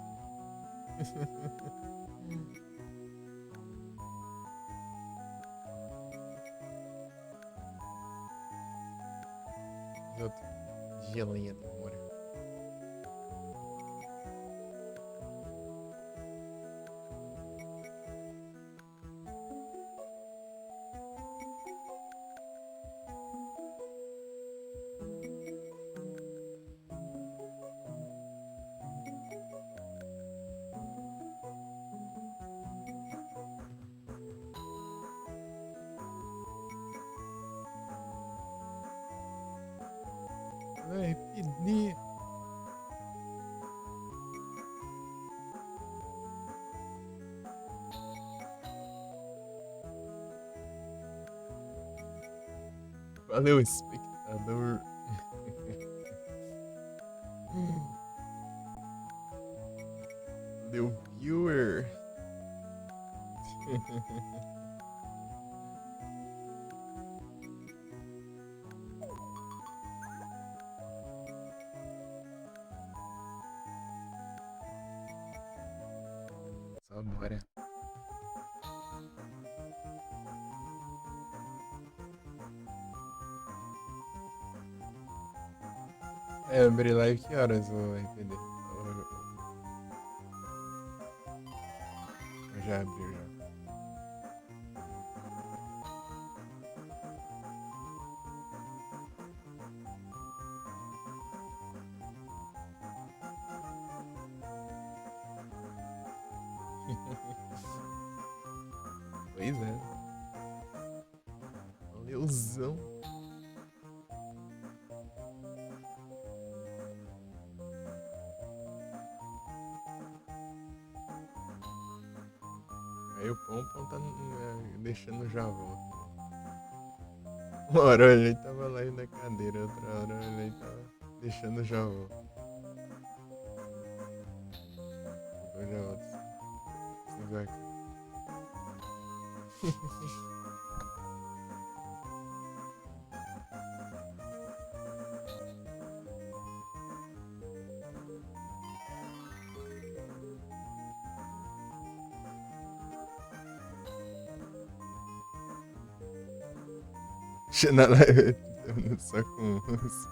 E outro, gelinha de molho. Ai, pedi. Valeu, espectador. Valeu, viewer. Só bora. É, abrir live que horas o RPD? Eu já abriu já. Pois é. Valeuzão. Aí o Pompom tá deixando já volta. Uma hora ele tava lá na cadeira, outra hora ele tava deixando já volta. Eu já volto. Esse vai. Na live, só com os...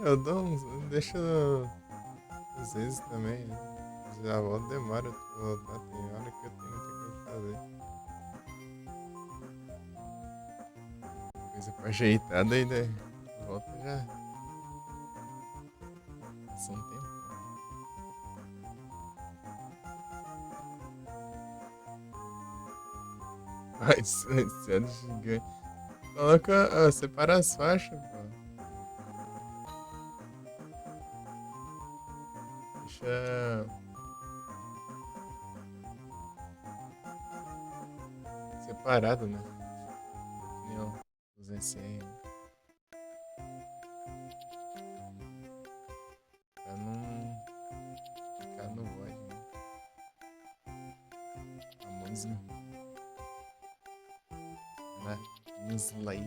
Eu dou uns. Deixa. Às vezes também, né? Já volto, demora pra voltar. Tem hora que eu tenho muita coisa pra fazer. Coisa pra ajeitar, daí volta já. Passa um tempo. Ai, silenciado gigante. Coloca. Separa as faixas, pô. Deixa. Separado, né? Não. Os ECM. Pra não ficar no void, né? Famoso. Na Slay.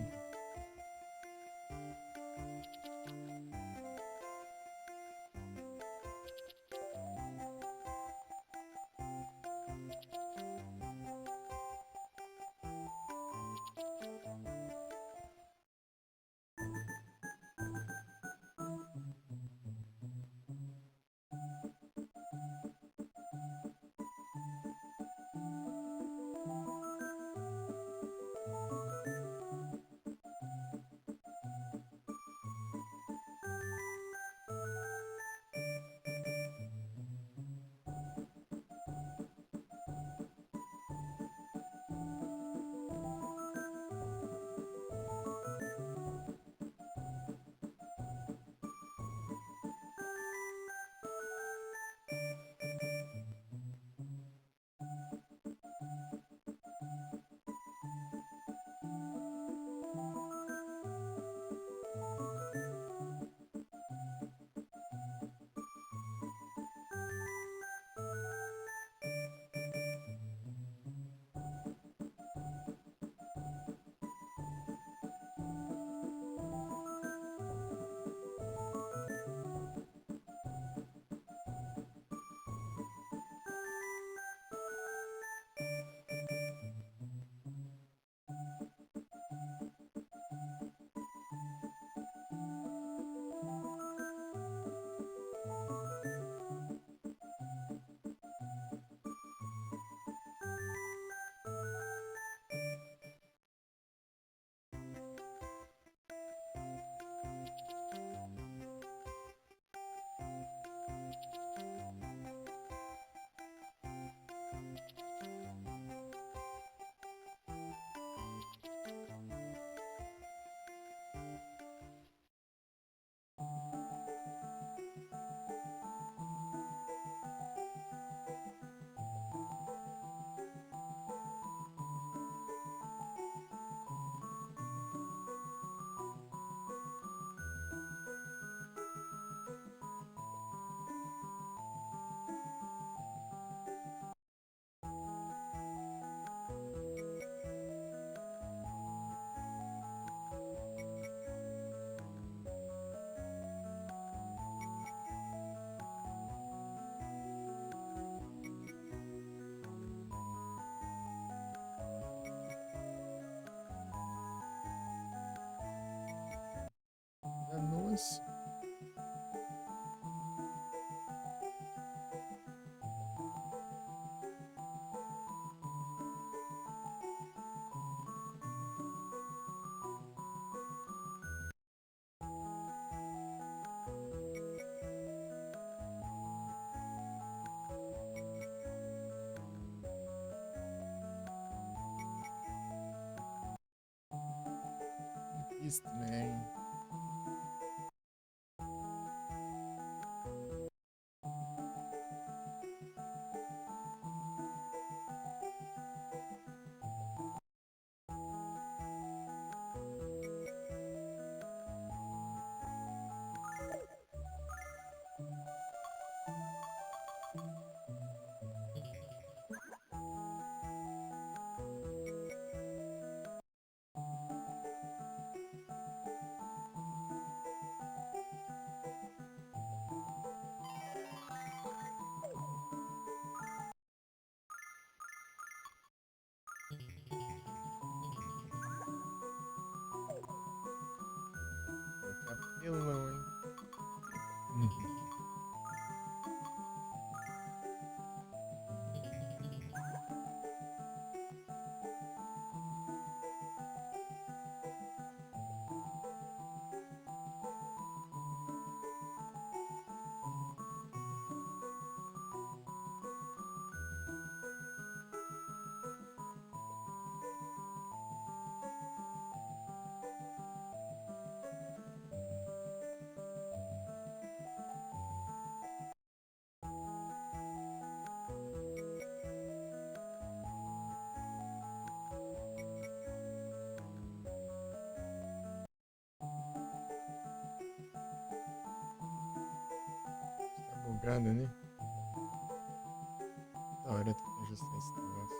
estranho. Apelão, hein? Tá bugado ali? Da hora tem que ajustar esse negócio.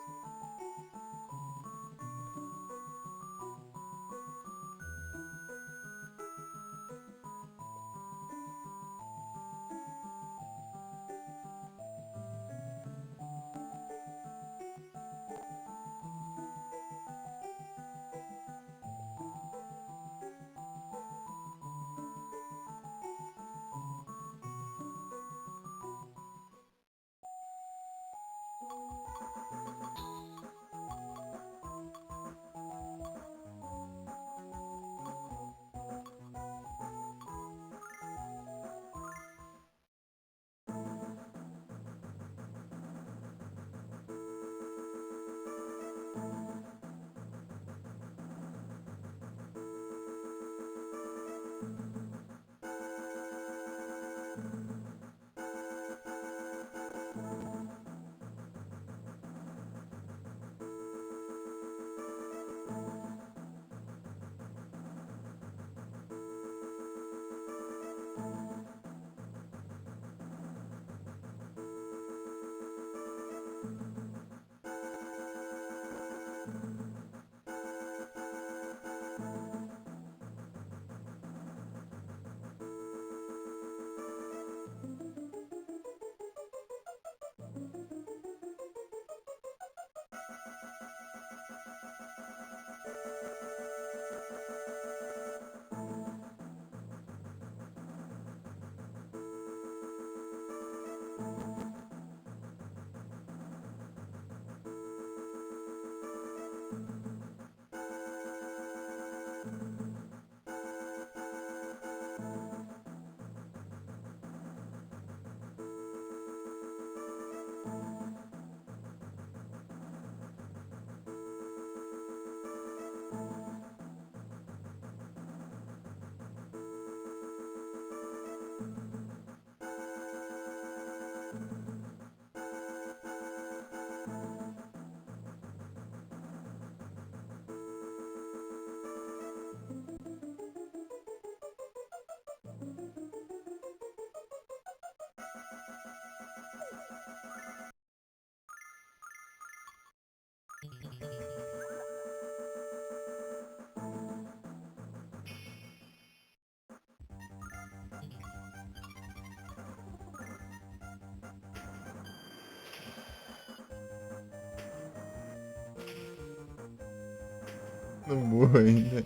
Não morro ainda.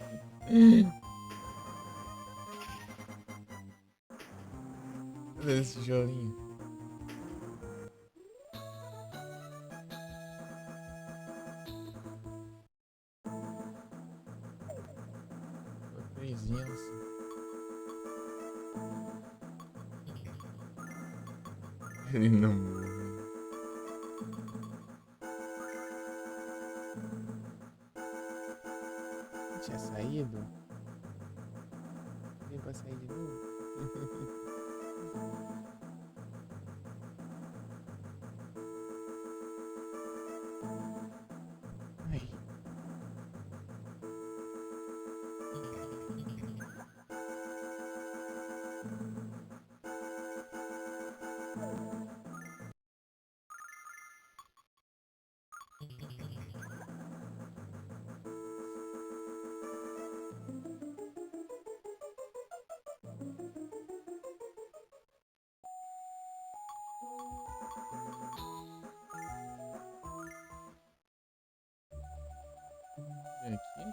Cadê esse tijolinho? Tô presença. Ele não morre. Tinha saído? E aqui?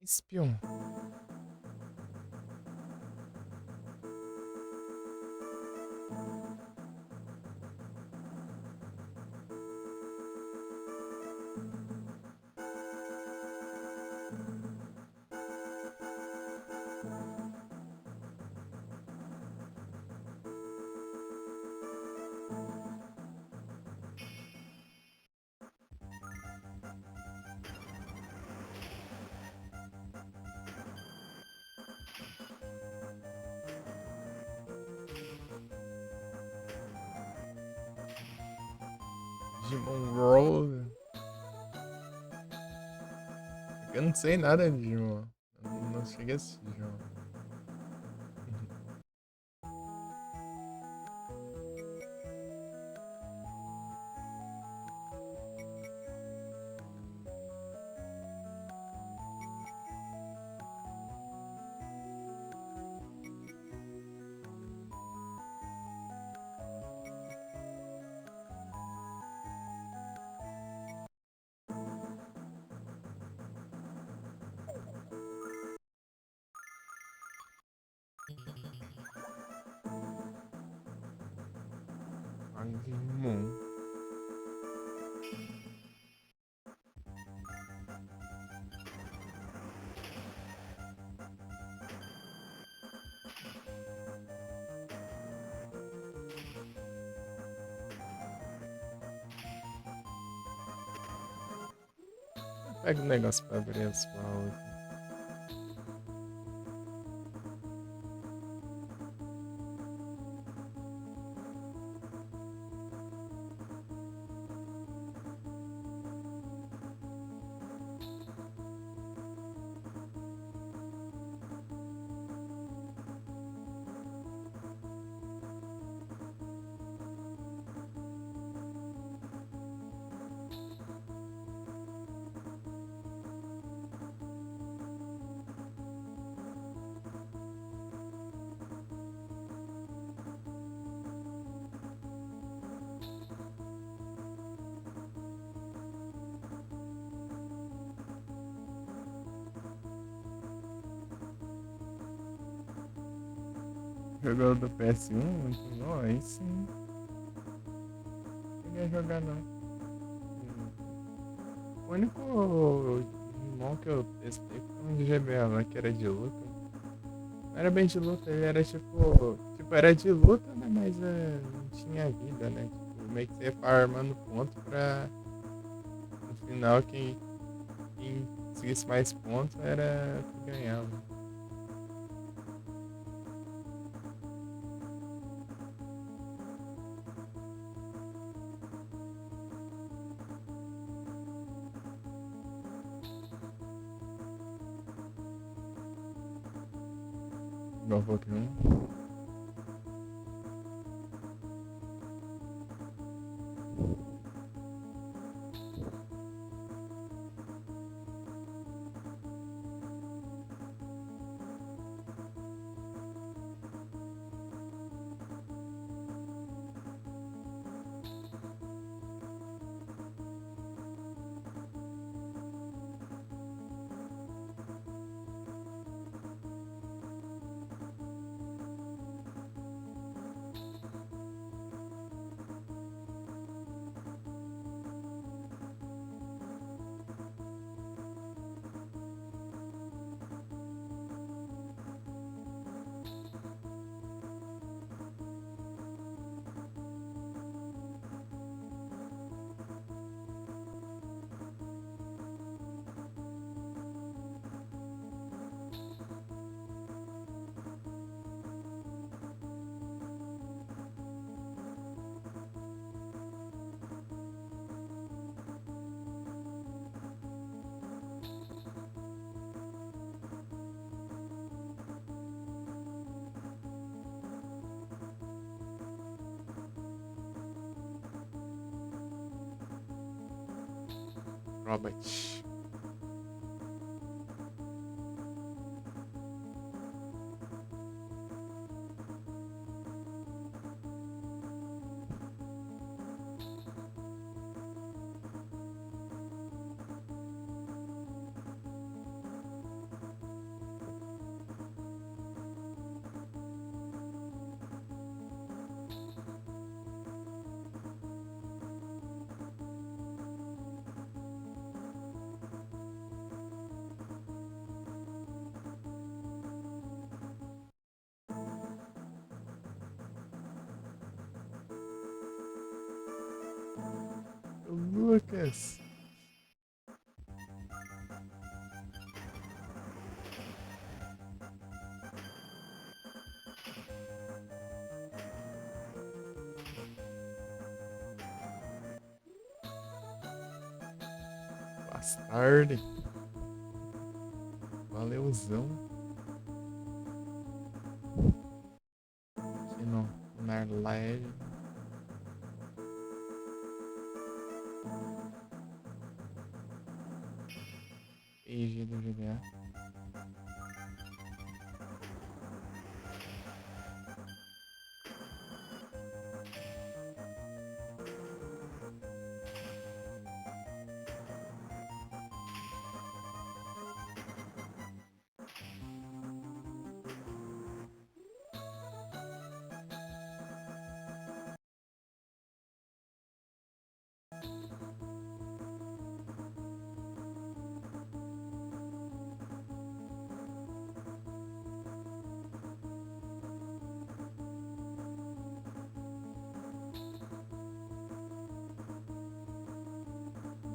Espião. Digimon Roll. Eu não sei nada de Digimon. Eu não cheguei a assistir Digimon. Agumon. Pega um negócio pra abrir as palas. Jogou do PS1? Muito bom, aí sim. Não cheguei a jogar não. O único Digimon que eu testei foi um de GBA, que era de luta. Não era bem de luta, ele era tipo. Tipo, era de luta, né? Mas não tinha vida, né? Tipo, meio que você ia farmando ponto pra. No final, quem conseguisse mais pontos era que ganhava. Igual Pokémon. Robert. Lucas. Bastarde. Valeuzão. Aqui no Narled. Page do GDA.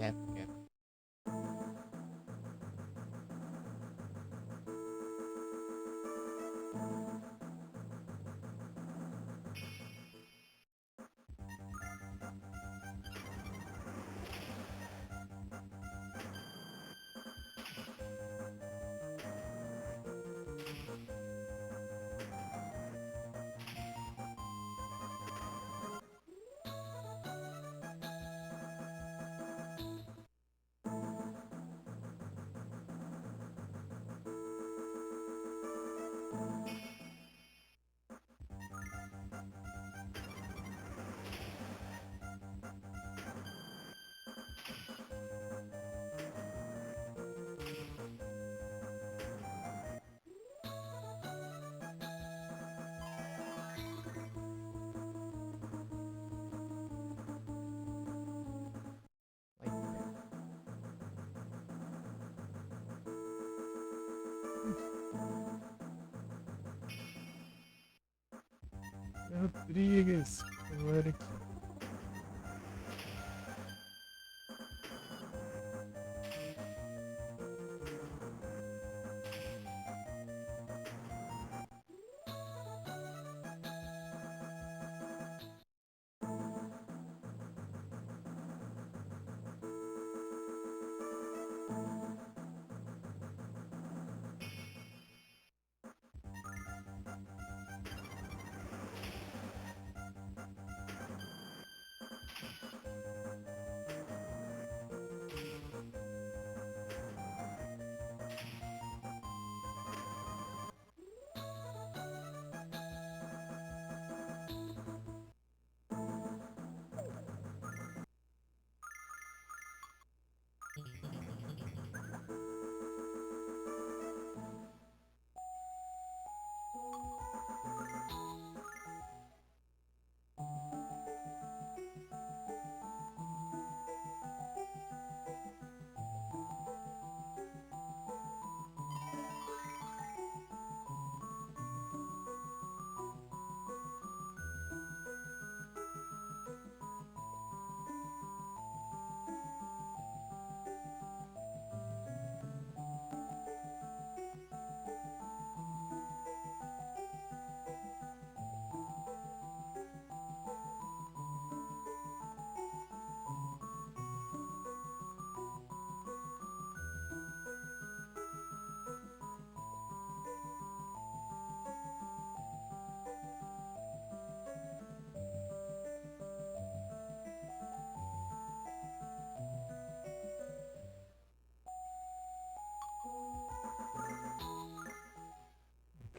Deathcat. Rodrigues. Agora aqui.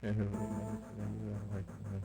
Quero ver nada por aí, vai comer.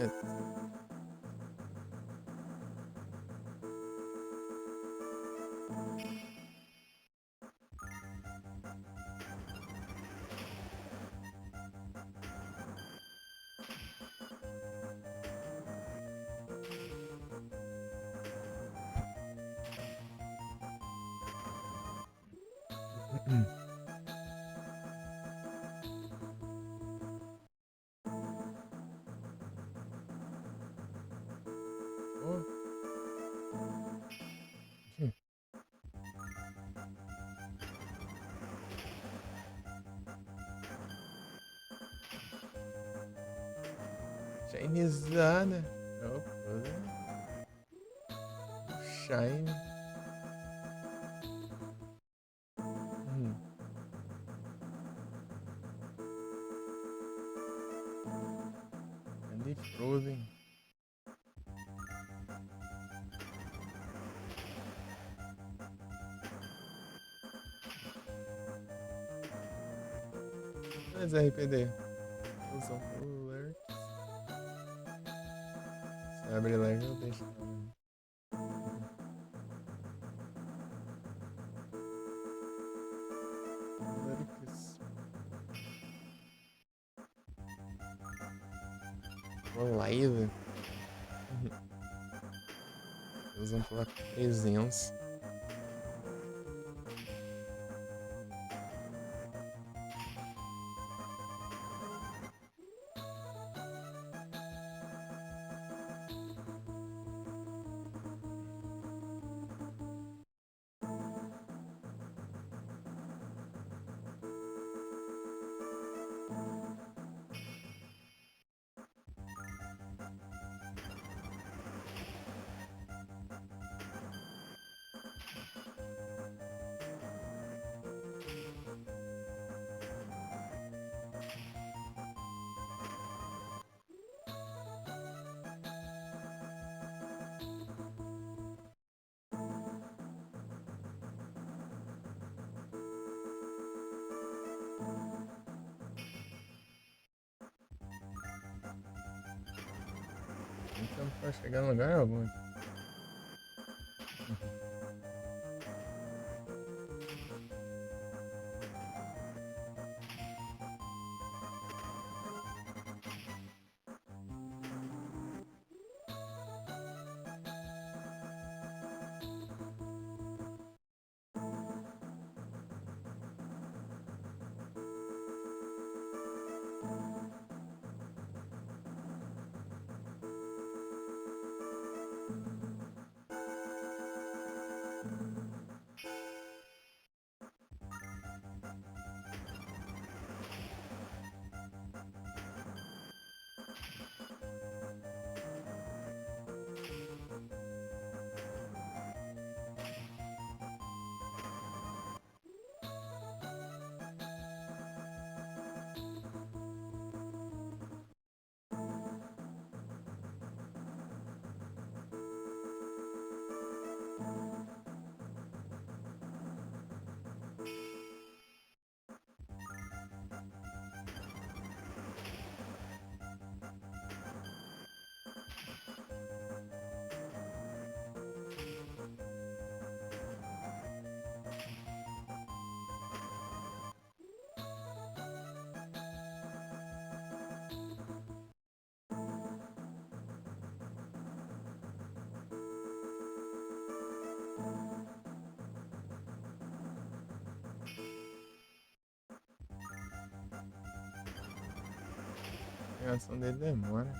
Oh. Chinezada. Opa. Shine. Candy Frozen. Mas RPD. Usam alerts. Se abre level, deixa. Alerts. Live. Usam pela presença. Então, pra chegar no lugar algum. A reação dele demora.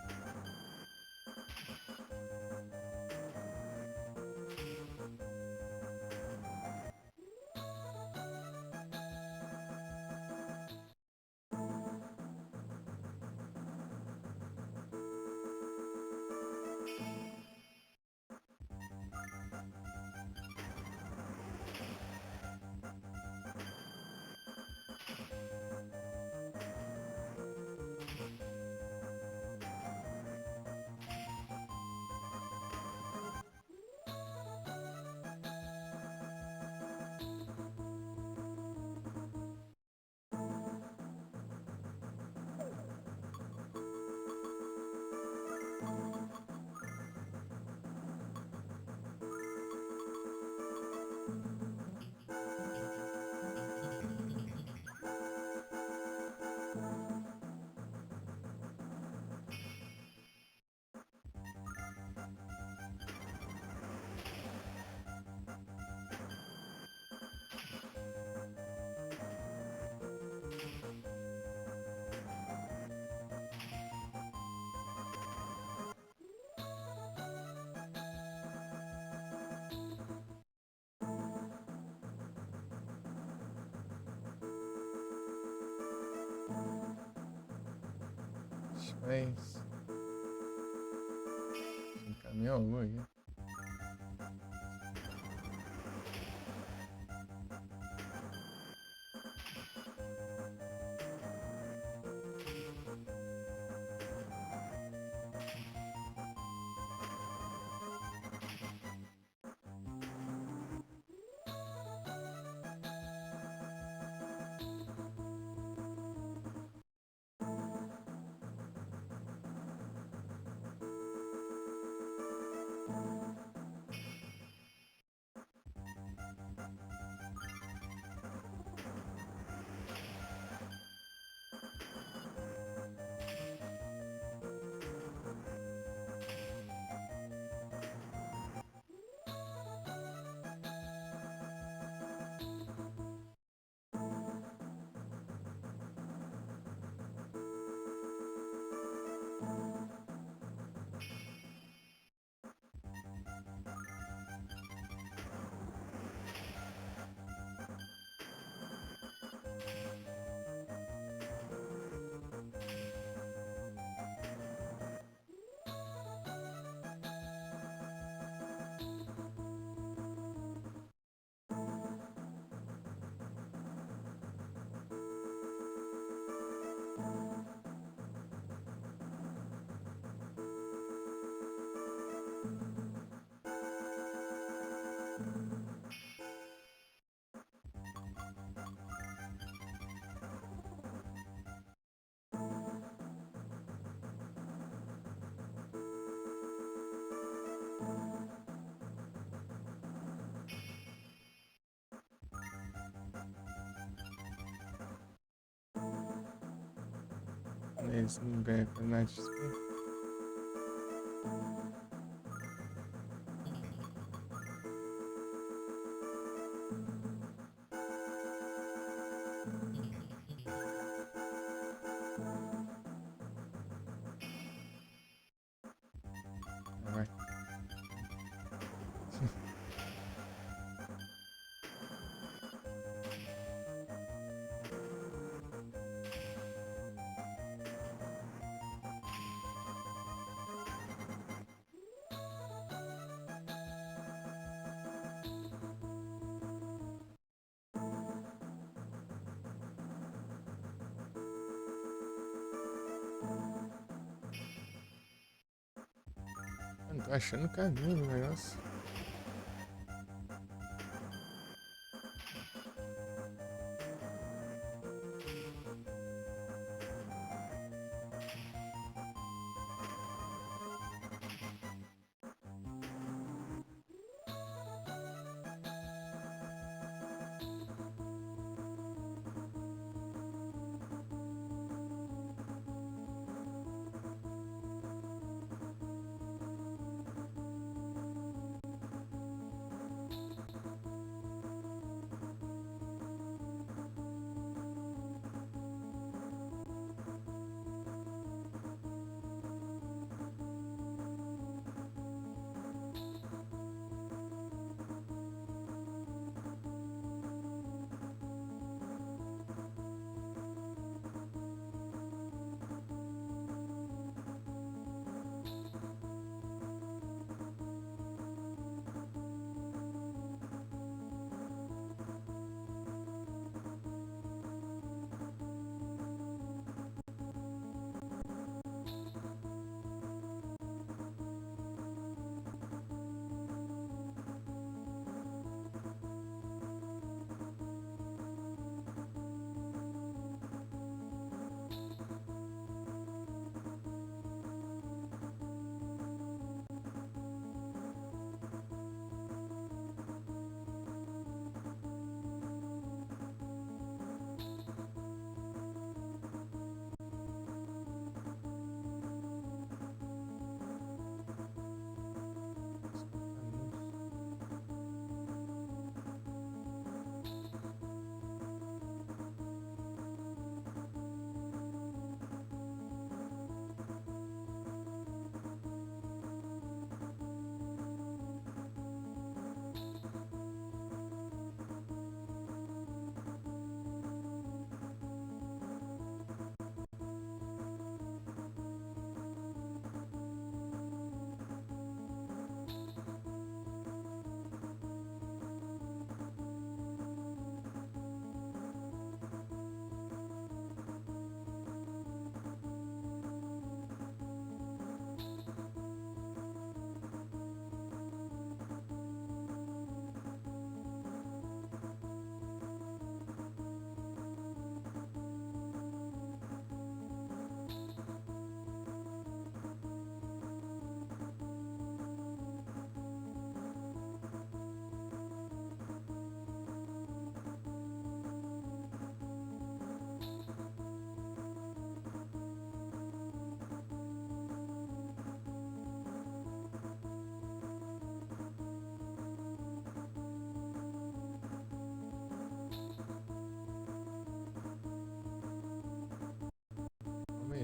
Mas. Tem caminhão algum aqui? Esse não ganha com nada de XP. Vai. Eu não tô achando o caminho do negócio.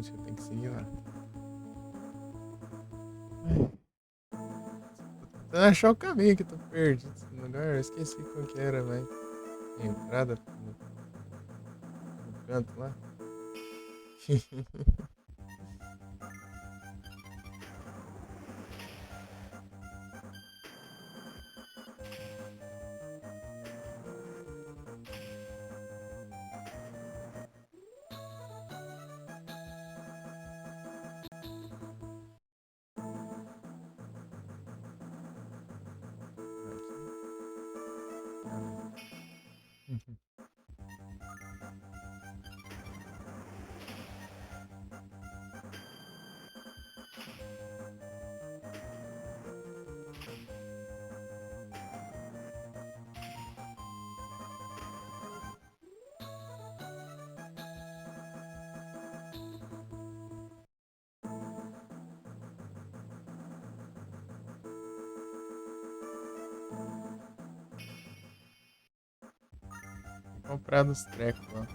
Gente, eu tenho que seguir lá. Ai, tô tentando achar o caminho que eu tô perdido nesse lugar. Eu esqueci qual que era, velho. A entrada no canto lá. Comprar dos trecos lá.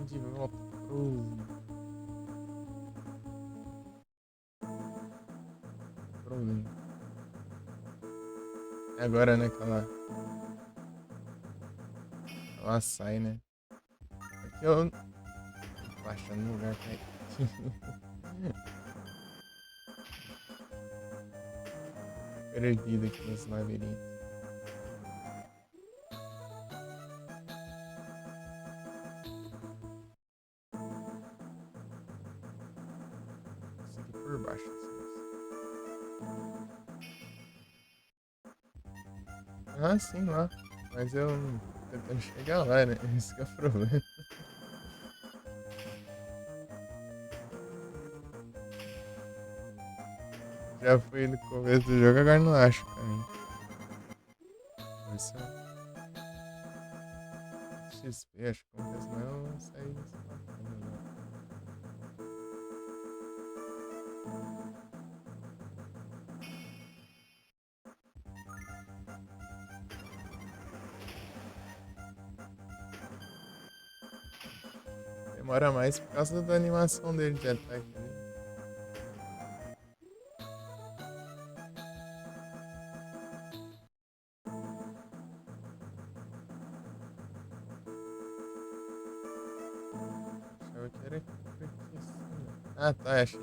De volta pro link. É agora, né, que ela sai, né? Aqui eu tô achando um lugar pra ir. Perdido aqui nesse labirinto. Isso aqui por baixo. Ah, sim, lá. Mas eu tô tentando chegar lá, né? Esse que é o problema. Já fui no começo do jogo, agora não acho o caminho. Vai ser XP, acho que acontece não, eu saí desse bacana, né? Demora mais por causa da animação dele de ataque, né? Achava que era por aqui assim. Ah, tá, achei.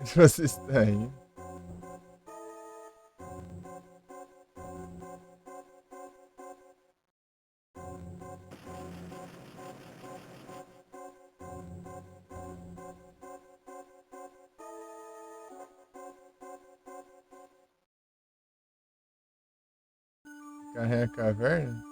Onde você está aí? Carro é a caverna?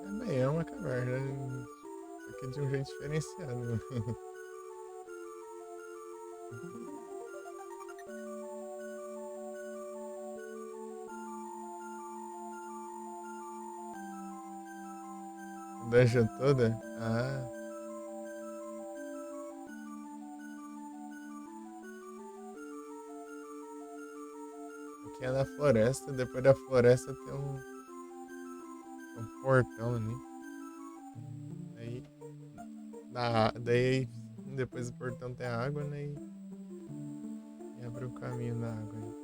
É bem, é uma caverna. Só que de um jeito diferenciado, né? A dungeon toda? Ah, aqui é na floresta. Depois da floresta tem um portão ali. Aí, daí depois do portão tem a água, né? E abre o caminho na água aí.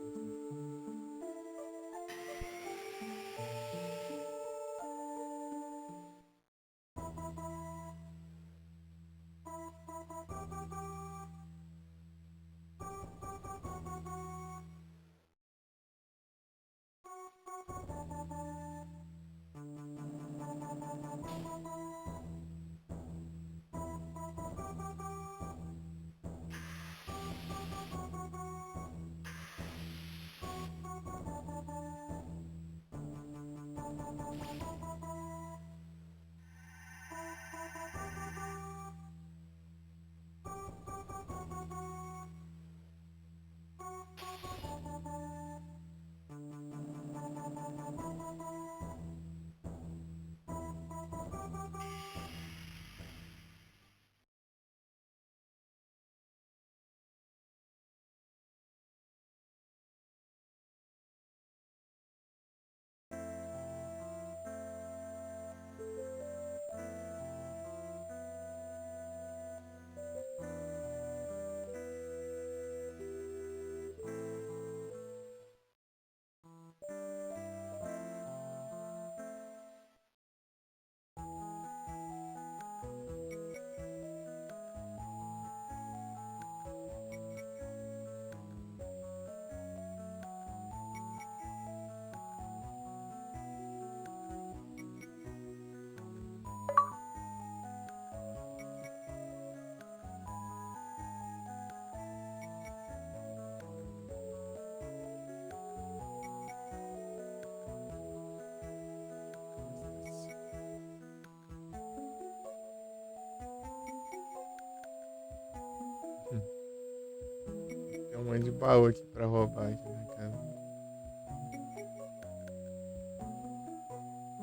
Tem um monte de baú aqui pra roubar aqui na casa.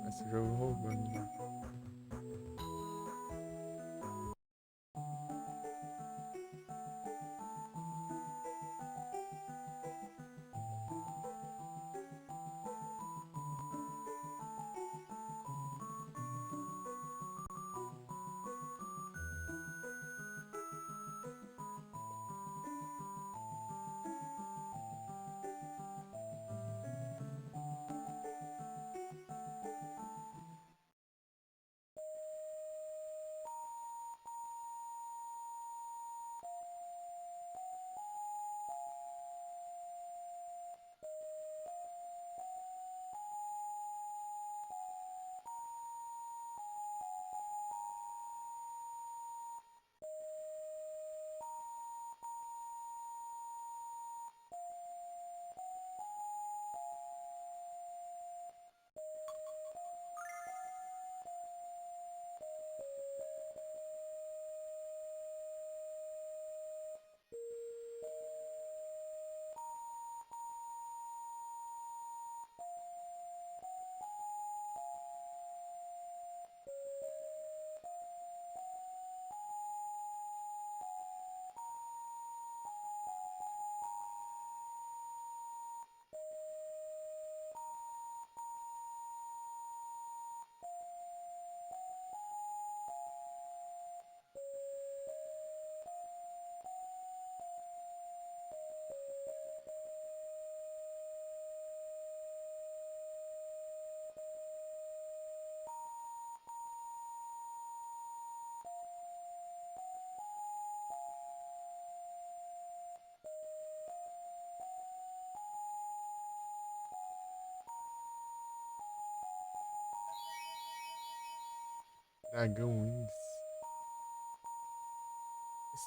Esse jogo roubando, né? Dragão Wings.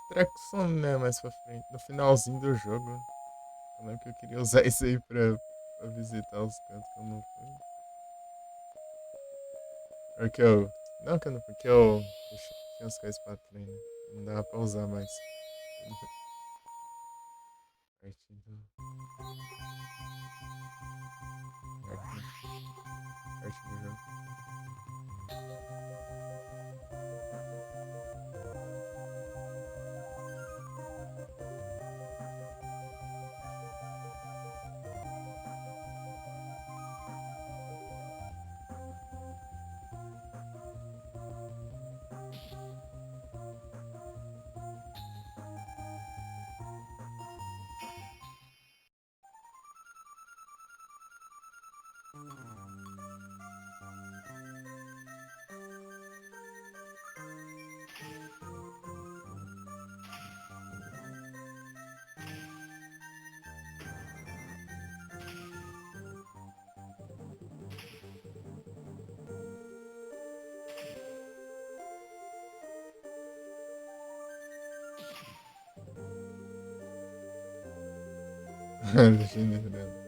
treco some, né? Mais pra frente. No finalzinho do jogo. Eu lembro que eu queria usar isso aí pra visitar os cantos que eu não fui. Porque eu. Não, que eu não. Porque eu tinha as coisas pra treinar. Não dava pra usar mais. Partido. Parte do jogo. Legenda.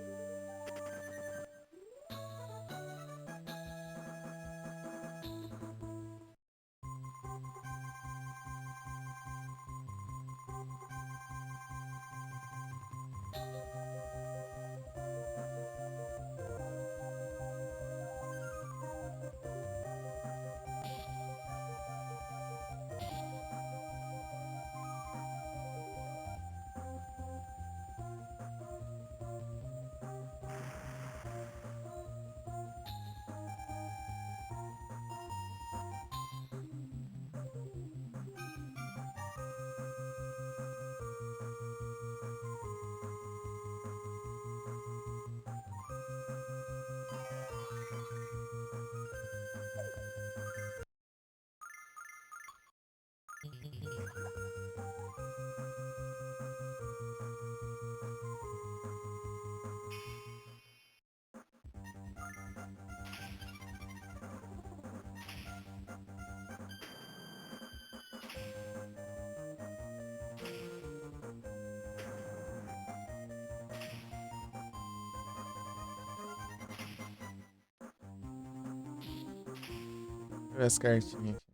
Olha as cartinhas aqui.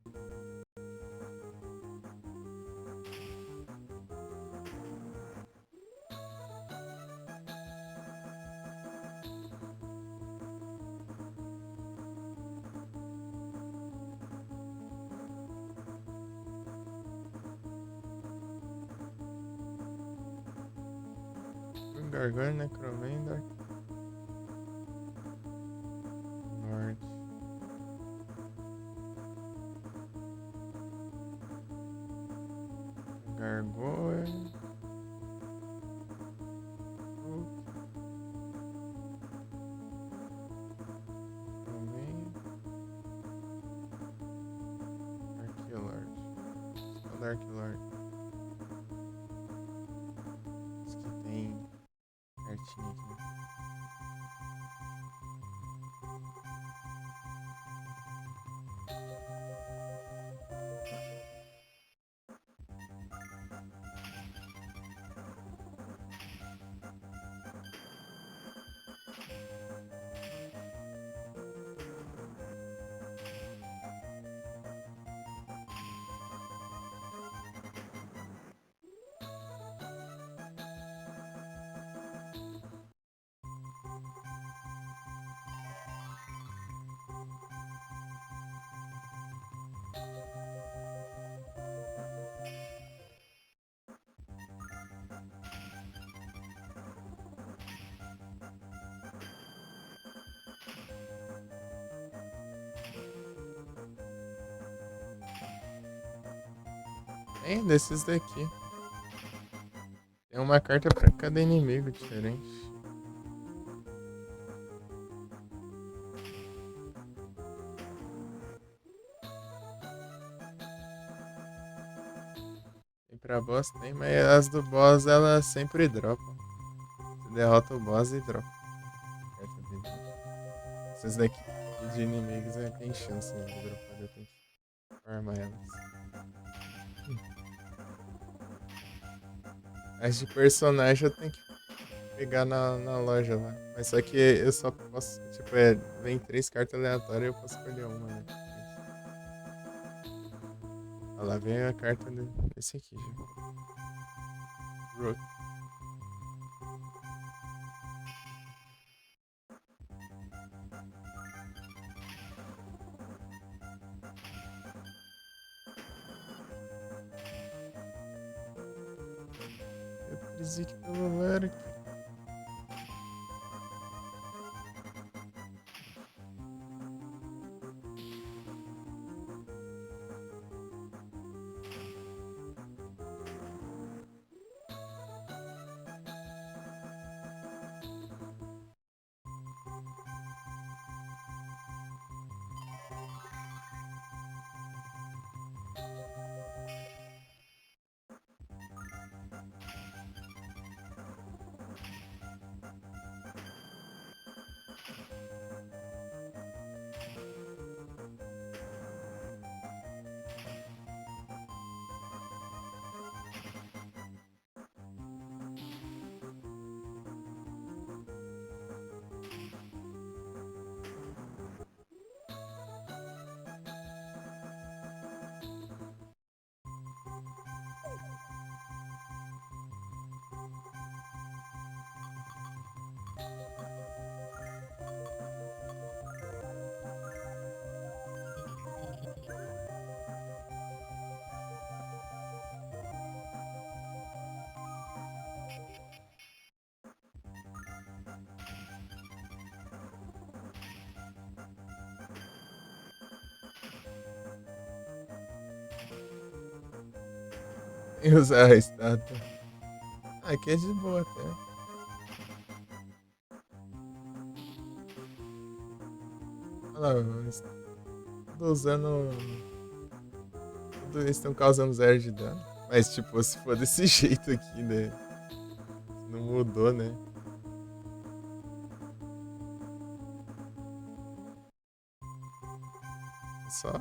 Garganta, Necrovenda. Norte. Gargoyle. Também. Arquilord. Só da Arquilord. Isso que tem cartinha aqui. Tem desses daqui. Tem uma carta pra cada inimigo diferente. E pra boss tem, mas as do boss elas sempre dropam. Você derrota o boss e dropa. Carta dele. Essas daqui de inimigos tem chance de dropar, eu tenho que farmar elas. As de personagem eu tenho que pegar na loja lá. Mas só que eu só posso. Tipo, vem três cartas aleatórias e eu posso escolher uma, né? Olha lá, vem a carta desse aqui já. Rook. Eu Trizic pelo Lurk. E usar a estátua. Ah, aqui é de boa até. Olha lá, tô usando. Tudo eles estão causando zero de dano. Mas, tipo, se for desse jeito aqui, né? Não mudou, né? Só.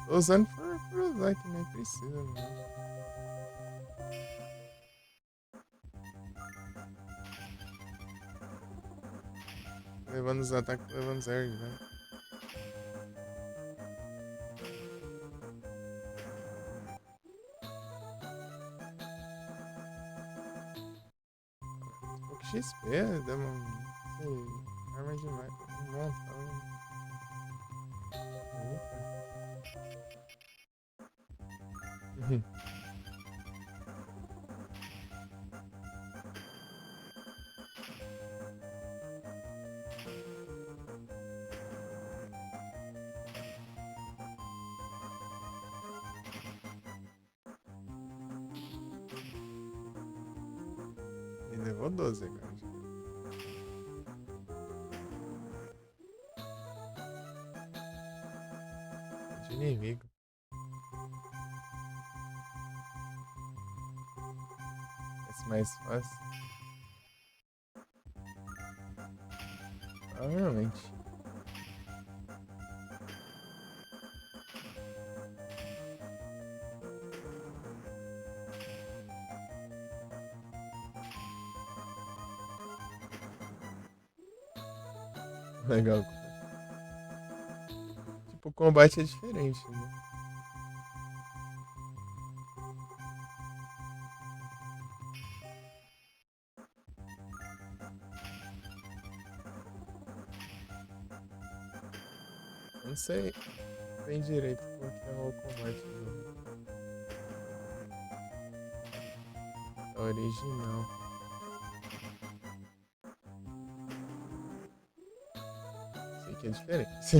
Tô usando por usar, que nem precisa, né? Levando os ataques, levando zero de dano. Pouco XP, deu uma. Sei, arma demais. Um montão. Opa. E levou 12 agora. De inimigo. Esse mais fácil. Provavelmente. Legal. Tipo, o combate é diferente, né? Não sei bem direito como que é o combate do original. Sei que é diferente.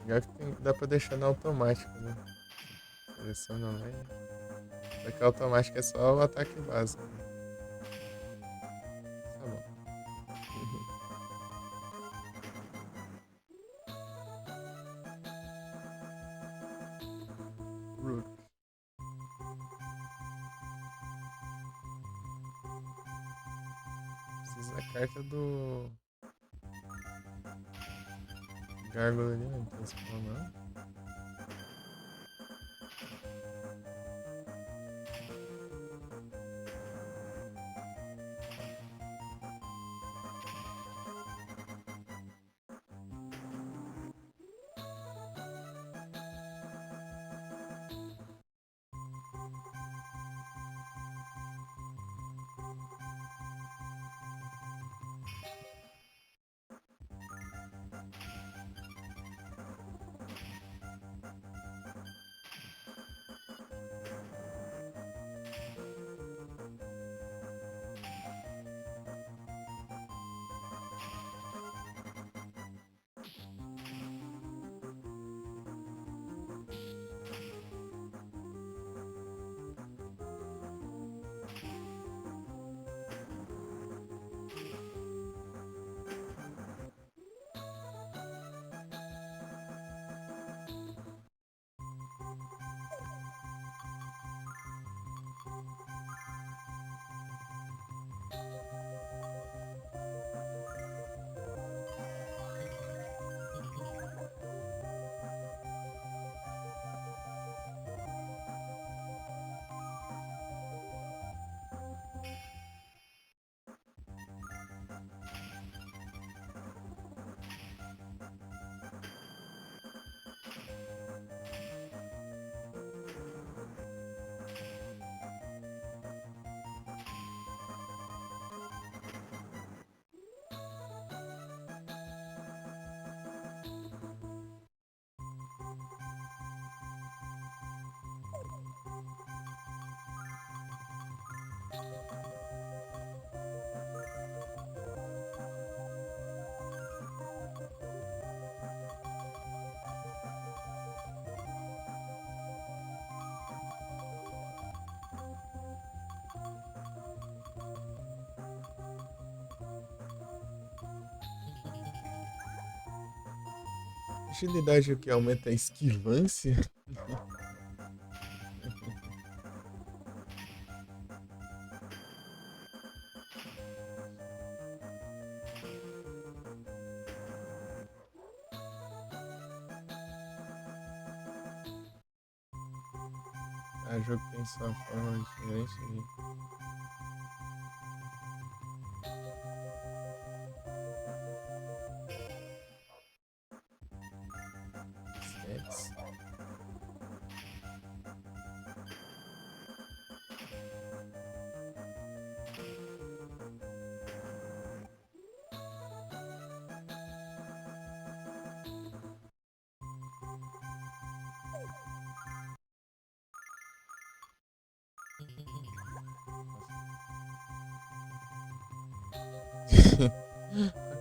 Legal que dá pra deixar no automático, né? Seleciona lá e. Só que automático é só o ataque básico. Né? Tá bom. Rook. precisa da carta do Gárgula ali, não tem spawn não. Agilidade o que aumenta a esquivância? Ah, jogo tem sua forma diferente ali. Stats.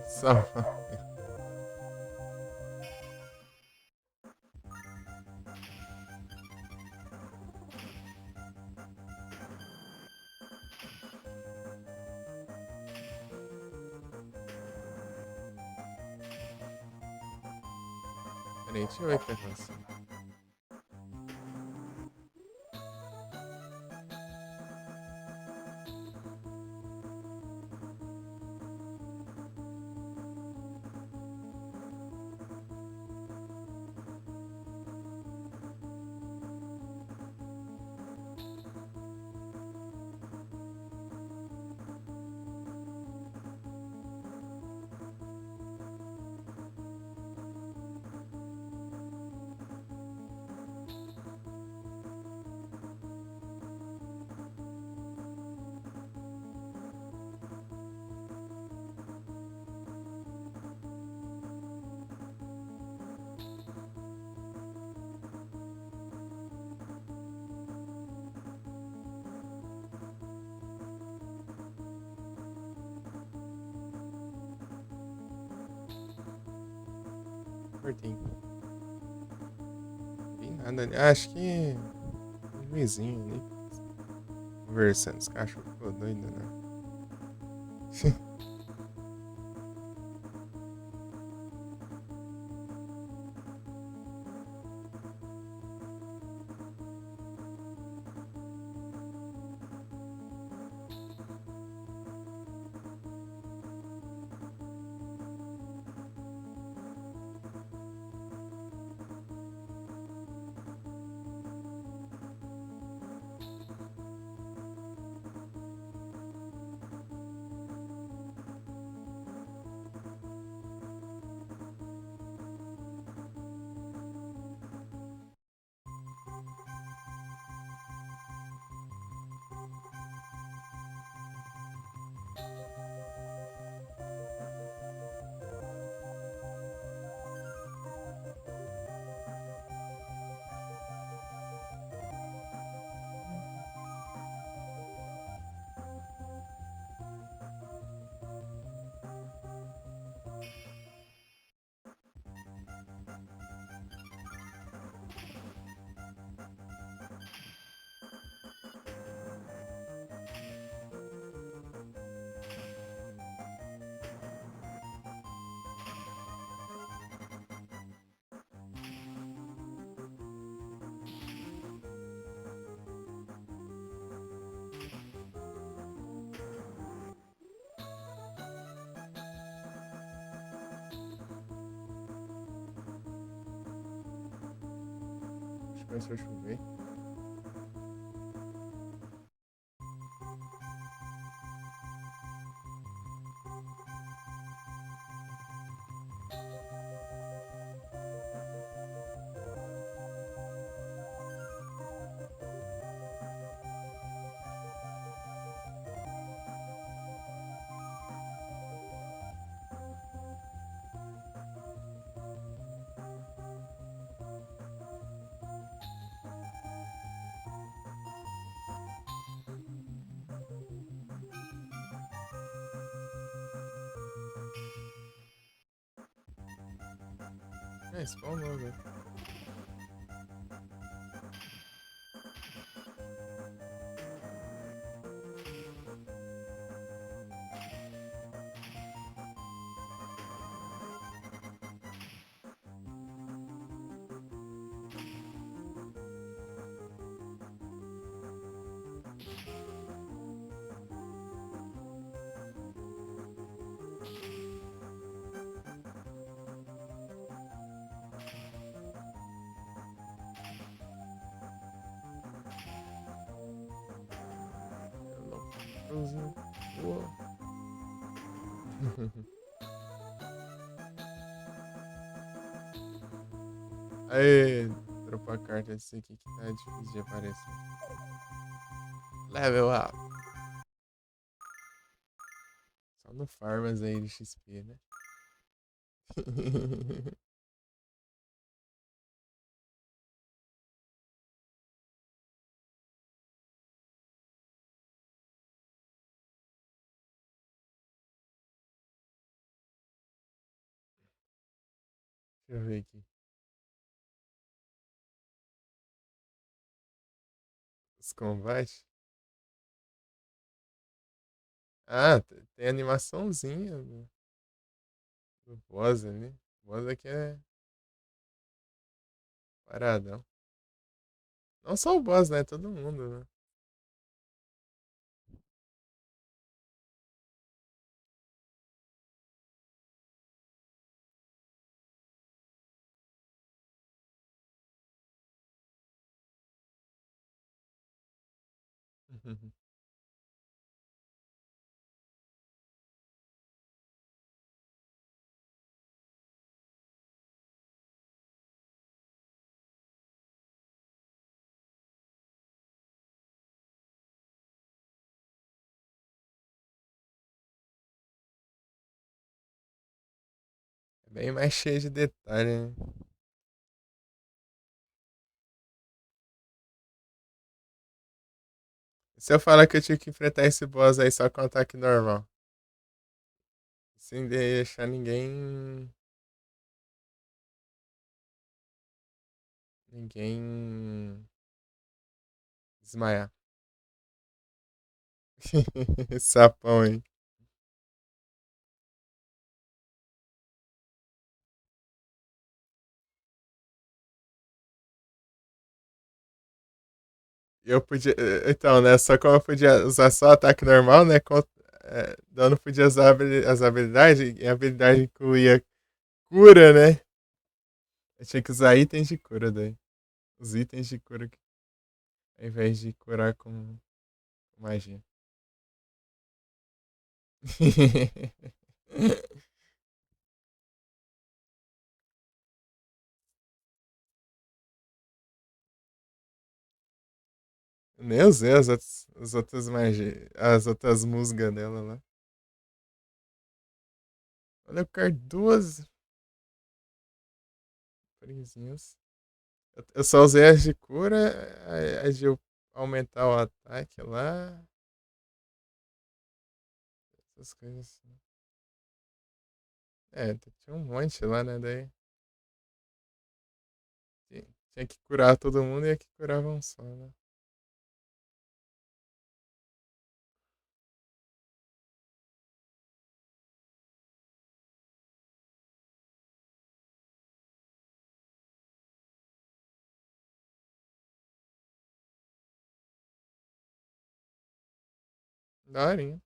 Só. Peraí, deixa eu ver o que tá acontecendo. Cortei. Vi nada ali. Ah, acho que. O vizinho ali. Conversando. Os cachorros ficou doido, né? começou a chover. É, spawnou, velho. Cruzão. Boa. Aê, dropou a carta desse aqui que tá difícil de aparecer. Level up. Só no Farmas aí de XP, né? Deixa eu ver aqui. Os combates. Ah, tem animaçãozinha do boss ali. O boss aqui é paradão. Não só o boss, né? Todo mundo, né? É bem mais cheio de detalhe, né? Se eu falar que eu tive que enfrentar esse boss aí só com ataque normal, sem deixar ninguém desmaiar. Sapão, hein? Eu podia. Então, né? Só como eu podia usar só ataque normal, né? Eu não podia usar as habilidades, e a habilidade incluía cura, né? Eu tinha que usar itens de cura daí. Os itens de cura ao invés de curar com magia. Eu nem usei as outras magias, as outras musgas dela lá. Olha, eu quero duas prinzinhas. Eu só usei as de cura, as de aumentar o ataque lá. Essas coisas assim. É, tinha um monte lá, né? Daí tinha que curar todo mundo e aqui curava um só, né? Daorinha.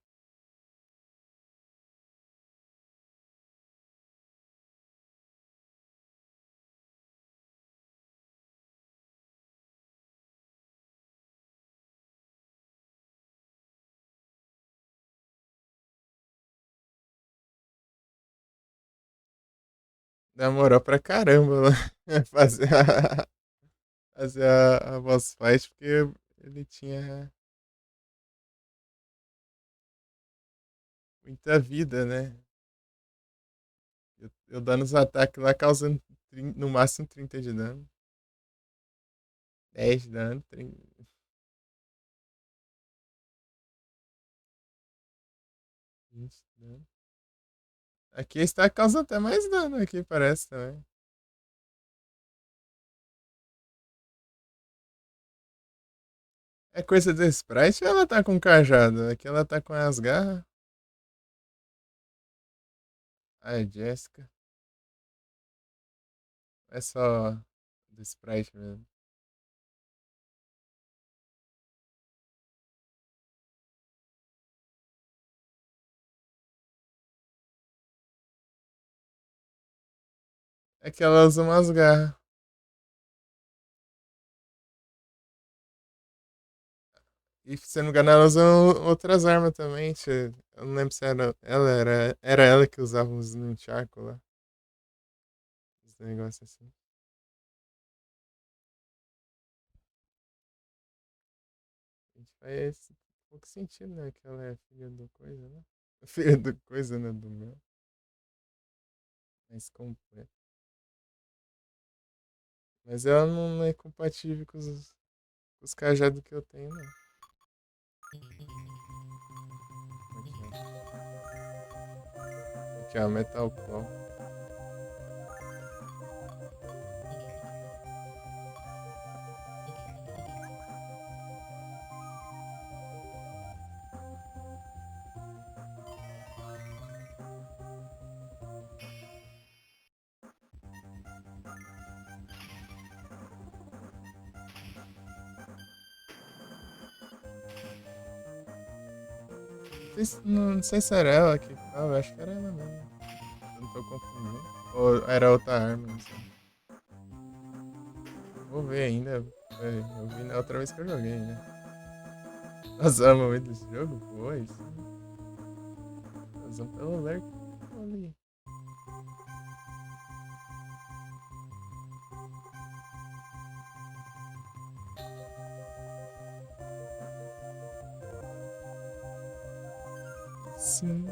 Demorou pra caramba, né? Fazer a boss fight, porque ele tinha muita vida, né? Eu dando os ataques lá, causando no máximo 30 de dano. 10 de dano, 30, 20 de dano. Aqui está causando até mais dano aqui, parece também. É coisa do Sprite ou ela tá com cajado? Aqui ela tá com as garras. Ah, é Jessica. É só do Sprite mesmo. É que ela usa umas garras. E se não me engano, ela usa outras armas também. Eu não lembro se era ela que usava uns nunchaku lá. Esse negócio assim. A gente faz um pouco sentido, né? Que ela é filha do coisa, né? Filha do coisa, né? Do meu. Mais completo. Mas ela não é compatível com os cajados que eu tenho, não. Aqui, ó, Metal Claw. Não sei se era ela que fala, eu acho que era ela mesmo. Eu não tô confundindo. Ou era outra arma, não sei. Vou ver ainda. Eu vi na outra vez que eu joguei, né? Nossa, amo muito esse jogo? Pois. Nós vamos pelo Lurk ali. Sim.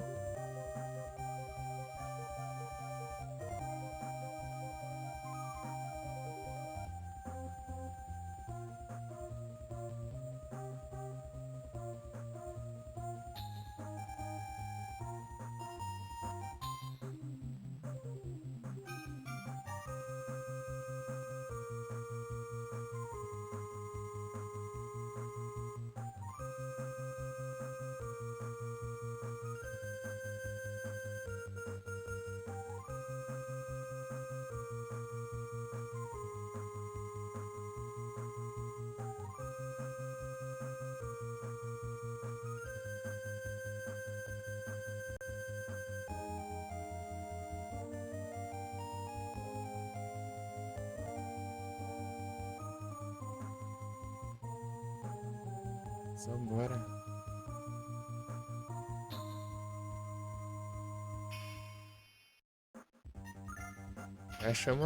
Vambora. Acho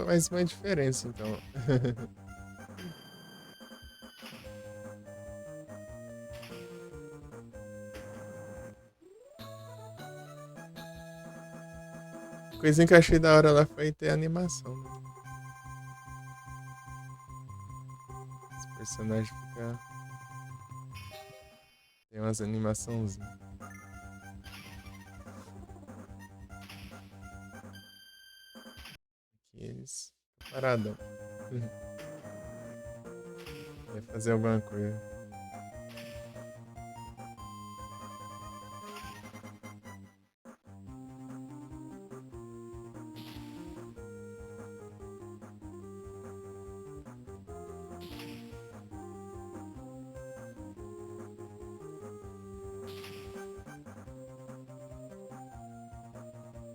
mais uma diferença, então. Coisa que eu achei da hora lá foi ter animação, né? Os personagens ficam. Tem umas animaçãozinhas. Que eles. Paradão. Vai fazer alguma coisa.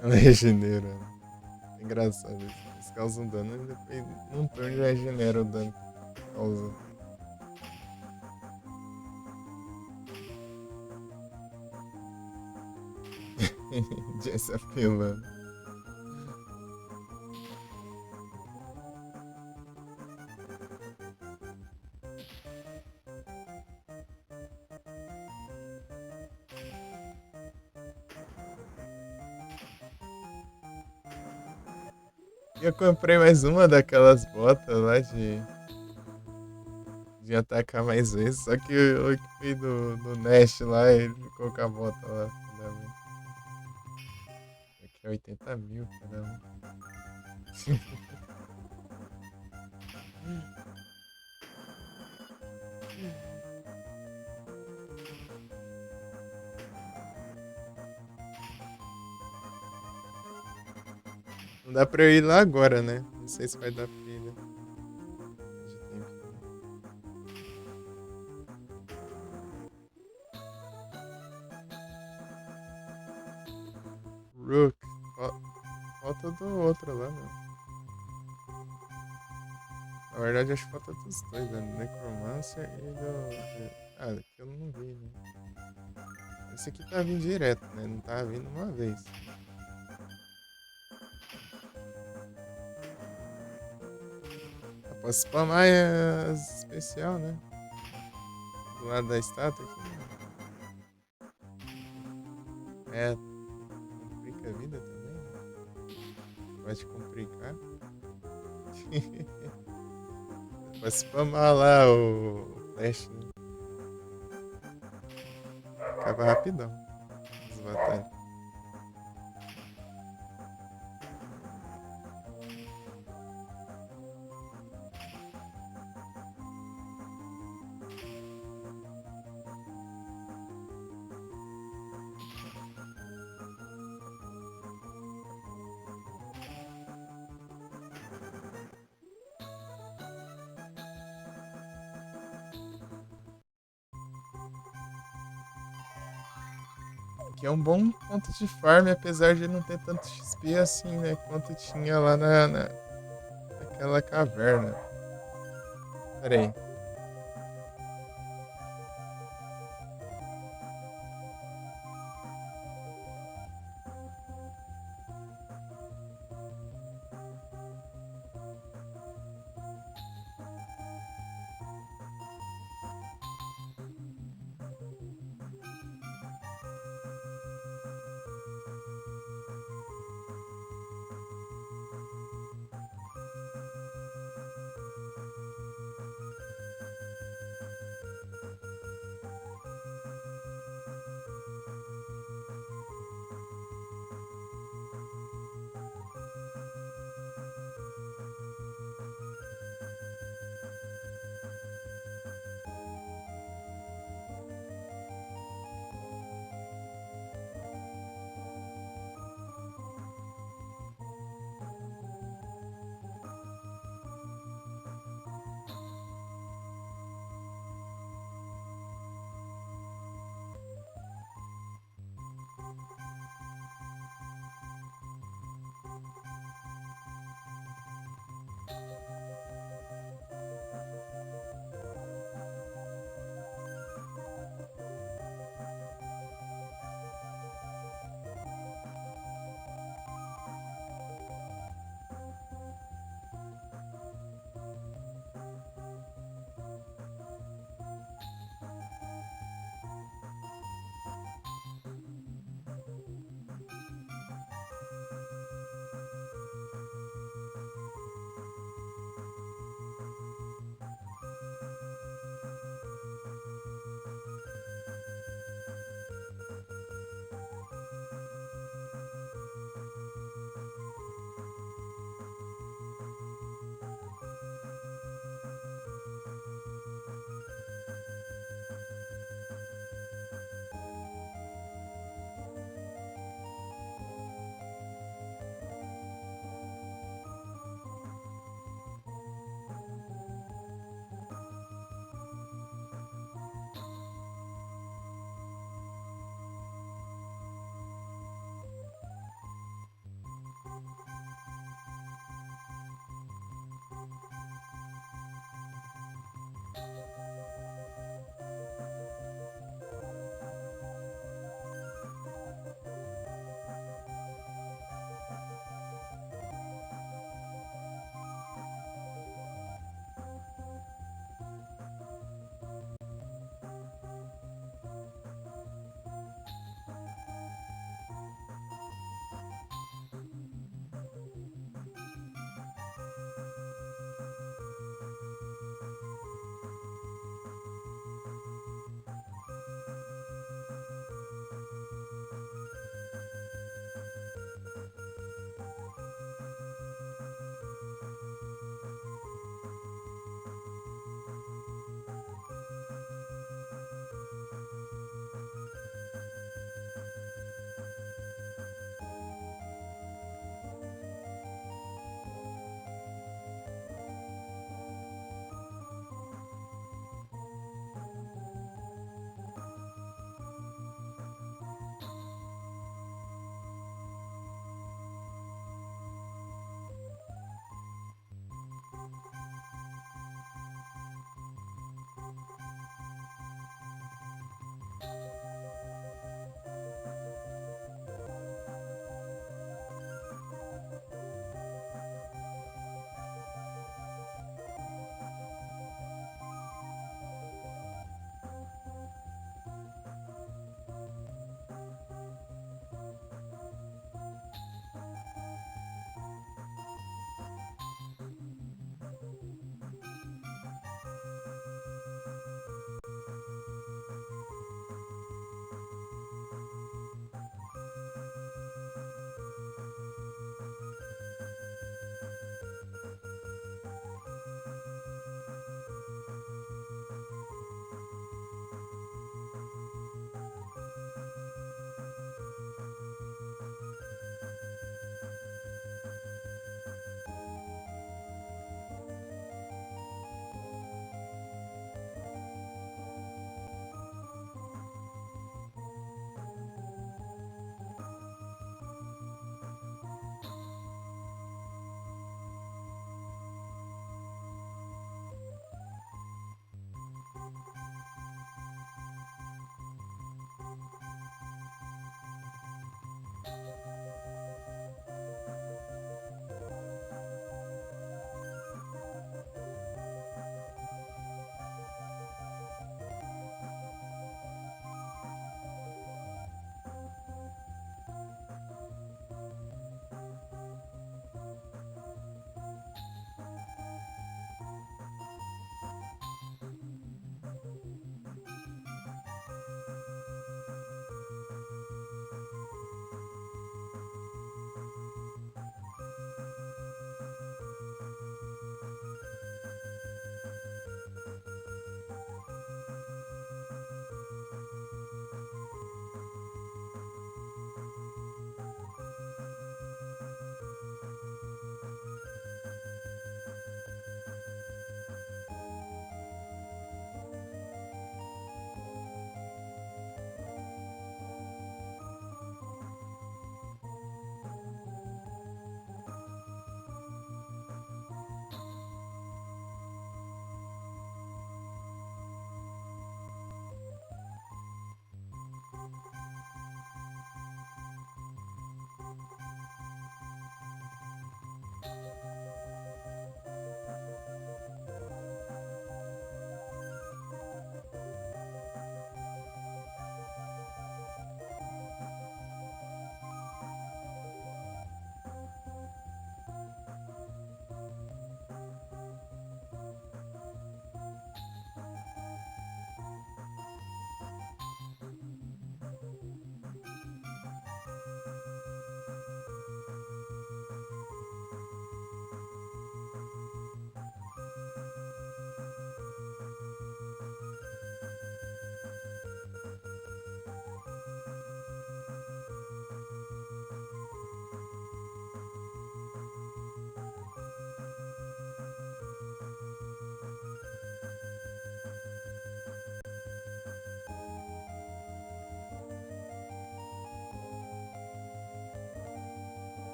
Ela regenera. Né? É engraçado isso. Eles causam dano e depois num turno já regenera o dano que causa. Jess apelando. E eu comprei mais uma daquelas botas lá de atacar mais vezes. Só que eu equipei do Nash lá e ele ficou com a bota lá. Aqui é 80 mil cada um. Não dá pra eu ir lá agora, né? Não sei se vai dar pra ir, né? De tempo. Rook. Falta do outro lá, né? Na verdade, acho que falta dos dois, né? Do Necromancer e Ah, daqui eu não vi, né? Esse aqui tá vindo direto, né? Não tá vindo uma vez. Eu posso spamar as especial, né? Do lado da estátua aqui. É, complica a vida também, né? Pode complicar. Pode spamar lá o flash, né? Acaba rapidão as batalhas. Que é um bom ponto de farm, apesar de não ter tanto XP assim, né? Quanto tinha lá naquela caverna. Pera aí.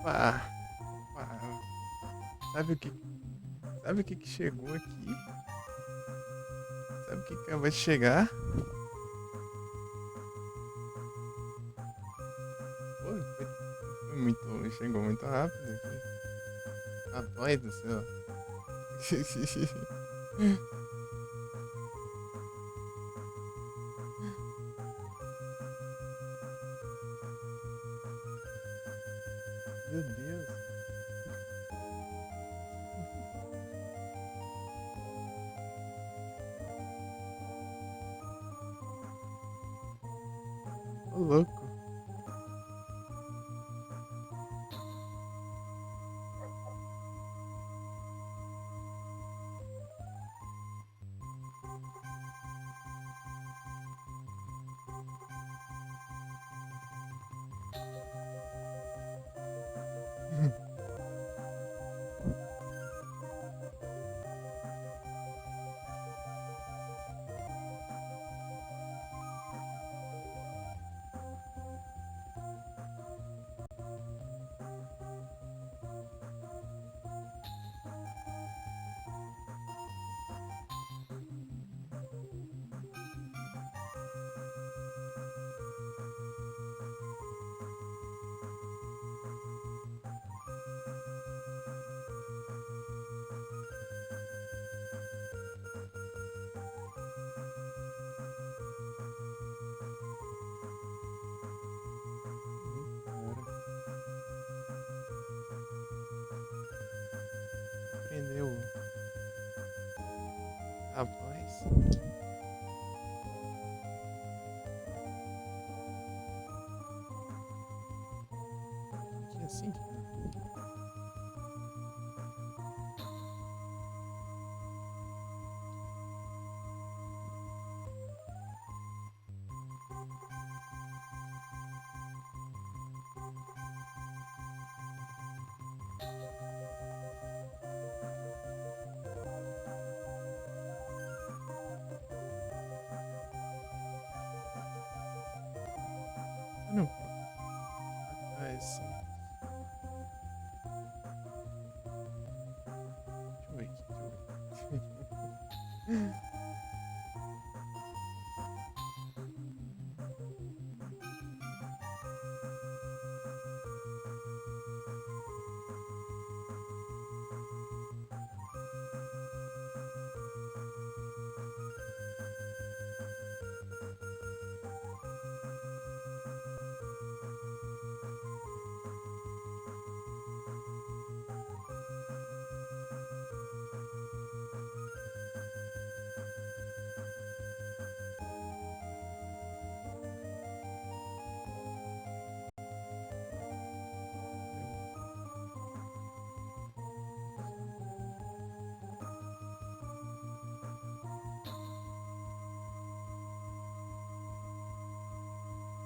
Pá, pá. Sabe o que, sabe o que que chegou aqui? Sabe o que acabou de chegar? Pô, foi muito, chegou muito rápido aqui. Rapaz do céu. Meu Deus. Ô louco. Cara, prendeu. Rapaz. Que assim? Ah, não. Rapaz. Deixa eu ver aqui. Deixa eu ver.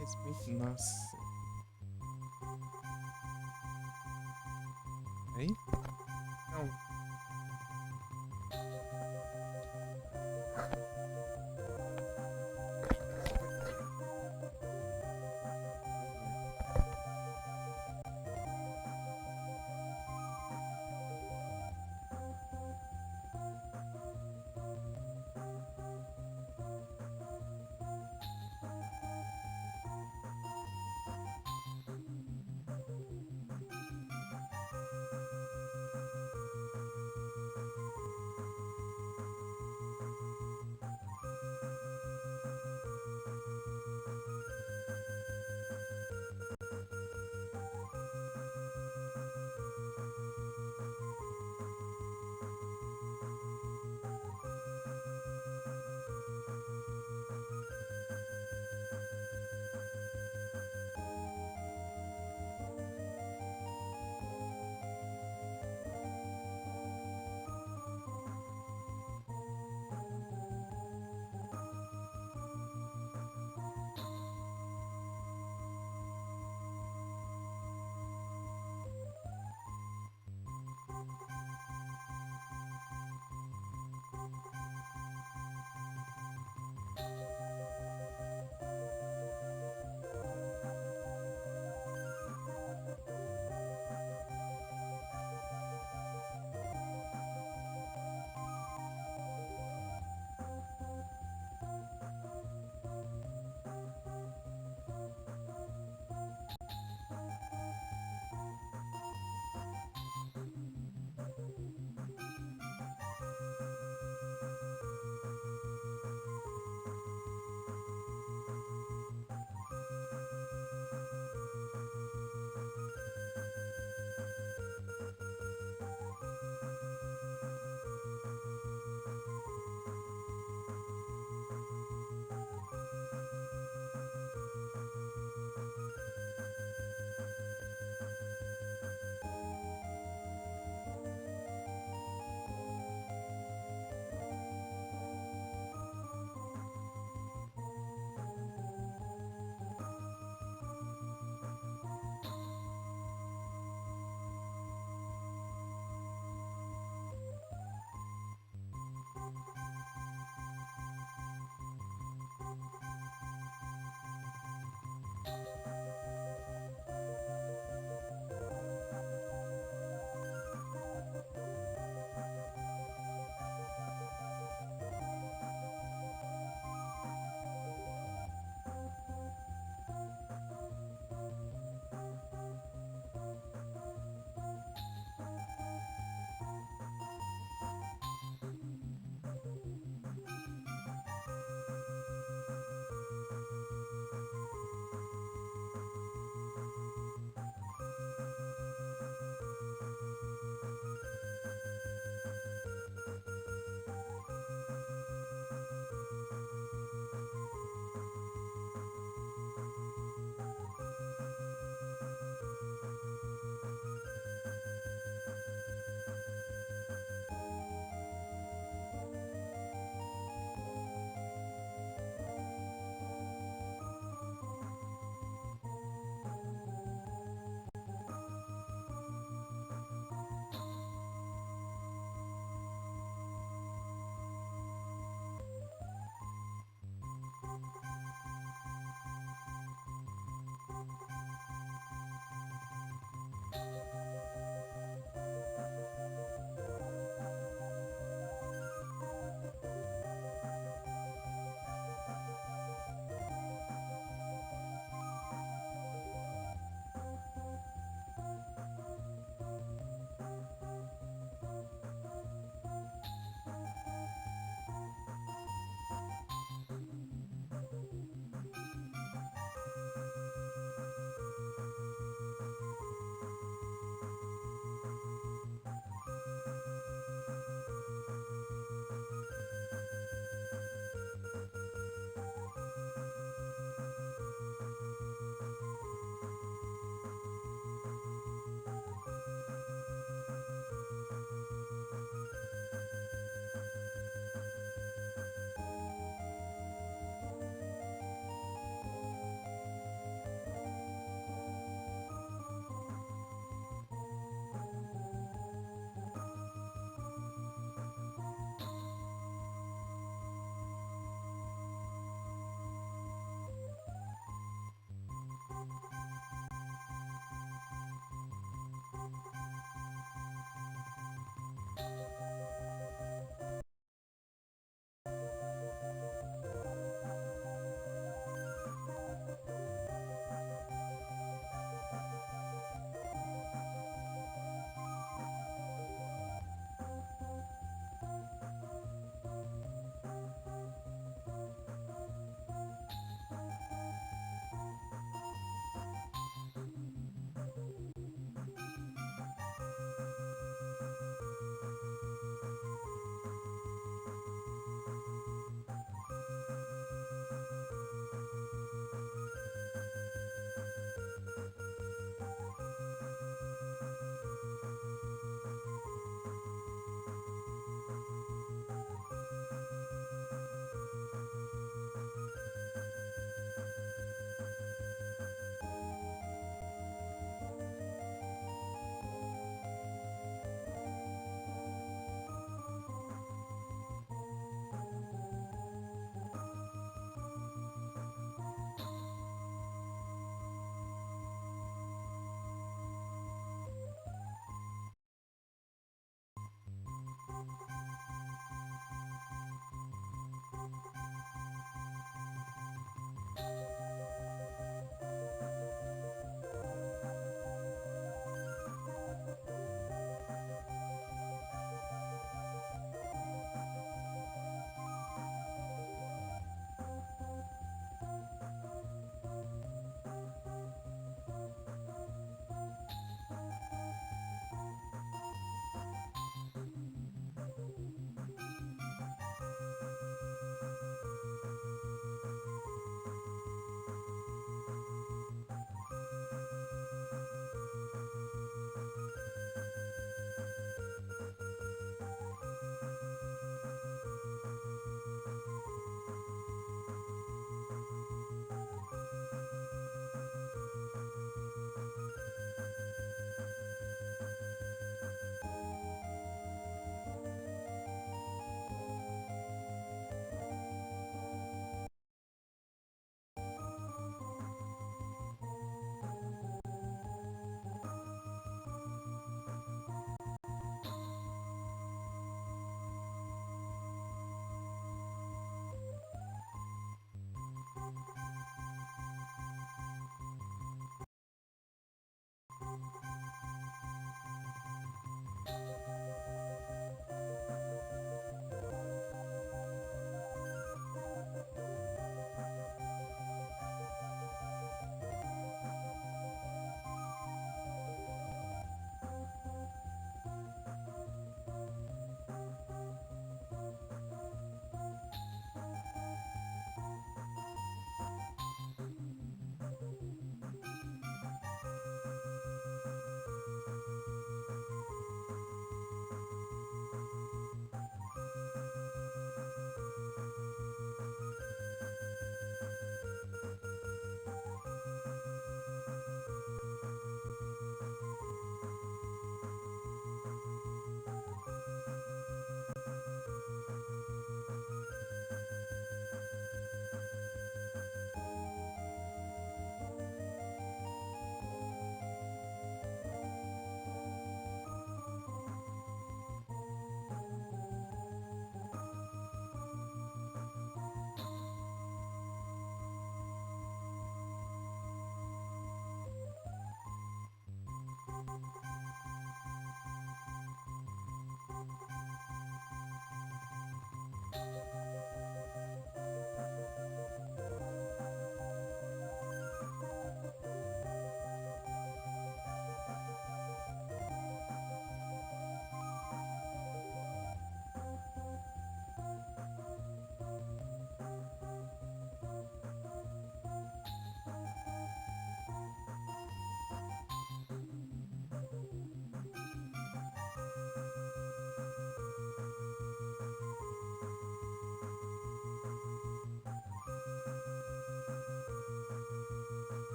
Mas muito. Nossa. Aí? Não.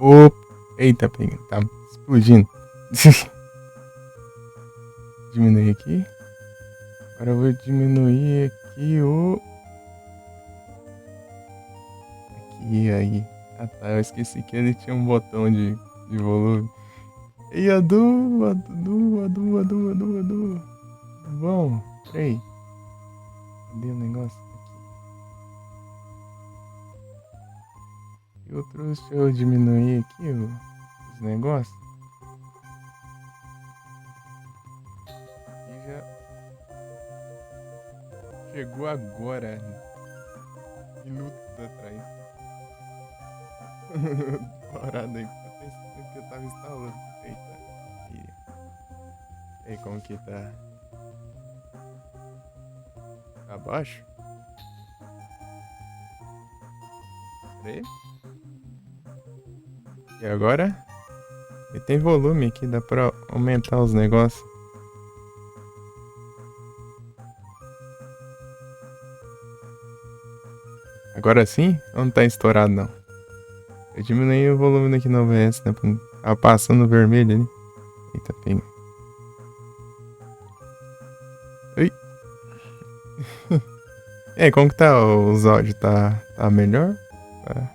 Opa. Eita, pega. Tá explodindo. Diminuir aqui. Agora eu vou diminuir aqui o... Aqui, aí. Ah tá, eu esqueci que ele tinha um botão de volume. E Adu, Adu, Adu, Adu, Adu, Adu. Bom, peraí. Cadê o negócio? Aqui. Deixa eu diminuir aqui os negócios. E já chegou agora. Minutos atrás. Parado aí, porque eu tava instalando. Eita. E aí, como que tá? Abaixo? Peraí. E agora? E tem volume aqui, dá pra aumentar os negócios. Agora sim? Não tá estourado não. Eu diminui o volume daqui no OBS, né? Tava passando vermelho ali. Eita, pega. Ui. E aí, como que tá os áudios? Tá melhor? Tá.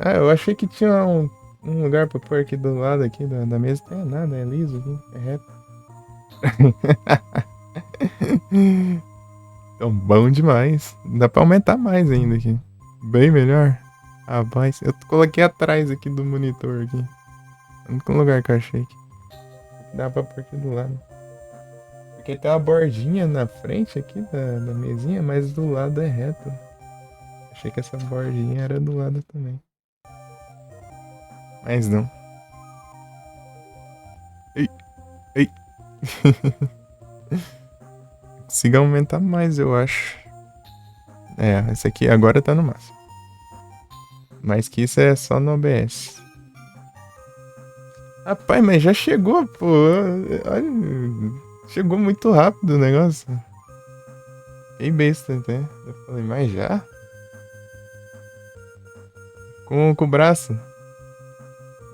Ah, eu achei que tinha um lugar pra pôr aqui do lado aqui da mesa. Não tem nada, é liso aqui, é reto. Então, bom demais. Dá pra aumentar mais ainda aqui. Bem melhor. Rapaz, eu coloquei atrás aqui do monitor aqui. O único lugar que eu achei aqui. Dá pra pôr aqui do lado. Porque tem uma bordinha na frente aqui da mesinha, mas do lado é reto. Achei que essa bordinha era do lado também. Mas não. Ei, ei. Consigo aumentar mais, eu acho. É, esse aqui agora tá no máximo. Mas que isso é só no OBS. Rapaz, mas já chegou, pô. Olha, chegou muito rápido o negócio. Fiquei besta até. Eu falei, mas já? Com o braço.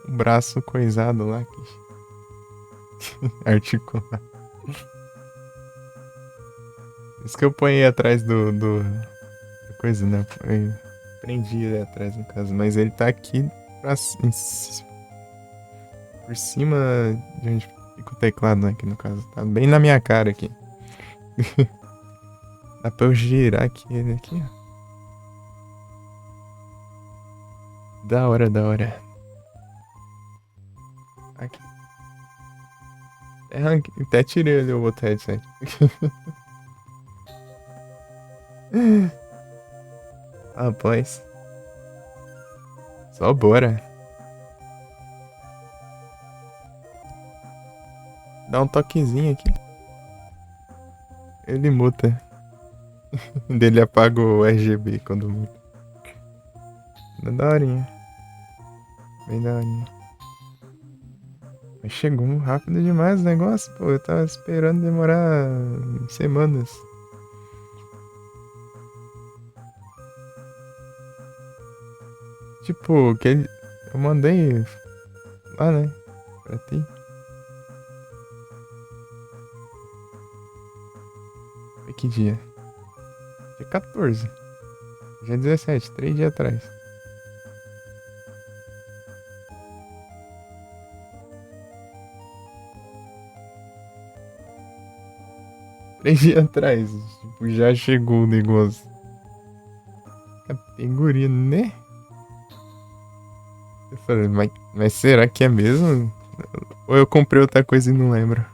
O braço coisado lá. Articulado. Isso que eu ponho aí atrás do coisa, né? Eu prendi ele atrás, no caso. Mas ele tá aqui por cima de onde fica o teclado, né? Aqui no caso. Tá bem na minha cara aqui. Dá pra eu girar aqui ele aqui, ó. Da hora, da hora. Aqui. Até tirei ali o outro headset. Rapaz. Só bora. Dá um toquezinho aqui. Ele muta. Dele apaga o RGB quando muta. Da daorinha. Bem daorinha. Mas chegou rápido demais o negócio, pô. Eu tava esperando demorar semanas. Tipo, eu mandei lá, né? Pra ti. Foi que dia? Dia 14. Dia 17, 3 dias atrás. Três dias atrás. Tipo, já chegou o negócio. Categoria, né? Eu falei, mas será que é mesmo? Ou eu comprei outra coisa e não lembro?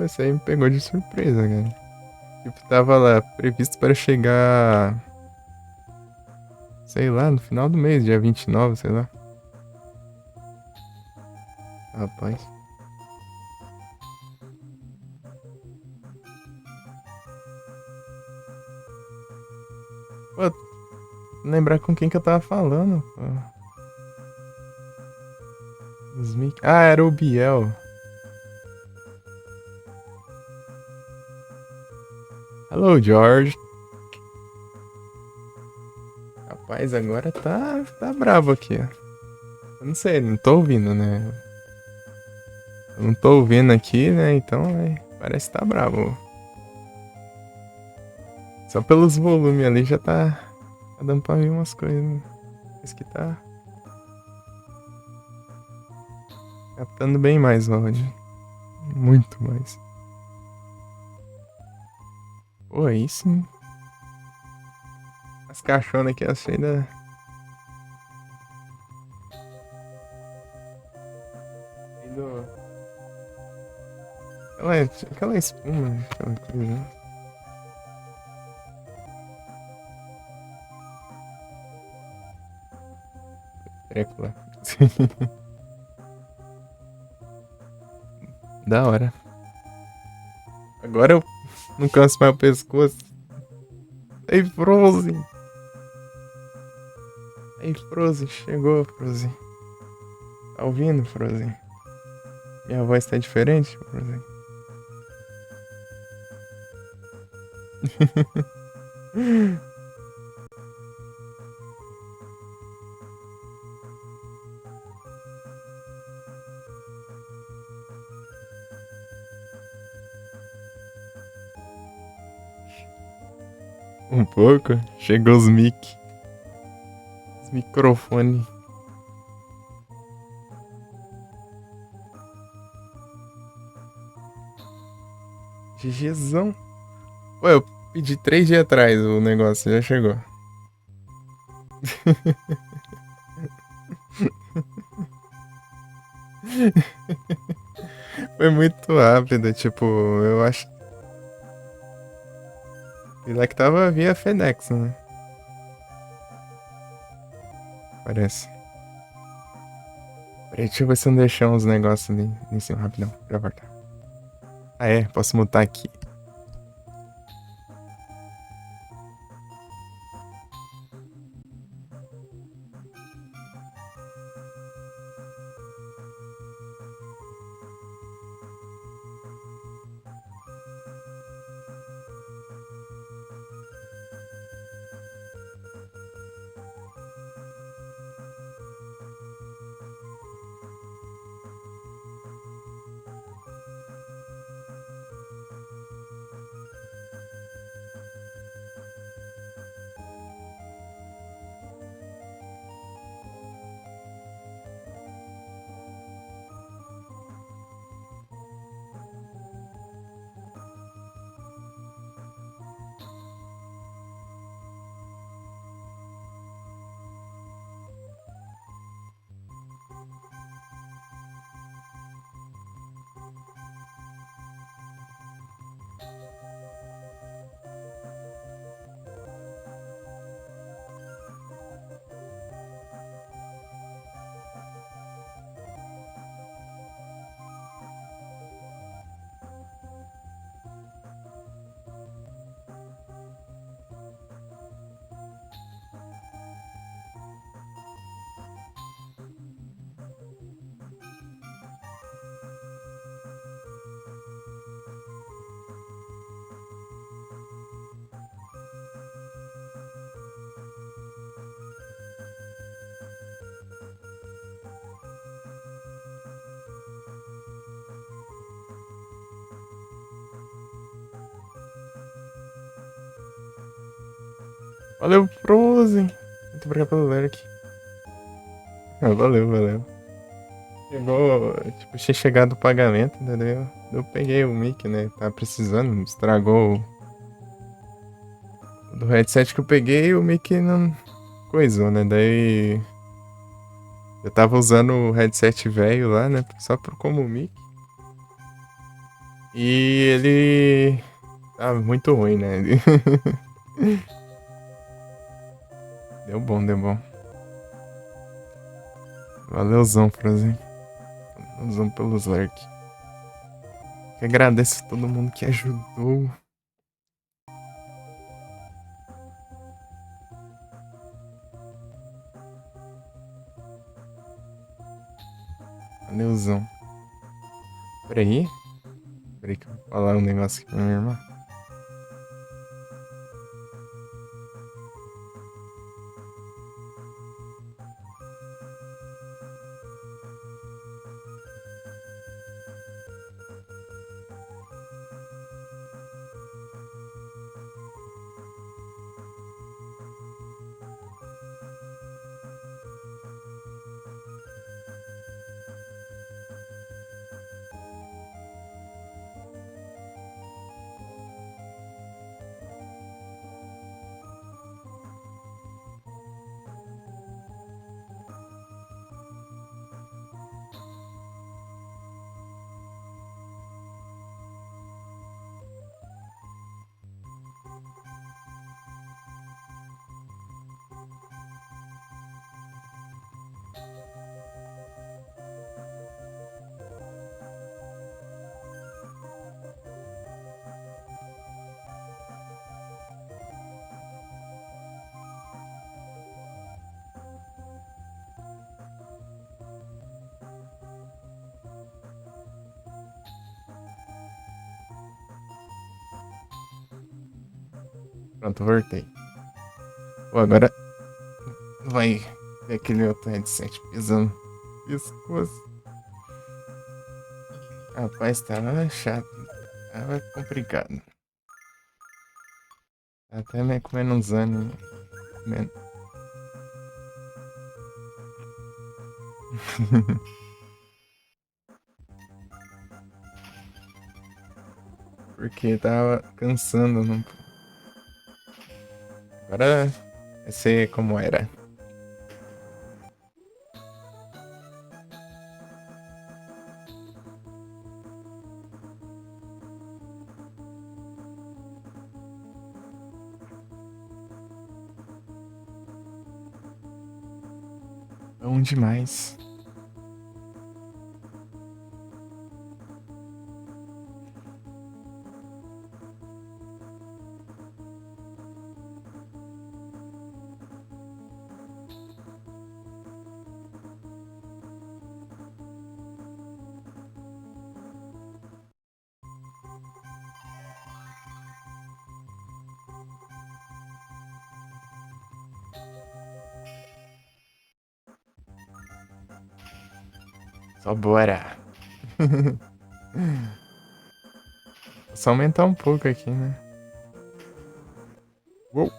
Isso aí me pegou de surpresa, cara. Tipo, tava lá previsto para chegar, sei lá, no final do mês, dia 29, sei lá. Rapaz. Pô, lembrar com quem que eu tava falando, pô. Os Mickey. Ah, era o Biel. Hello, George. Rapaz, agora tá brabo aqui, ó. Eu não sei, não tô ouvindo, né? Eu não tô ouvindo aqui, né? Então, parece que tá brabo. Só pelos volumes ali já tá dando pra ver umas coisas. Né? Parece que tá captando bem mais o áudio. Muito mais. Pô, aí sim. As caixonas aqui, achei da. Do... aquela espuma, aquela coisa. Treco lá. Da hora. Agora eu não canso mais o pescoço. Ei, Frozen! Ei, Frozen, chegou, Frozen. Tá ouvindo, Frozen? Minha voz tá diferente, Frozen? Um pouco. Chegou os mic. Os microfones. GGzão. Pô, eu pedi 3 dias atrás o negócio, já chegou. Foi muito rápido, tipo, eu acho. E lá que tava via FedEx, né? Parece. Peraí, deixa eu ver se eu não deixei uns negócios ali em cima rapidão. Já voltar. Ah, é? Posso mutar aqui. Valeu, Frozen. Muito obrigado pelo like. Ah, valeu, valeu. Chegou, tipo, tinha chegado o pagamento, entendeu? Eu peguei o mic, né? Tava precisando, estragou do headset que eu peguei, o mic não coisou, né? Daí eu tava usando o headset velho lá, né? Só como mic. E ele tava muito ruim, né? Deu bom, deu bom. Valeuzão, Frozen. Valeuzão pelos like. Agradeço a todo mundo que ajudou. Neuzão. Peraí. Peraí que eu vou falar um negócio aqui pra minha irmã. Pronto, voltei. Pô, agora vai ver aquele outro headset pisando no pescoço. Rapaz, tava chato. Tava complicado. Até me comendo uns ânimos. Porque tava cansando. Não... Agora vai ser como era. Bom demais. Só bora. Só aumentar um pouco aqui, né? Uou.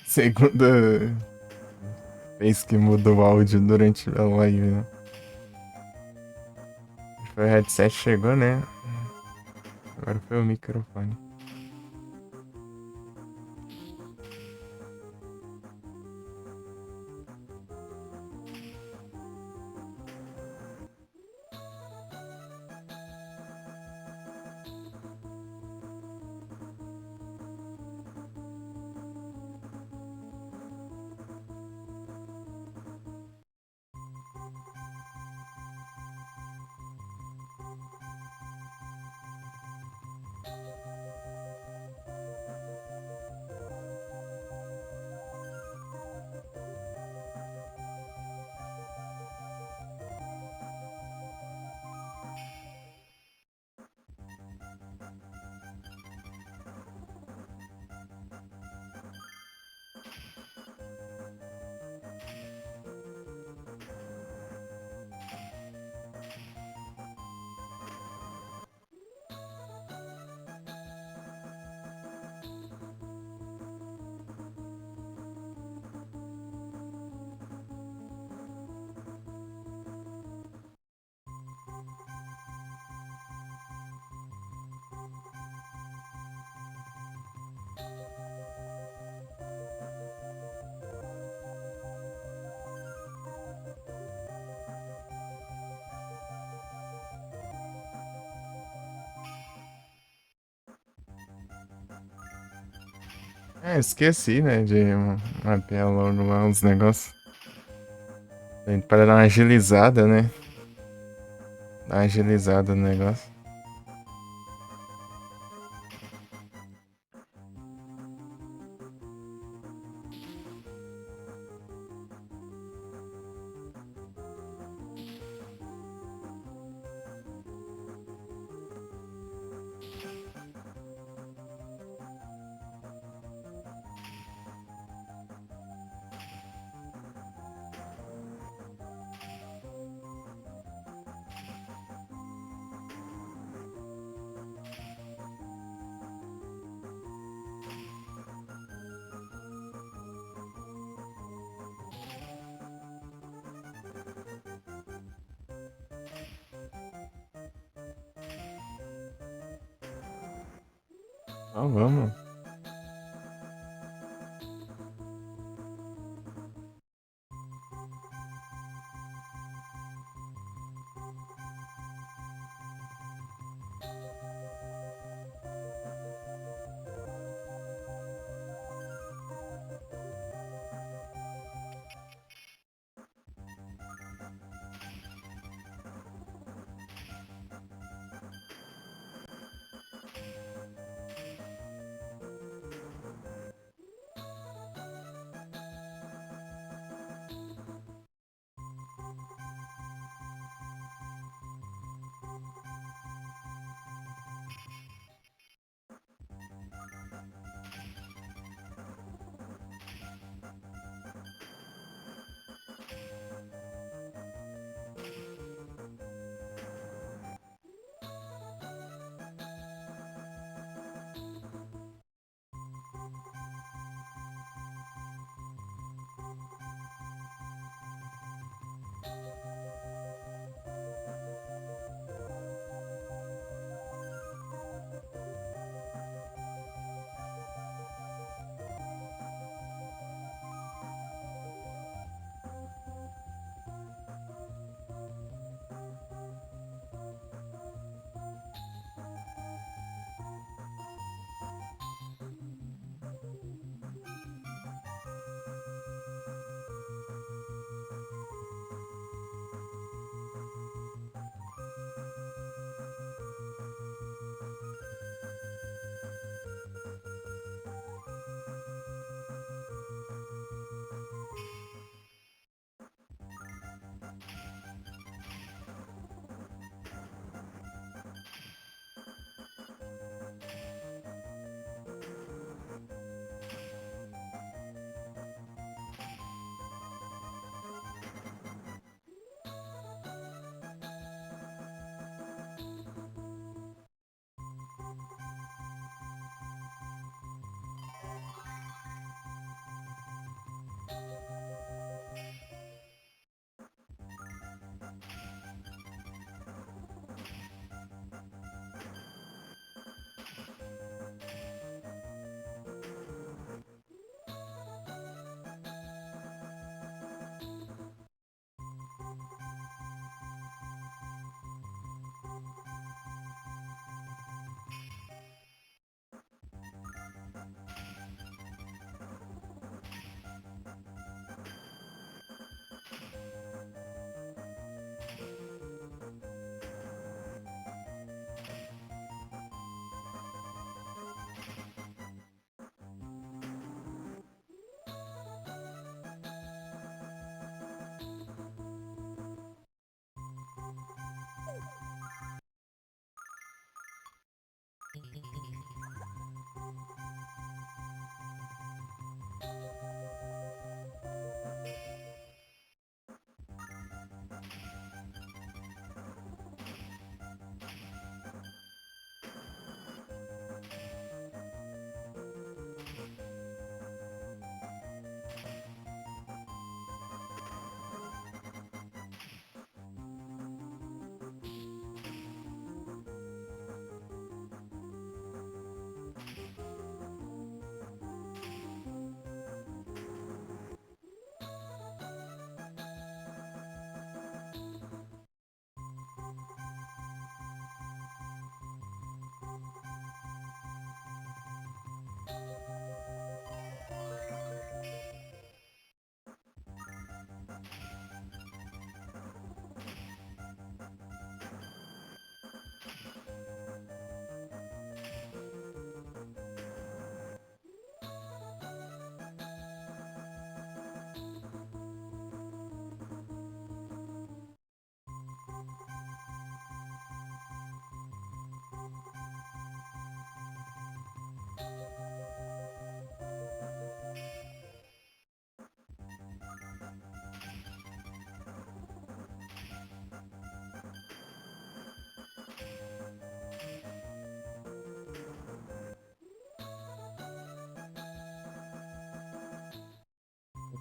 Segunda vez que mudou o áudio durante a live, né? Foi o headset chegou, né? Agora foi o microfone. É, esqueci, né, de mapear logo lá os negócios. Para dar uma agilizada, né? Dar uma agilizada no negócio. Então vamos.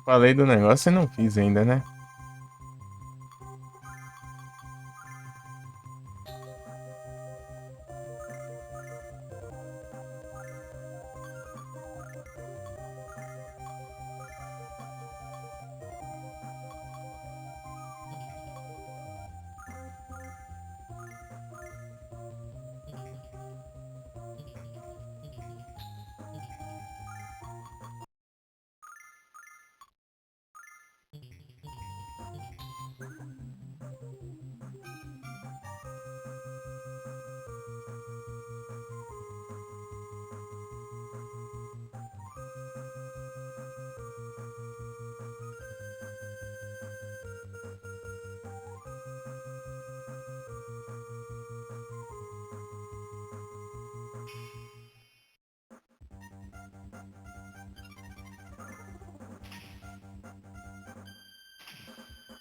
Falei do negócio e não fiz ainda, né?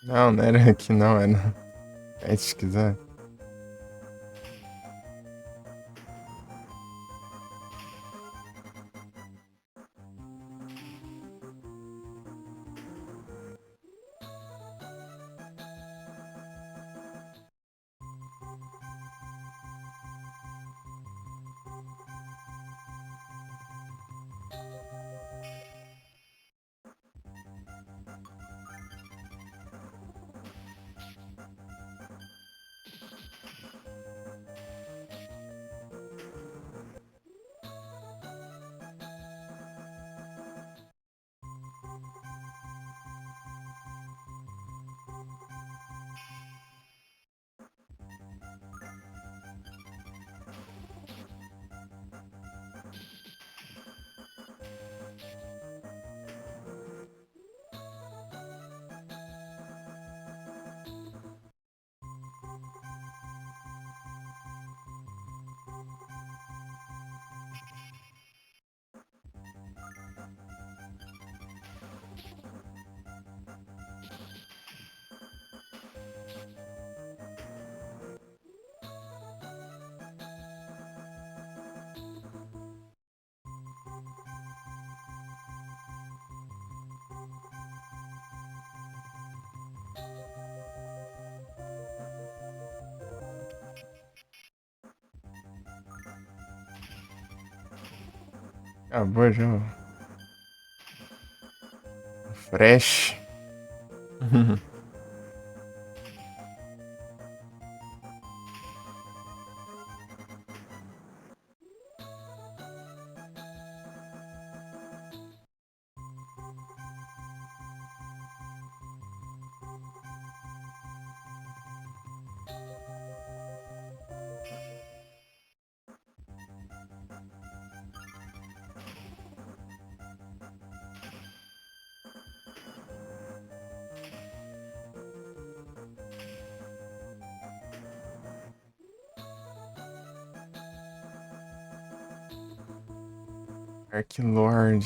Não, não era aqui não, era. É, se quiser. Acabou já. Fresh. Ark Lord.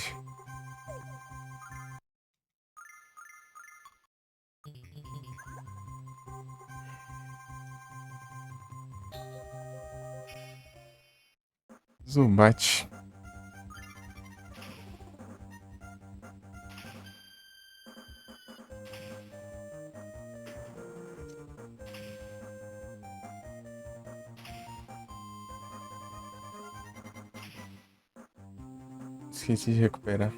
Zubat. Esqueci de recuperar.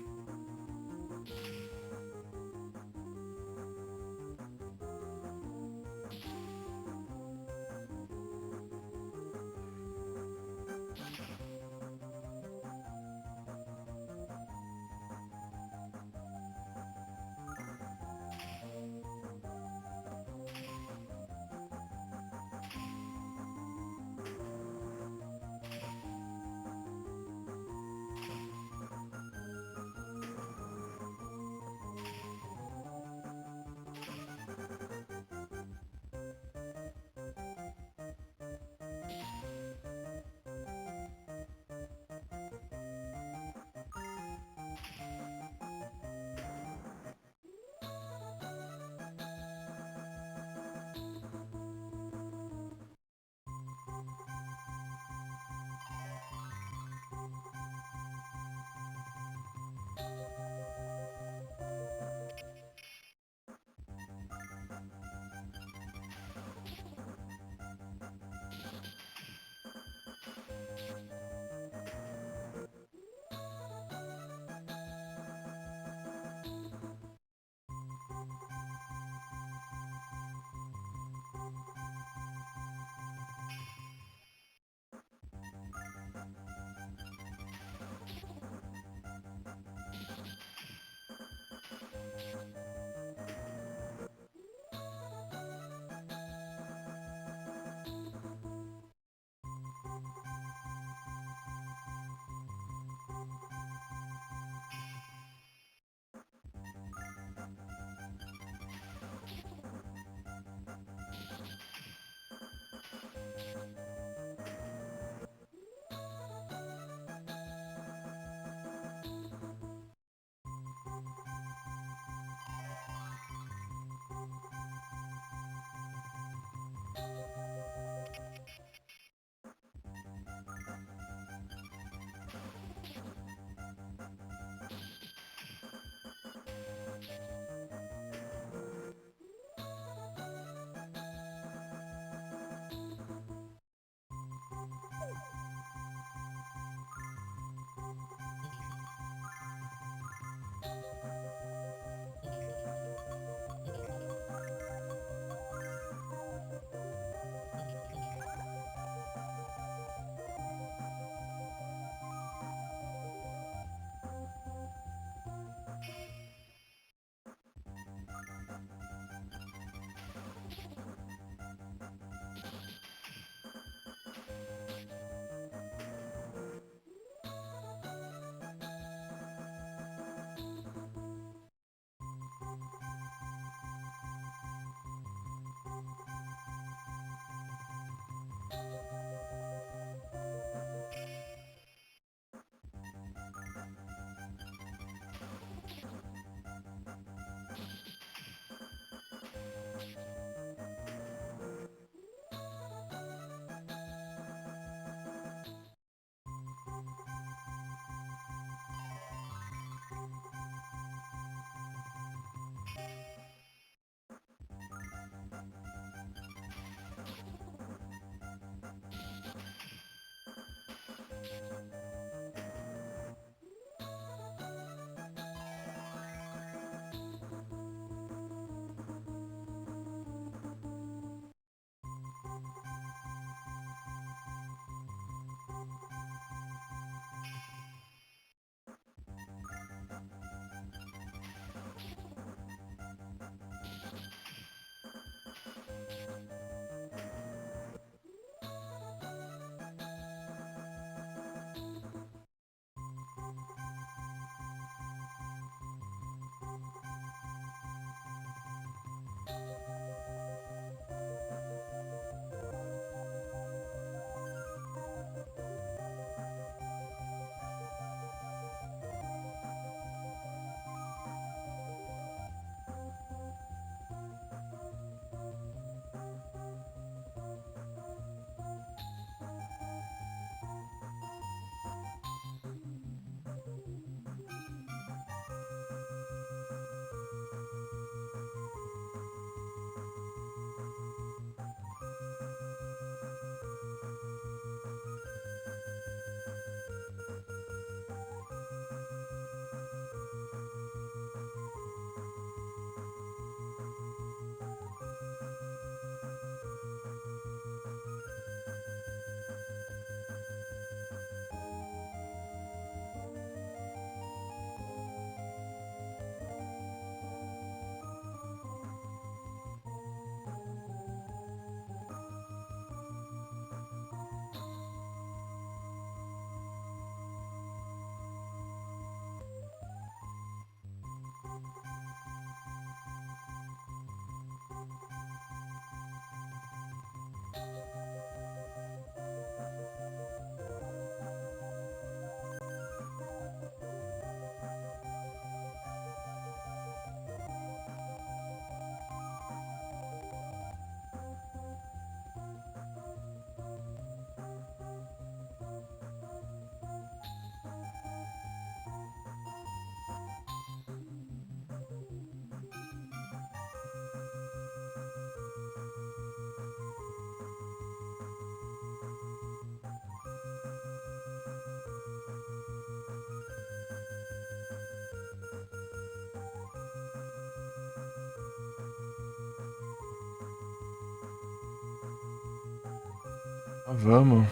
Ah, vamos.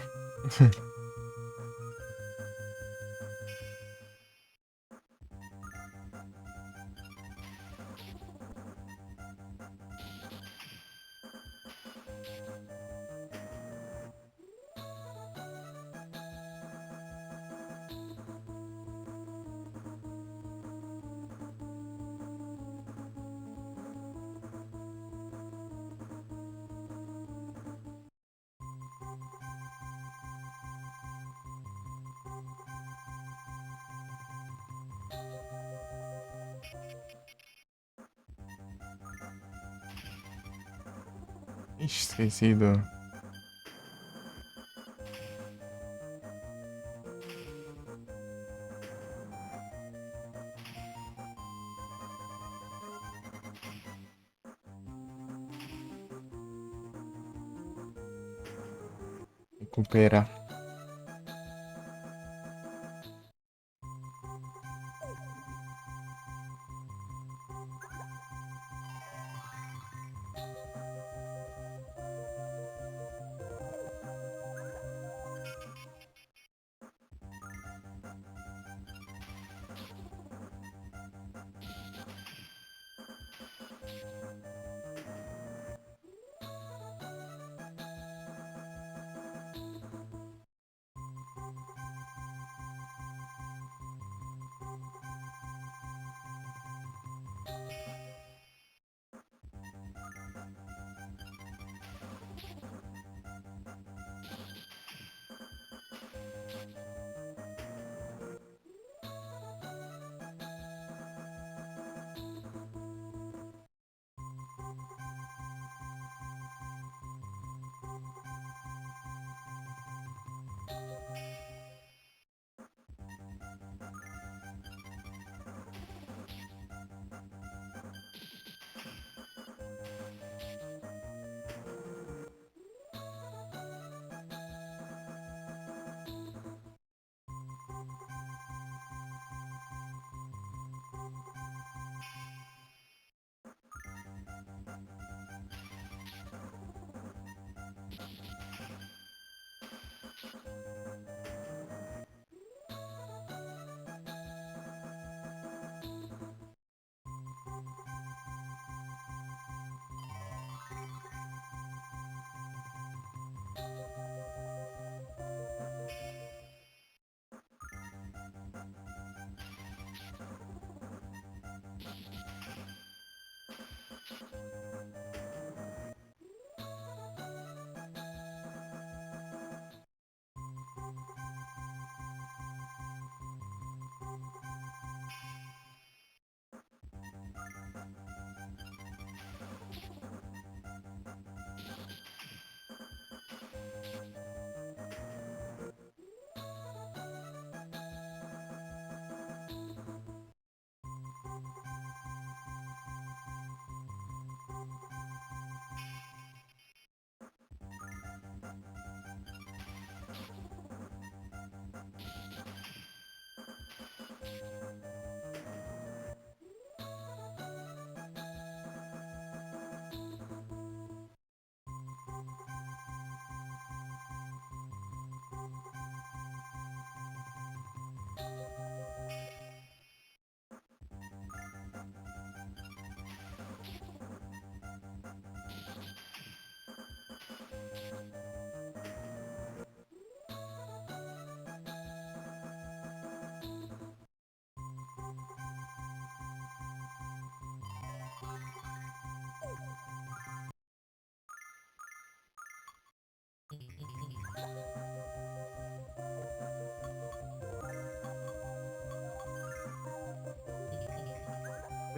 Ixi, esquecido. Recuperar.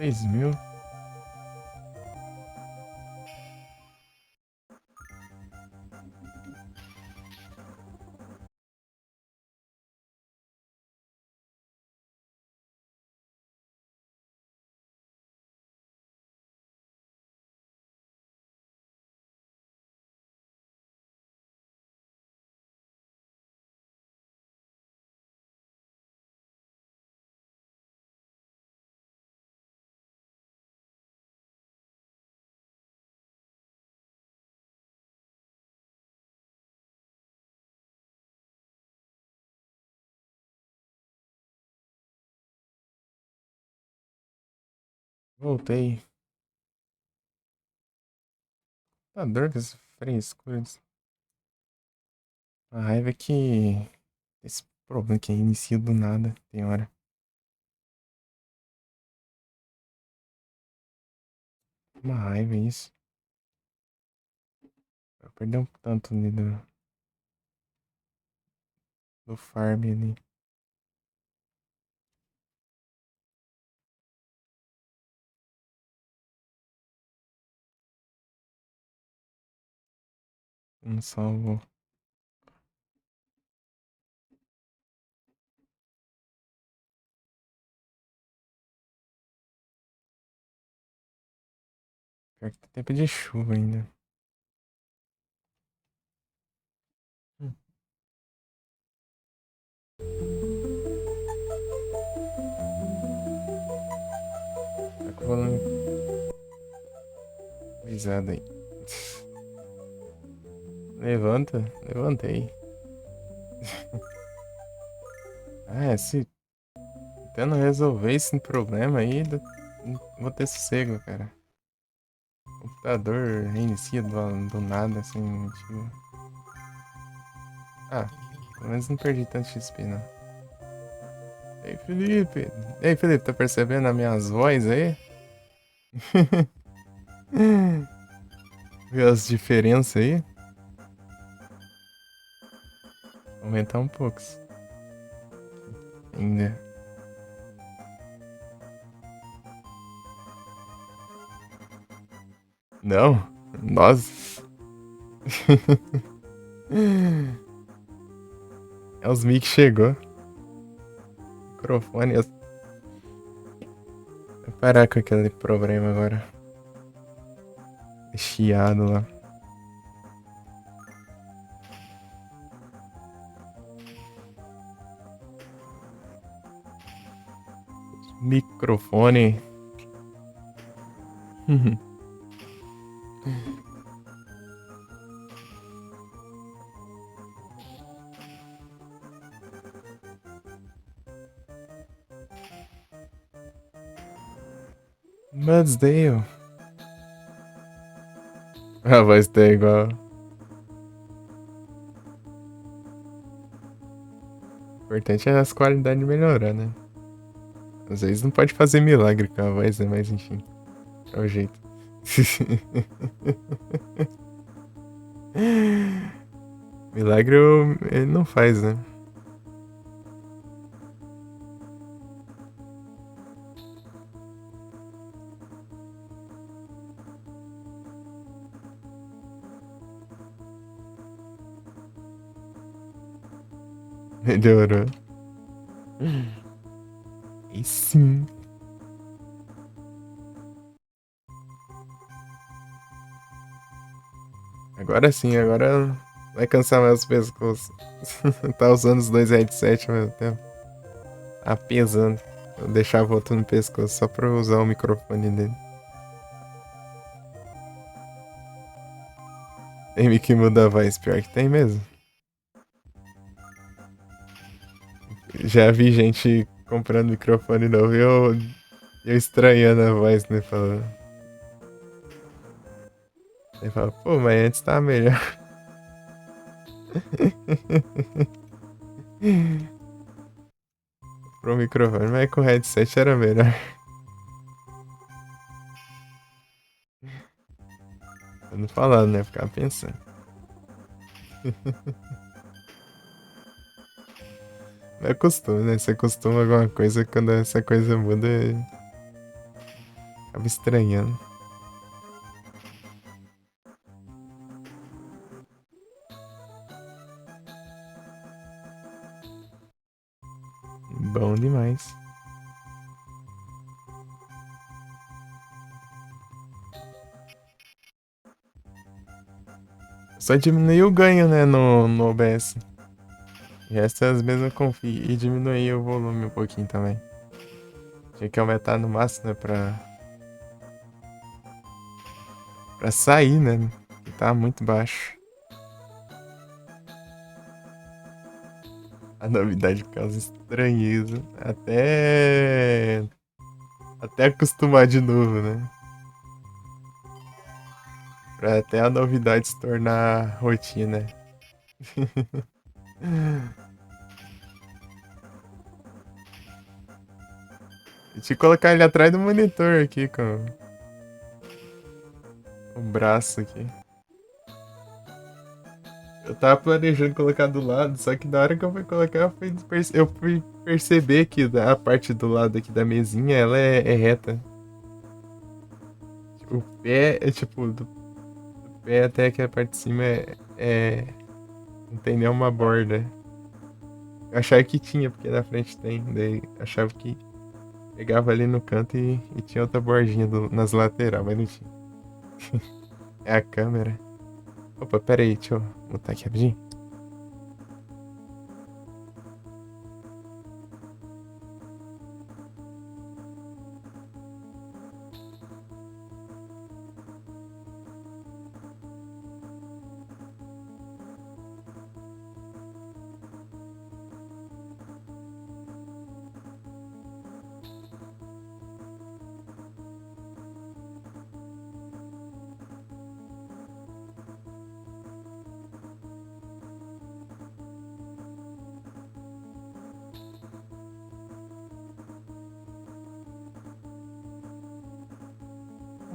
3.000. Voltei. Tá dor com esse frescura. A raiva é que esse problema que inicia do nada, tem hora. Uma raiva isso. Eu perdi um tanto ali do farm ali. Não salvo. Pior que tá tempo de chuva ainda. Hum. Tá com o volume coisado aí. Levanta, levantei. Ah, se tentando resolver esse problema aí, não vou ter sossego, cara. O computador reinicia do nada, sem motivo. Ah, pelo menos não perdi tanto XP, não. Ei, Felipe! Ei, Felipe, tá percebendo as minhas vozes aí? Viu as diferenças aí? Aumentar um pouco. Ainda. Não? Nossa. É os mic chegou. Microfone. Vou parar com aquele problema agora. Chiado lá. Microfone. Madsdale. A voz tá igual. O importante é as qualidades melhorar, né? Às vezes não pode fazer milagre com a voz, né? Mas enfim. É o jeito. Milagre ele não faz, né? Melhorou. E sim. Agora sim, agora vai cansar mais o pescoço. Tá usando os dois headsets ao mesmo tempo. Tá pesando. Eu deixava o outro no pescoço só pra eu usar o microfone dele. Tem me que muda a voz, pior que tem mesmo. Já vi gente comprando microfone novo e eu estranhando a voz, né? Falando. Aí fala, pô, mas antes tava melhor. Pro microfone, mas com headset era melhor. Eu não falando, né? Ficava pensando. Mas é costume, né? Você acostuma a alguma coisa, quando essa coisa muda, acaba estranhando. Bom demais. Só diminuir o ganho, né, no OBS. E essas mesmas config. E diminuir o volume um pouquinho também. Tinha que aumentar no máximo, né, pra sair, né? Que tá muito baixo. A novidade causa estranheza. Até acostumar de novo, né? Pra até a novidade se tornar rotina. E te colocar ele atrás do monitor aqui, com o braço aqui. Eu tava planejando colocar do lado, só que na hora que eu fui colocar, eu fui perceber que a parte do lado aqui da mesinha, ela é reta. O pé é tipo, do pé até que a parte de cima não tem nenhuma borda. Eu achava que tinha, porque na frente tem. Daí achava que pegava ali no canto e tinha outra bordinha nas laterais, mas não tinha. É a câmera. Opa, pera aí, deixa eu botar aqui rapidinho.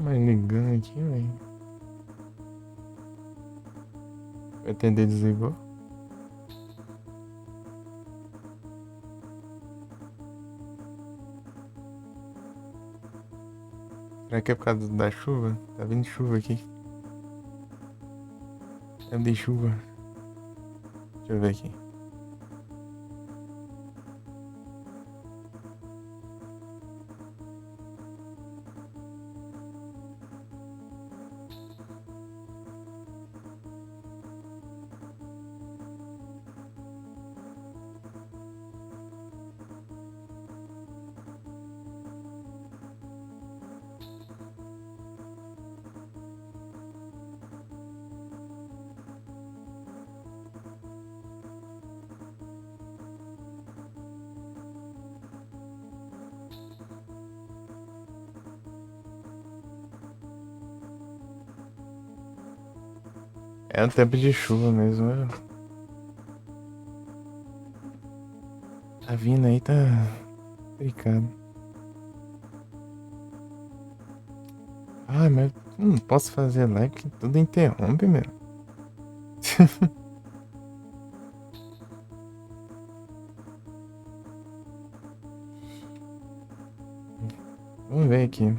Mas ligando aqui, velho. O atender desligou. Será que é por causa da chuva? Tá vindo chuva aqui. É de chuva. Deixa eu ver aqui. É um tempo de chuva mesmo. Tá vindo aí, tá brincando. Ai, mas eu não posso fazer live que tudo interrompe, meu. Vamos ver aqui.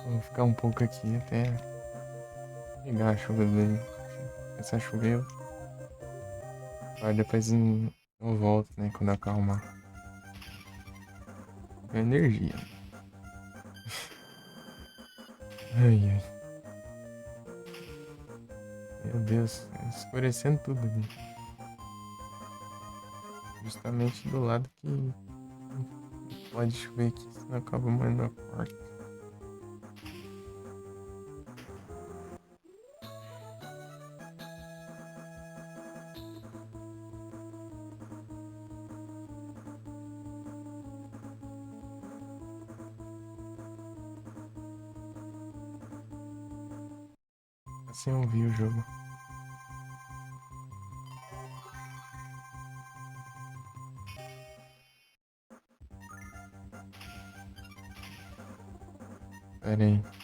Vou ficar um pouco aqui até pegar a chuva dele. Essa choveu. Aí depois eu volto, né? Quando acalmar. Com energia. Ai, ai. Meu Deus, escurecendo tudo ali. Justamente do lado que não pode chover aqui, senão acaba mais na porta. sem ouvir o jogo. Pera aí.